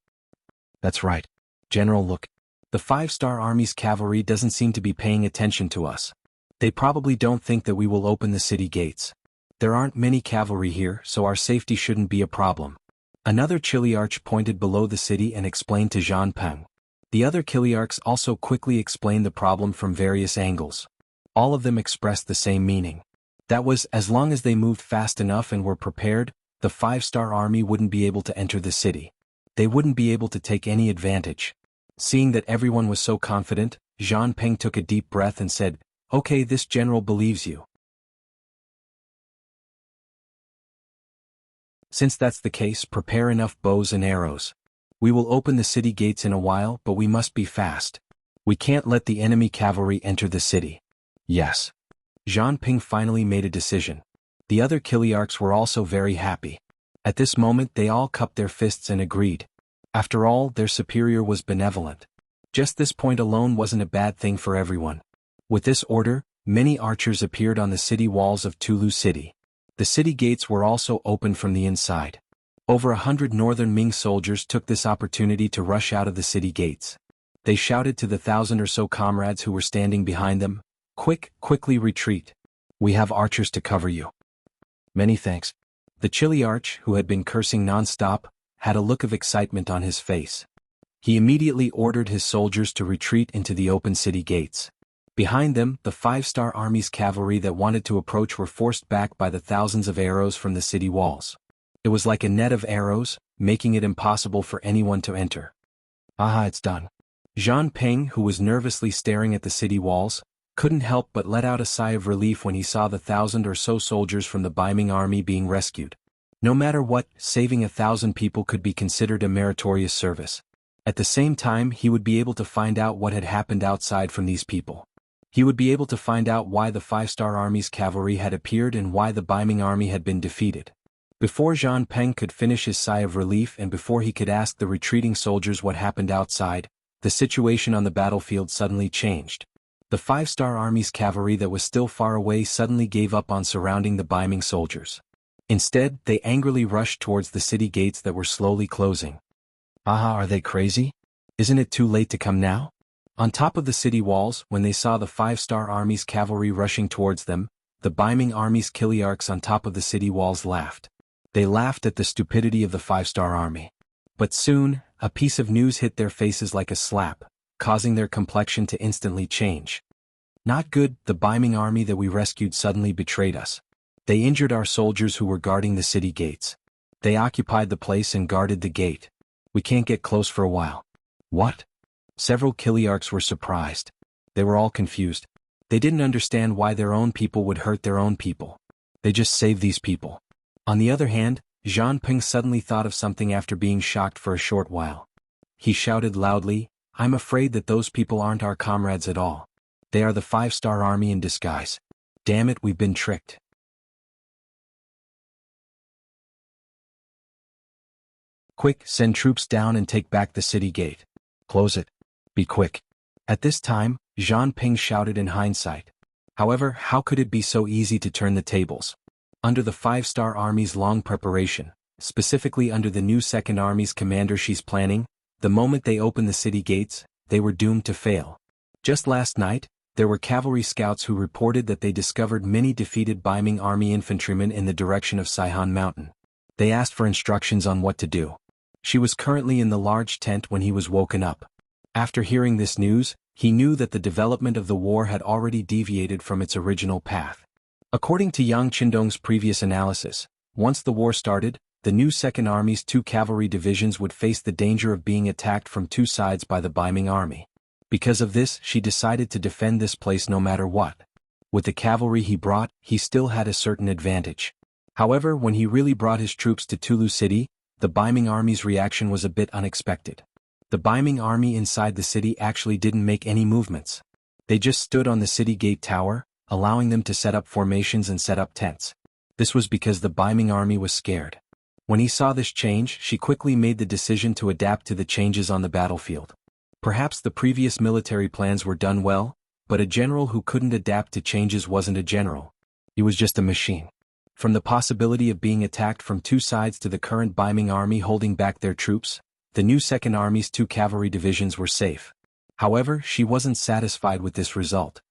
"That's right. General, look. The five-star army's cavalry doesn't seem to be paying attention to us. They probably don't think that we will open the city gates. There aren't many cavalry here, so our safety shouldn't be a problem." Another Chiliarch pointed below the city and explained to Zhang Peng. The other Kiliarchs also quickly explained the problem from various angles. All of them expressed the same meaning. That was, as long as they moved fast enough and were prepared, the five-star army wouldn't be able to enter the city. They wouldn't be able to take any advantage. Seeing that everyone was so confident, Zhang Peng took a deep breath and said, "Okay, this general believes you. Since that's the case, prepare enough bows and arrows. We will open the city gates in a while, but we must be fast. We can't let the enemy cavalry enter the city." "Yes." Zhang Peng finally made a decision. The other Kiliarchs were also very happy. At this moment they all cupped their fists and agreed. After all, their superior was benevolent. Just this point alone wasn't a bad thing for everyone. With this order, many archers appeared on the city walls of Tulu City. The city gates were also opened from the inside. Over 100 northern Ming soldiers took this opportunity to rush out of the city gates. They shouted to the 1,000 or so comrades who were standing behind them, Quickly retreat. We have archers to cover you." "Many thanks." The Chiliarch, who had been cursing non-stop, had a look of excitement on his face. He immediately ordered his soldiers to retreat into the open city gates. Behind them, the five-star army's cavalry that wanted to approach were forced back by the thousands of arrows from the city walls. It was like a net of arrows, making it impossible for anyone to enter. "Aha, it's done." Zhang Peng, who was nervously staring at the city walls, couldn't help but let out a sigh of relief when he saw the 1,000 or so soldiers from the Baiming army being rescued. No matter what, saving 1,000 people could be considered a meritorious service. At the same time, he would be able to find out what had happened outside from these people. He would be able to find out why the five-star army's cavalry had appeared and why the Baiming army had been defeated. Before Zhang Peng could finish his sigh of relief and before he could ask the retreating soldiers what happened outside, the situation on the battlefield suddenly changed. The five-star army's cavalry that was still far away suddenly gave up on surrounding the Baiming soldiers. Instead, they angrily rushed towards the city gates that were slowly closing. "Aha, are they crazy? Isn't it too late to come now?" On top of the city walls, when they saw the five-star army's cavalry rushing towards them, the Baiming army's Kiliarchs on top of the city walls laughed. They laughed at the stupidity of the five-star army. But soon, a piece of news hit their faces like a slap. causing their complexion to instantly change. Not good, the Biming army that we rescued suddenly betrayed us. They injured our soldiers who were guarding the city gates. They occupied the place and guarded the gate. We can't get close for a while. What? Several Kiliarchs were surprised. They were all confused. They didn't understand why their own people would hurt their own people. They just saved these people. On the other hand, Zhang Ping suddenly thought of something after being shocked for a short while. He shouted loudly, "I'm afraid that those people aren't our comrades at all. They are the 5-star army in disguise. Damn it, we've been tricked." Quick, send troops down and take back the city gate. Close it. Be quick. At this time, Zhang Ping shouted in hindsight. However, how could it be so easy to turn the tables? Under the 5-star army's long preparation, specifically under the new 2nd Army's commander Xi's planning, the moment they opened the city gates, they were doomed to fail. Just last night, there were cavalry scouts who reported that they discovered many defeated Biming army infantrymen in the direction of Saihan Mountain. They asked for instructions on what to do. She was currently in the large tent when he was woken up. After hearing this news, he knew that the development of the war had already deviated from its original path. According to Yang Qindong's previous analysis, once the war started, the new 2nd Army's 2 cavalry divisions would face the danger of being attacked from 2 sides by the Biming army. Because of this, she decided to defend this place no matter what. With the cavalry he brought, he still had a certain advantage. However, when he really brought his troops to Tulu City, the Biming army's reaction was a bit unexpected. The Biming army inside the city actually didn't make any movements. They just stood on the city gate tower, allowing them to set up formations and set up tents. This was because the Biming army was scared. When he saw this change, she quickly made the decision to adapt to the changes on the battlefield. Perhaps the previous military plans were done well, but a general who couldn't adapt to changes wasn't a general. He was just a machine. From the possibility of being attacked from 2 sides to the current Biming army holding back their troops, the new 2nd Army's 2 cavalry divisions were safe. However, she wasn't satisfied with this result.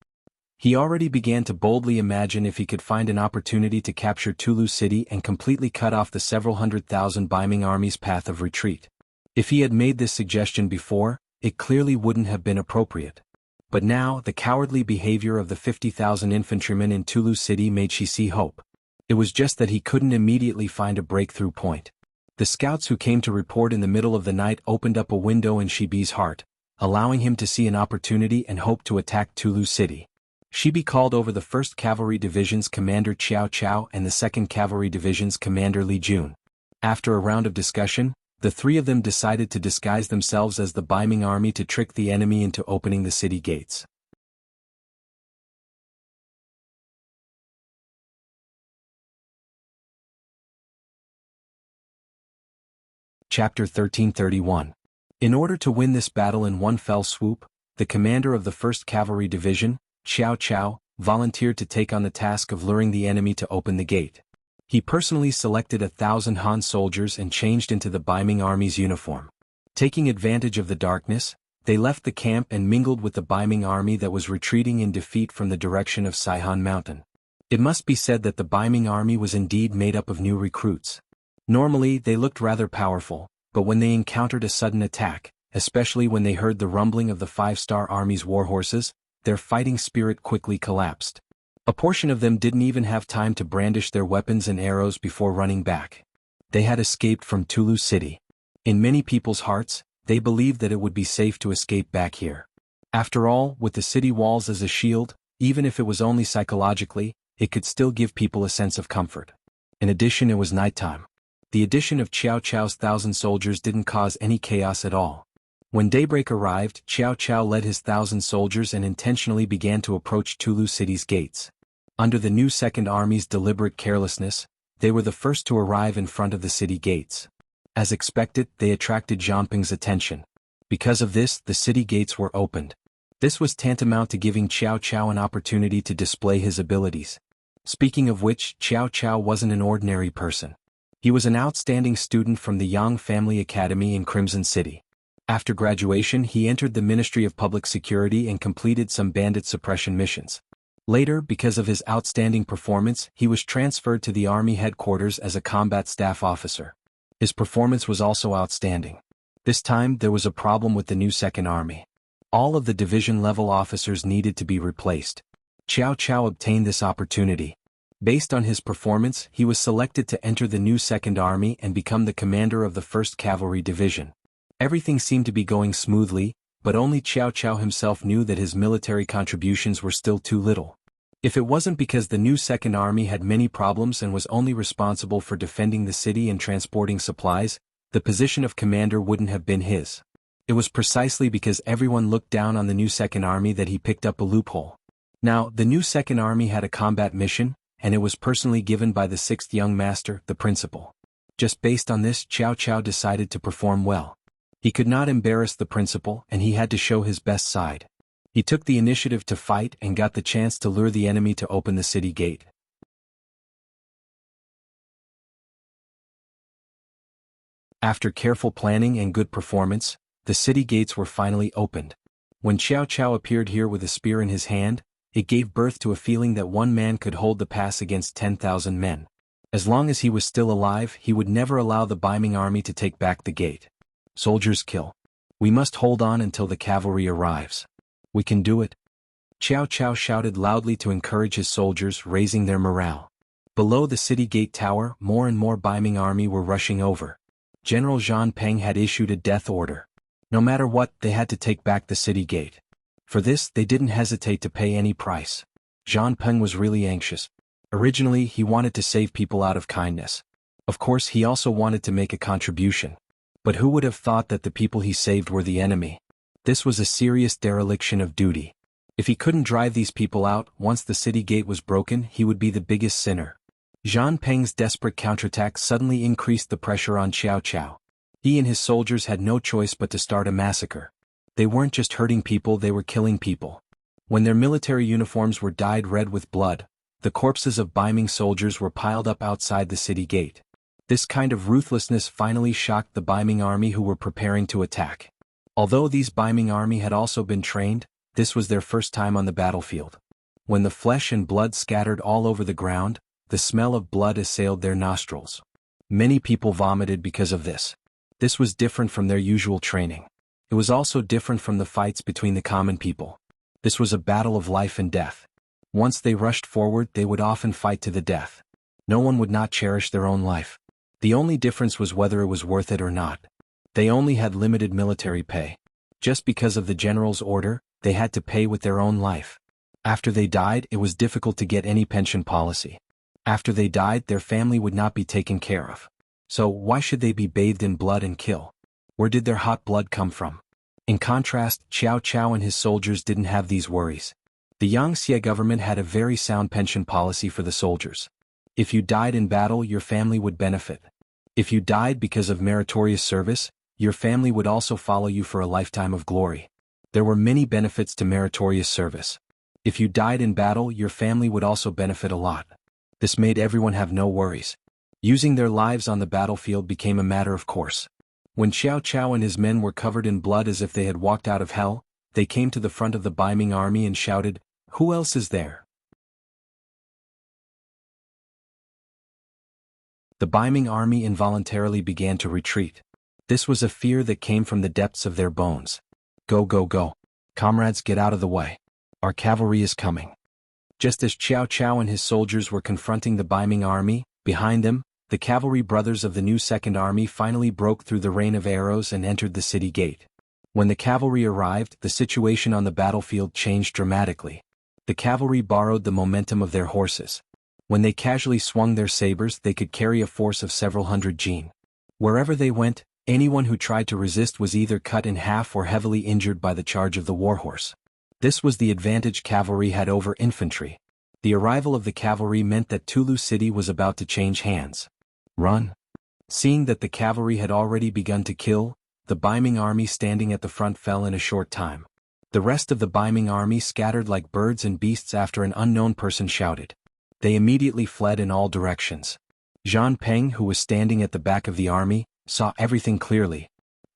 He already began to boldly imagine if he could find an opportunity to capture Tulu City and completely cut off the several 100,000 Biming army's path of retreat. If he had made this suggestion before, it clearly wouldn't have been appropriate. But now, the cowardly behavior of the 50,000 infantrymen in Tulu City made she see hope. It was just that he couldn't immediately find a breakthrough point. The scouts who came to report in the middle of the night opened up a window in Shibi's heart, allowing him to see an opportunity and hope to attack Tulu City. Shibi called over the 1st Cavalry Division's commander Qiao Qiao and the 2nd Cavalry Division's commander Li Jun. After a round of discussion, the 3 of them decided to disguise themselves as the Biming army to trick the enemy into opening the city gates. Chapter 1331. In order to win this battle in one fell swoop, the commander of the 1st Cavalry Division, Qiao Qiao, volunteered to take on the task of luring the enemy to open the gate. He personally selected 1,000 Han soldiers and changed into the Biming army's uniform. Taking advantage of the darkness, they left the camp and mingled with the Biming army that was retreating in defeat from the direction of Saihan Mountain. It must be said that the Biming army was indeed made up of new recruits. Normally, they looked rather powerful, but when they encountered a sudden attack, especially when they heard the rumbling of the 5-star army's warhorses, their fighting spirit quickly collapsed. A portion of them didn't even have time to brandish their weapons and arrows before running back. They had escaped from Tulu City. In many people's hearts, they believed that it would be safe to escape back here. After all, with the city walls as a shield, even if it was only psychologically, it could still give people a sense of comfort. In addition, it was nighttime. The addition of Qiao Qiao's 1,000 soldiers didn't cause any chaos at all. When daybreak arrived, Qiao Qiao led his 1,000 soldiers and intentionally began to approach Tulu City's gates. Under the new 2nd Army's deliberate carelessness, they were the first to arrive in front of the city gates. As expected, they attracted Zhang Ping's attention. Because of this, the city gates were opened. This was tantamount to giving Qiao Qiao an opportunity to display his abilities. Speaking of which, Qiao Qiao wasn't an ordinary person. He was an outstanding student from the Yang Family Academy in Crimson City. After graduation, he entered the Ministry of Public Security and completed some bandit suppression missions. Later, because of his outstanding performance, he was transferred to the Army headquarters as a combat staff officer. His performance was also outstanding. This time, there was a problem with the new 2nd Army. All of the division-level officers needed to be replaced. Cao Cao obtained this opportunity. Based on his performance, he was selected to enter the new Second Army and become the commander of the 1st Cavalry Division. Everything seemed to be going smoothly, but only Cao Cao himself knew that his military contributions were still too little. If it wasn't because the new Second Army had many problems and was only responsible for defending the city and transporting supplies, the position of commander wouldn't have been his. It was precisely because everyone looked down on the new Second Army that he picked up a loophole. Now, the new Second Army had a combat mission, and it was personally given by the 6th young master, the principal. Just based on this, Cao Cao decided to perform well. He could not embarrass the principal, and he had to show his best side. He took the initiative to fight and got the chance to lure the enemy to open the city gate. After careful planning and good performance, the city gates were finally opened. When Cao Cao appeared here with a spear in his hand, it gave birth to a feeling that one man could hold the pass against 10,000 men. As long as he was still alive, he would never allow the Baiming army to take back the gate. Soldiers kill. We must hold on until the cavalry arrives. We can do it. Cao Cao shouted loudly to encourage his soldiers, raising their morale. Below the city gate tower, more and more Baiming army were rushing over. General Zhang Peng had issued a death order. No matter what, they had to take back the city gate. For this, they didn't hesitate to pay any price. Zhang Peng was really anxious. Originally, he wanted to save people out of kindness. Of course, he also wanted to make a contribution. But who would have thought that the people he saved were the enemy? This was a serious dereliction of duty. If he couldn't drive these people out, once the city gate was broken, he would be the biggest sinner. Zhang Peng's desperate counterattack suddenly increased the pressure on Cao Cao. He and his soldiers had no choice but to start a massacre. They weren't just hurting people, they were killing people. When their military uniforms were dyed red with blood, the corpses of Baiming soldiers were piled up outside the city gate. This kind of ruthlessness finally shocked the Baiming army, who were preparing to attack. Although these Baiming army had also been trained, this was their first time on the battlefield. When the flesh and blood scattered all over the ground, the smell of blood assailed their nostrils. Many people vomited because of this. This was different from their usual training. It was also different from the fights between the common people. This was a battle of life and death. Once they rushed forward, they would often fight to the death. No one would not cherish their own life. The only difference was whether it was worth it or not. They only had limited military pay. Just because of the general's order, they had to pay with their own life. After they died, it was difficult to get any pension policy. After they died, their family would not be taken care of. So why should they be bathed in blood and kill? Where did their hot blood come from? In contrast, Cao Cao and his soldiers didn't have these worries. The Yangtze government had a very sound pension policy for the soldiers. If you died in battle, your family would benefit. If you died because of meritorious service, your family would also follow you for a lifetime of glory. There were many benefits to meritorious service. If you died in battle, your family would also benefit a lot. This made everyone have no worries. Using their lives on the battlefield became a matter of course. When Cao Cao and his men were covered in blood as if they had walked out of hell, they came to the front of the Baiming army and shouted, "Who else is there?" The Baiming army involuntarily began to retreat. This was a fear that came from the depths of their bones. "Go, go, go. Comrades, get out of the way. Our cavalry is coming." Just as Cao Cao and his soldiers were confronting the Baiming army, behind them, the cavalry brothers of the new Second Army finally broke through the rain of arrows and entered the city gate. When the cavalry arrived, the situation on the battlefield changed dramatically. The cavalry borrowed the momentum of their horses. When they casually swung their sabers, they could carry a force of several hundred jin. Wherever they went, anyone who tried to resist was either cut in half or heavily injured by the charge of the warhorse. This was the advantage cavalry had over infantry. The arrival of the cavalry meant that Tulu City was about to change hands. Run. Seeing that the cavalry had already begun to kill, the Baiming army standing at the front fell in a short time. The rest of the Baiming army scattered like birds and beasts after an unknown person shouted. They immediately fled in all directions. Zhang Peng, who was standing at the back of the army, saw everything clearly.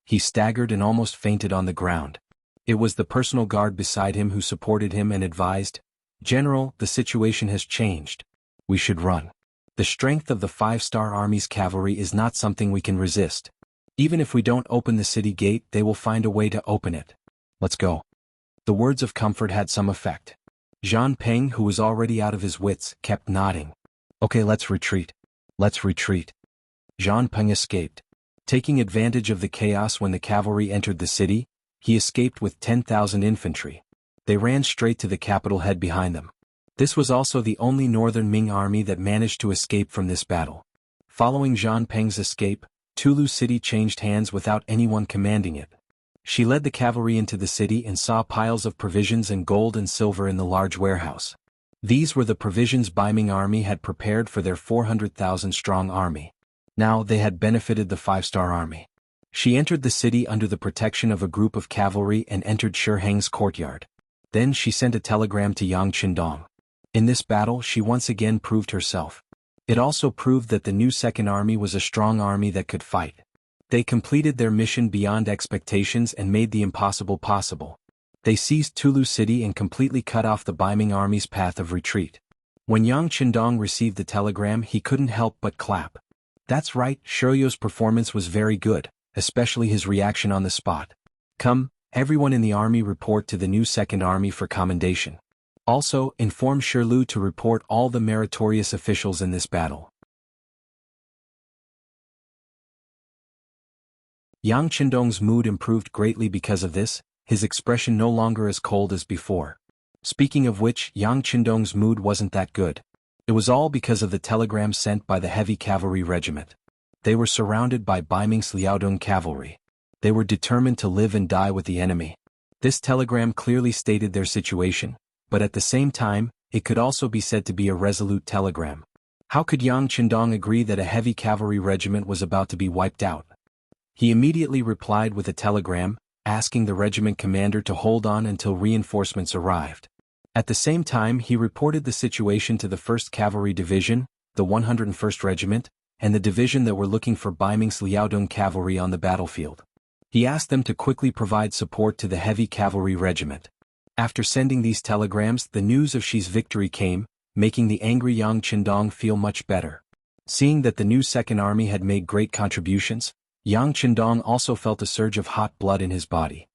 He staggered and almost fainted on the ground. It was the personal guard beside him who supported him and advised, "General, the situation has changed. We should run. The strength of the 5-star Army's cavalry is not something we can resist. Even if we don't open the city gate, they will find a way to open it. Let's go." The words of comfort had some effect. Zhang Peng, who was already out of his wits, kept nodding. Okay, let's retreat. Let's retreat. Zhang Peng escaped. Taking advantage of the chaos when the cavalry entered the city, he escaped with 10,000 infantry. They ran straight to the capital head behind them. This was also the only northern Ming army that managed to escape from this battle. Following Zhang Peng's escape, Tulu city changed hands without anyone commanding it. She led the cavalry into the city and saw piles of provisions and gold and silver in the large warehouse. These were the provisions Ming army had prepared for their 400,000-strong army. Now they had benefited the 5-star army. She entered the city under the protection of a group of cavalry and entered Shi Heng's courtyard. Then she sent a telegram to Yang Qindong. In this battle she once again proved herself. It also proved that the new Second Army was a strong army that could fight. They completed their mission beyond expectations and made the impossible possible. They seized Tulu city and completely cut off the Ming army's path of retreat. When Yang Qindong received the telegram, he couldn't help but clap. That's right, Shiryo's performance was very good, especially his reaction on the spot. Come, everyone in the army report to the new Second Army for commendation. Also, inform Shirlu to report all the meritorious officials in this battle. Yang Qindong's mood improved greatly because of this, his expression no longer as cold as before. Speaking of which, Yang Qindong's mood wasn't that good. It was all because of the telegram sent by the heavy cavalry regiment. They were surrounded by Ming's Liaodong cavalry. They were determined to live and die with the enemy. This telegram clearly stated their situation, but at the same time, it could also be said to be a resolute telegram. How could Yang Qindong agree that a heavy cavalry regiment was about to be wiped out? He immediately replied with a telegram, asking the regiment commander to hold on until reinforcements arrived. At the same time, he reported the situation to the 1st Cavalry Division, the 101st Regiment, and the division that were looking for Ming's Liaodong cavalry on the battlefield. He asked them to quickly provide support to the heavy cavalry regiment. After sending these telegrams, the news of Xi's victory came, making the angry Yang Qindong feel much better. Seeing that the new Second Army had made great contributions, Yang Qindong also felt a surge of hot blood in his body.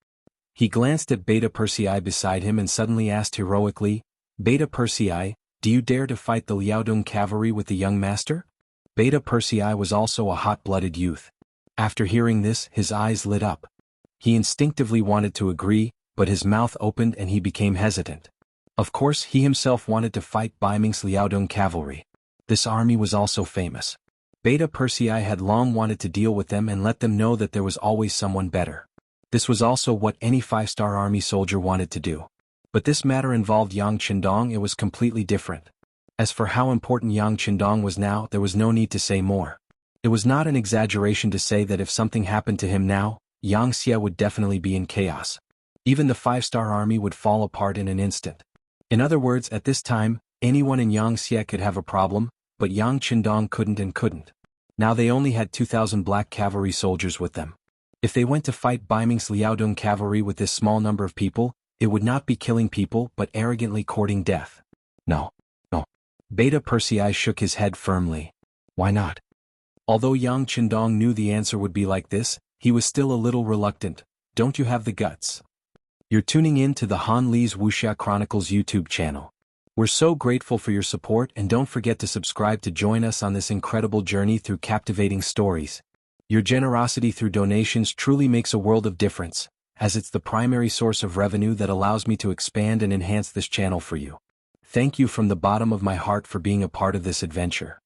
He glanced at Beta Persei beside him and suddenly asked heroically, "Beta Persei, do you dare to fight the Liaodong cavalry with the young master?" Beta Persei was also a hot-blooded youth. After hearing this, his eyes lit up. He instinctively wanted to agree, but his mouth opened and he became hesitant. Of course, he himself wanted to fight Ming's Liaodong cavalry. This army was also famous. Beta Persei had long wanted to deal with them and let them know that there was always someone better. This was also what any 5-star army soldier wanted to do. But this matter involved Yang Qindong. It was completely different. As for how important Yang Qindong was now, there was no need to say more. It was not an exaggeration to say that if something happened to him now, Yang Xie would definitely be in chaos. Even the 5-star army would fall apart in an instant. In other words, at this time, anyone in Yang Xie could have a problem, but Yang Qindong couldn't. Now they only had 2,000 black cavalry soldiers with them. If they went to fight Ming's Liaodong cavalry with this small number of people, it would not be killing people but arrogantly courting death. No. Beta Persei shook his head firmly. Why not? Although Yang Qindong knew the answer would be like this, he was still a little reluctant. Don't you have the guts? You're tuning in to the Han Li's Wuxia Chronicles YouTube channel. We're so grateful for your support, and don't forget to subscribe to join us on this incredible journey through captivating stories. Your generosity through donations truly makes a world of difference, as it's the primary source of revenue that allows me to expand and enhance this channel for you. Thank you from the bottom of my heart for being a part of this adventure.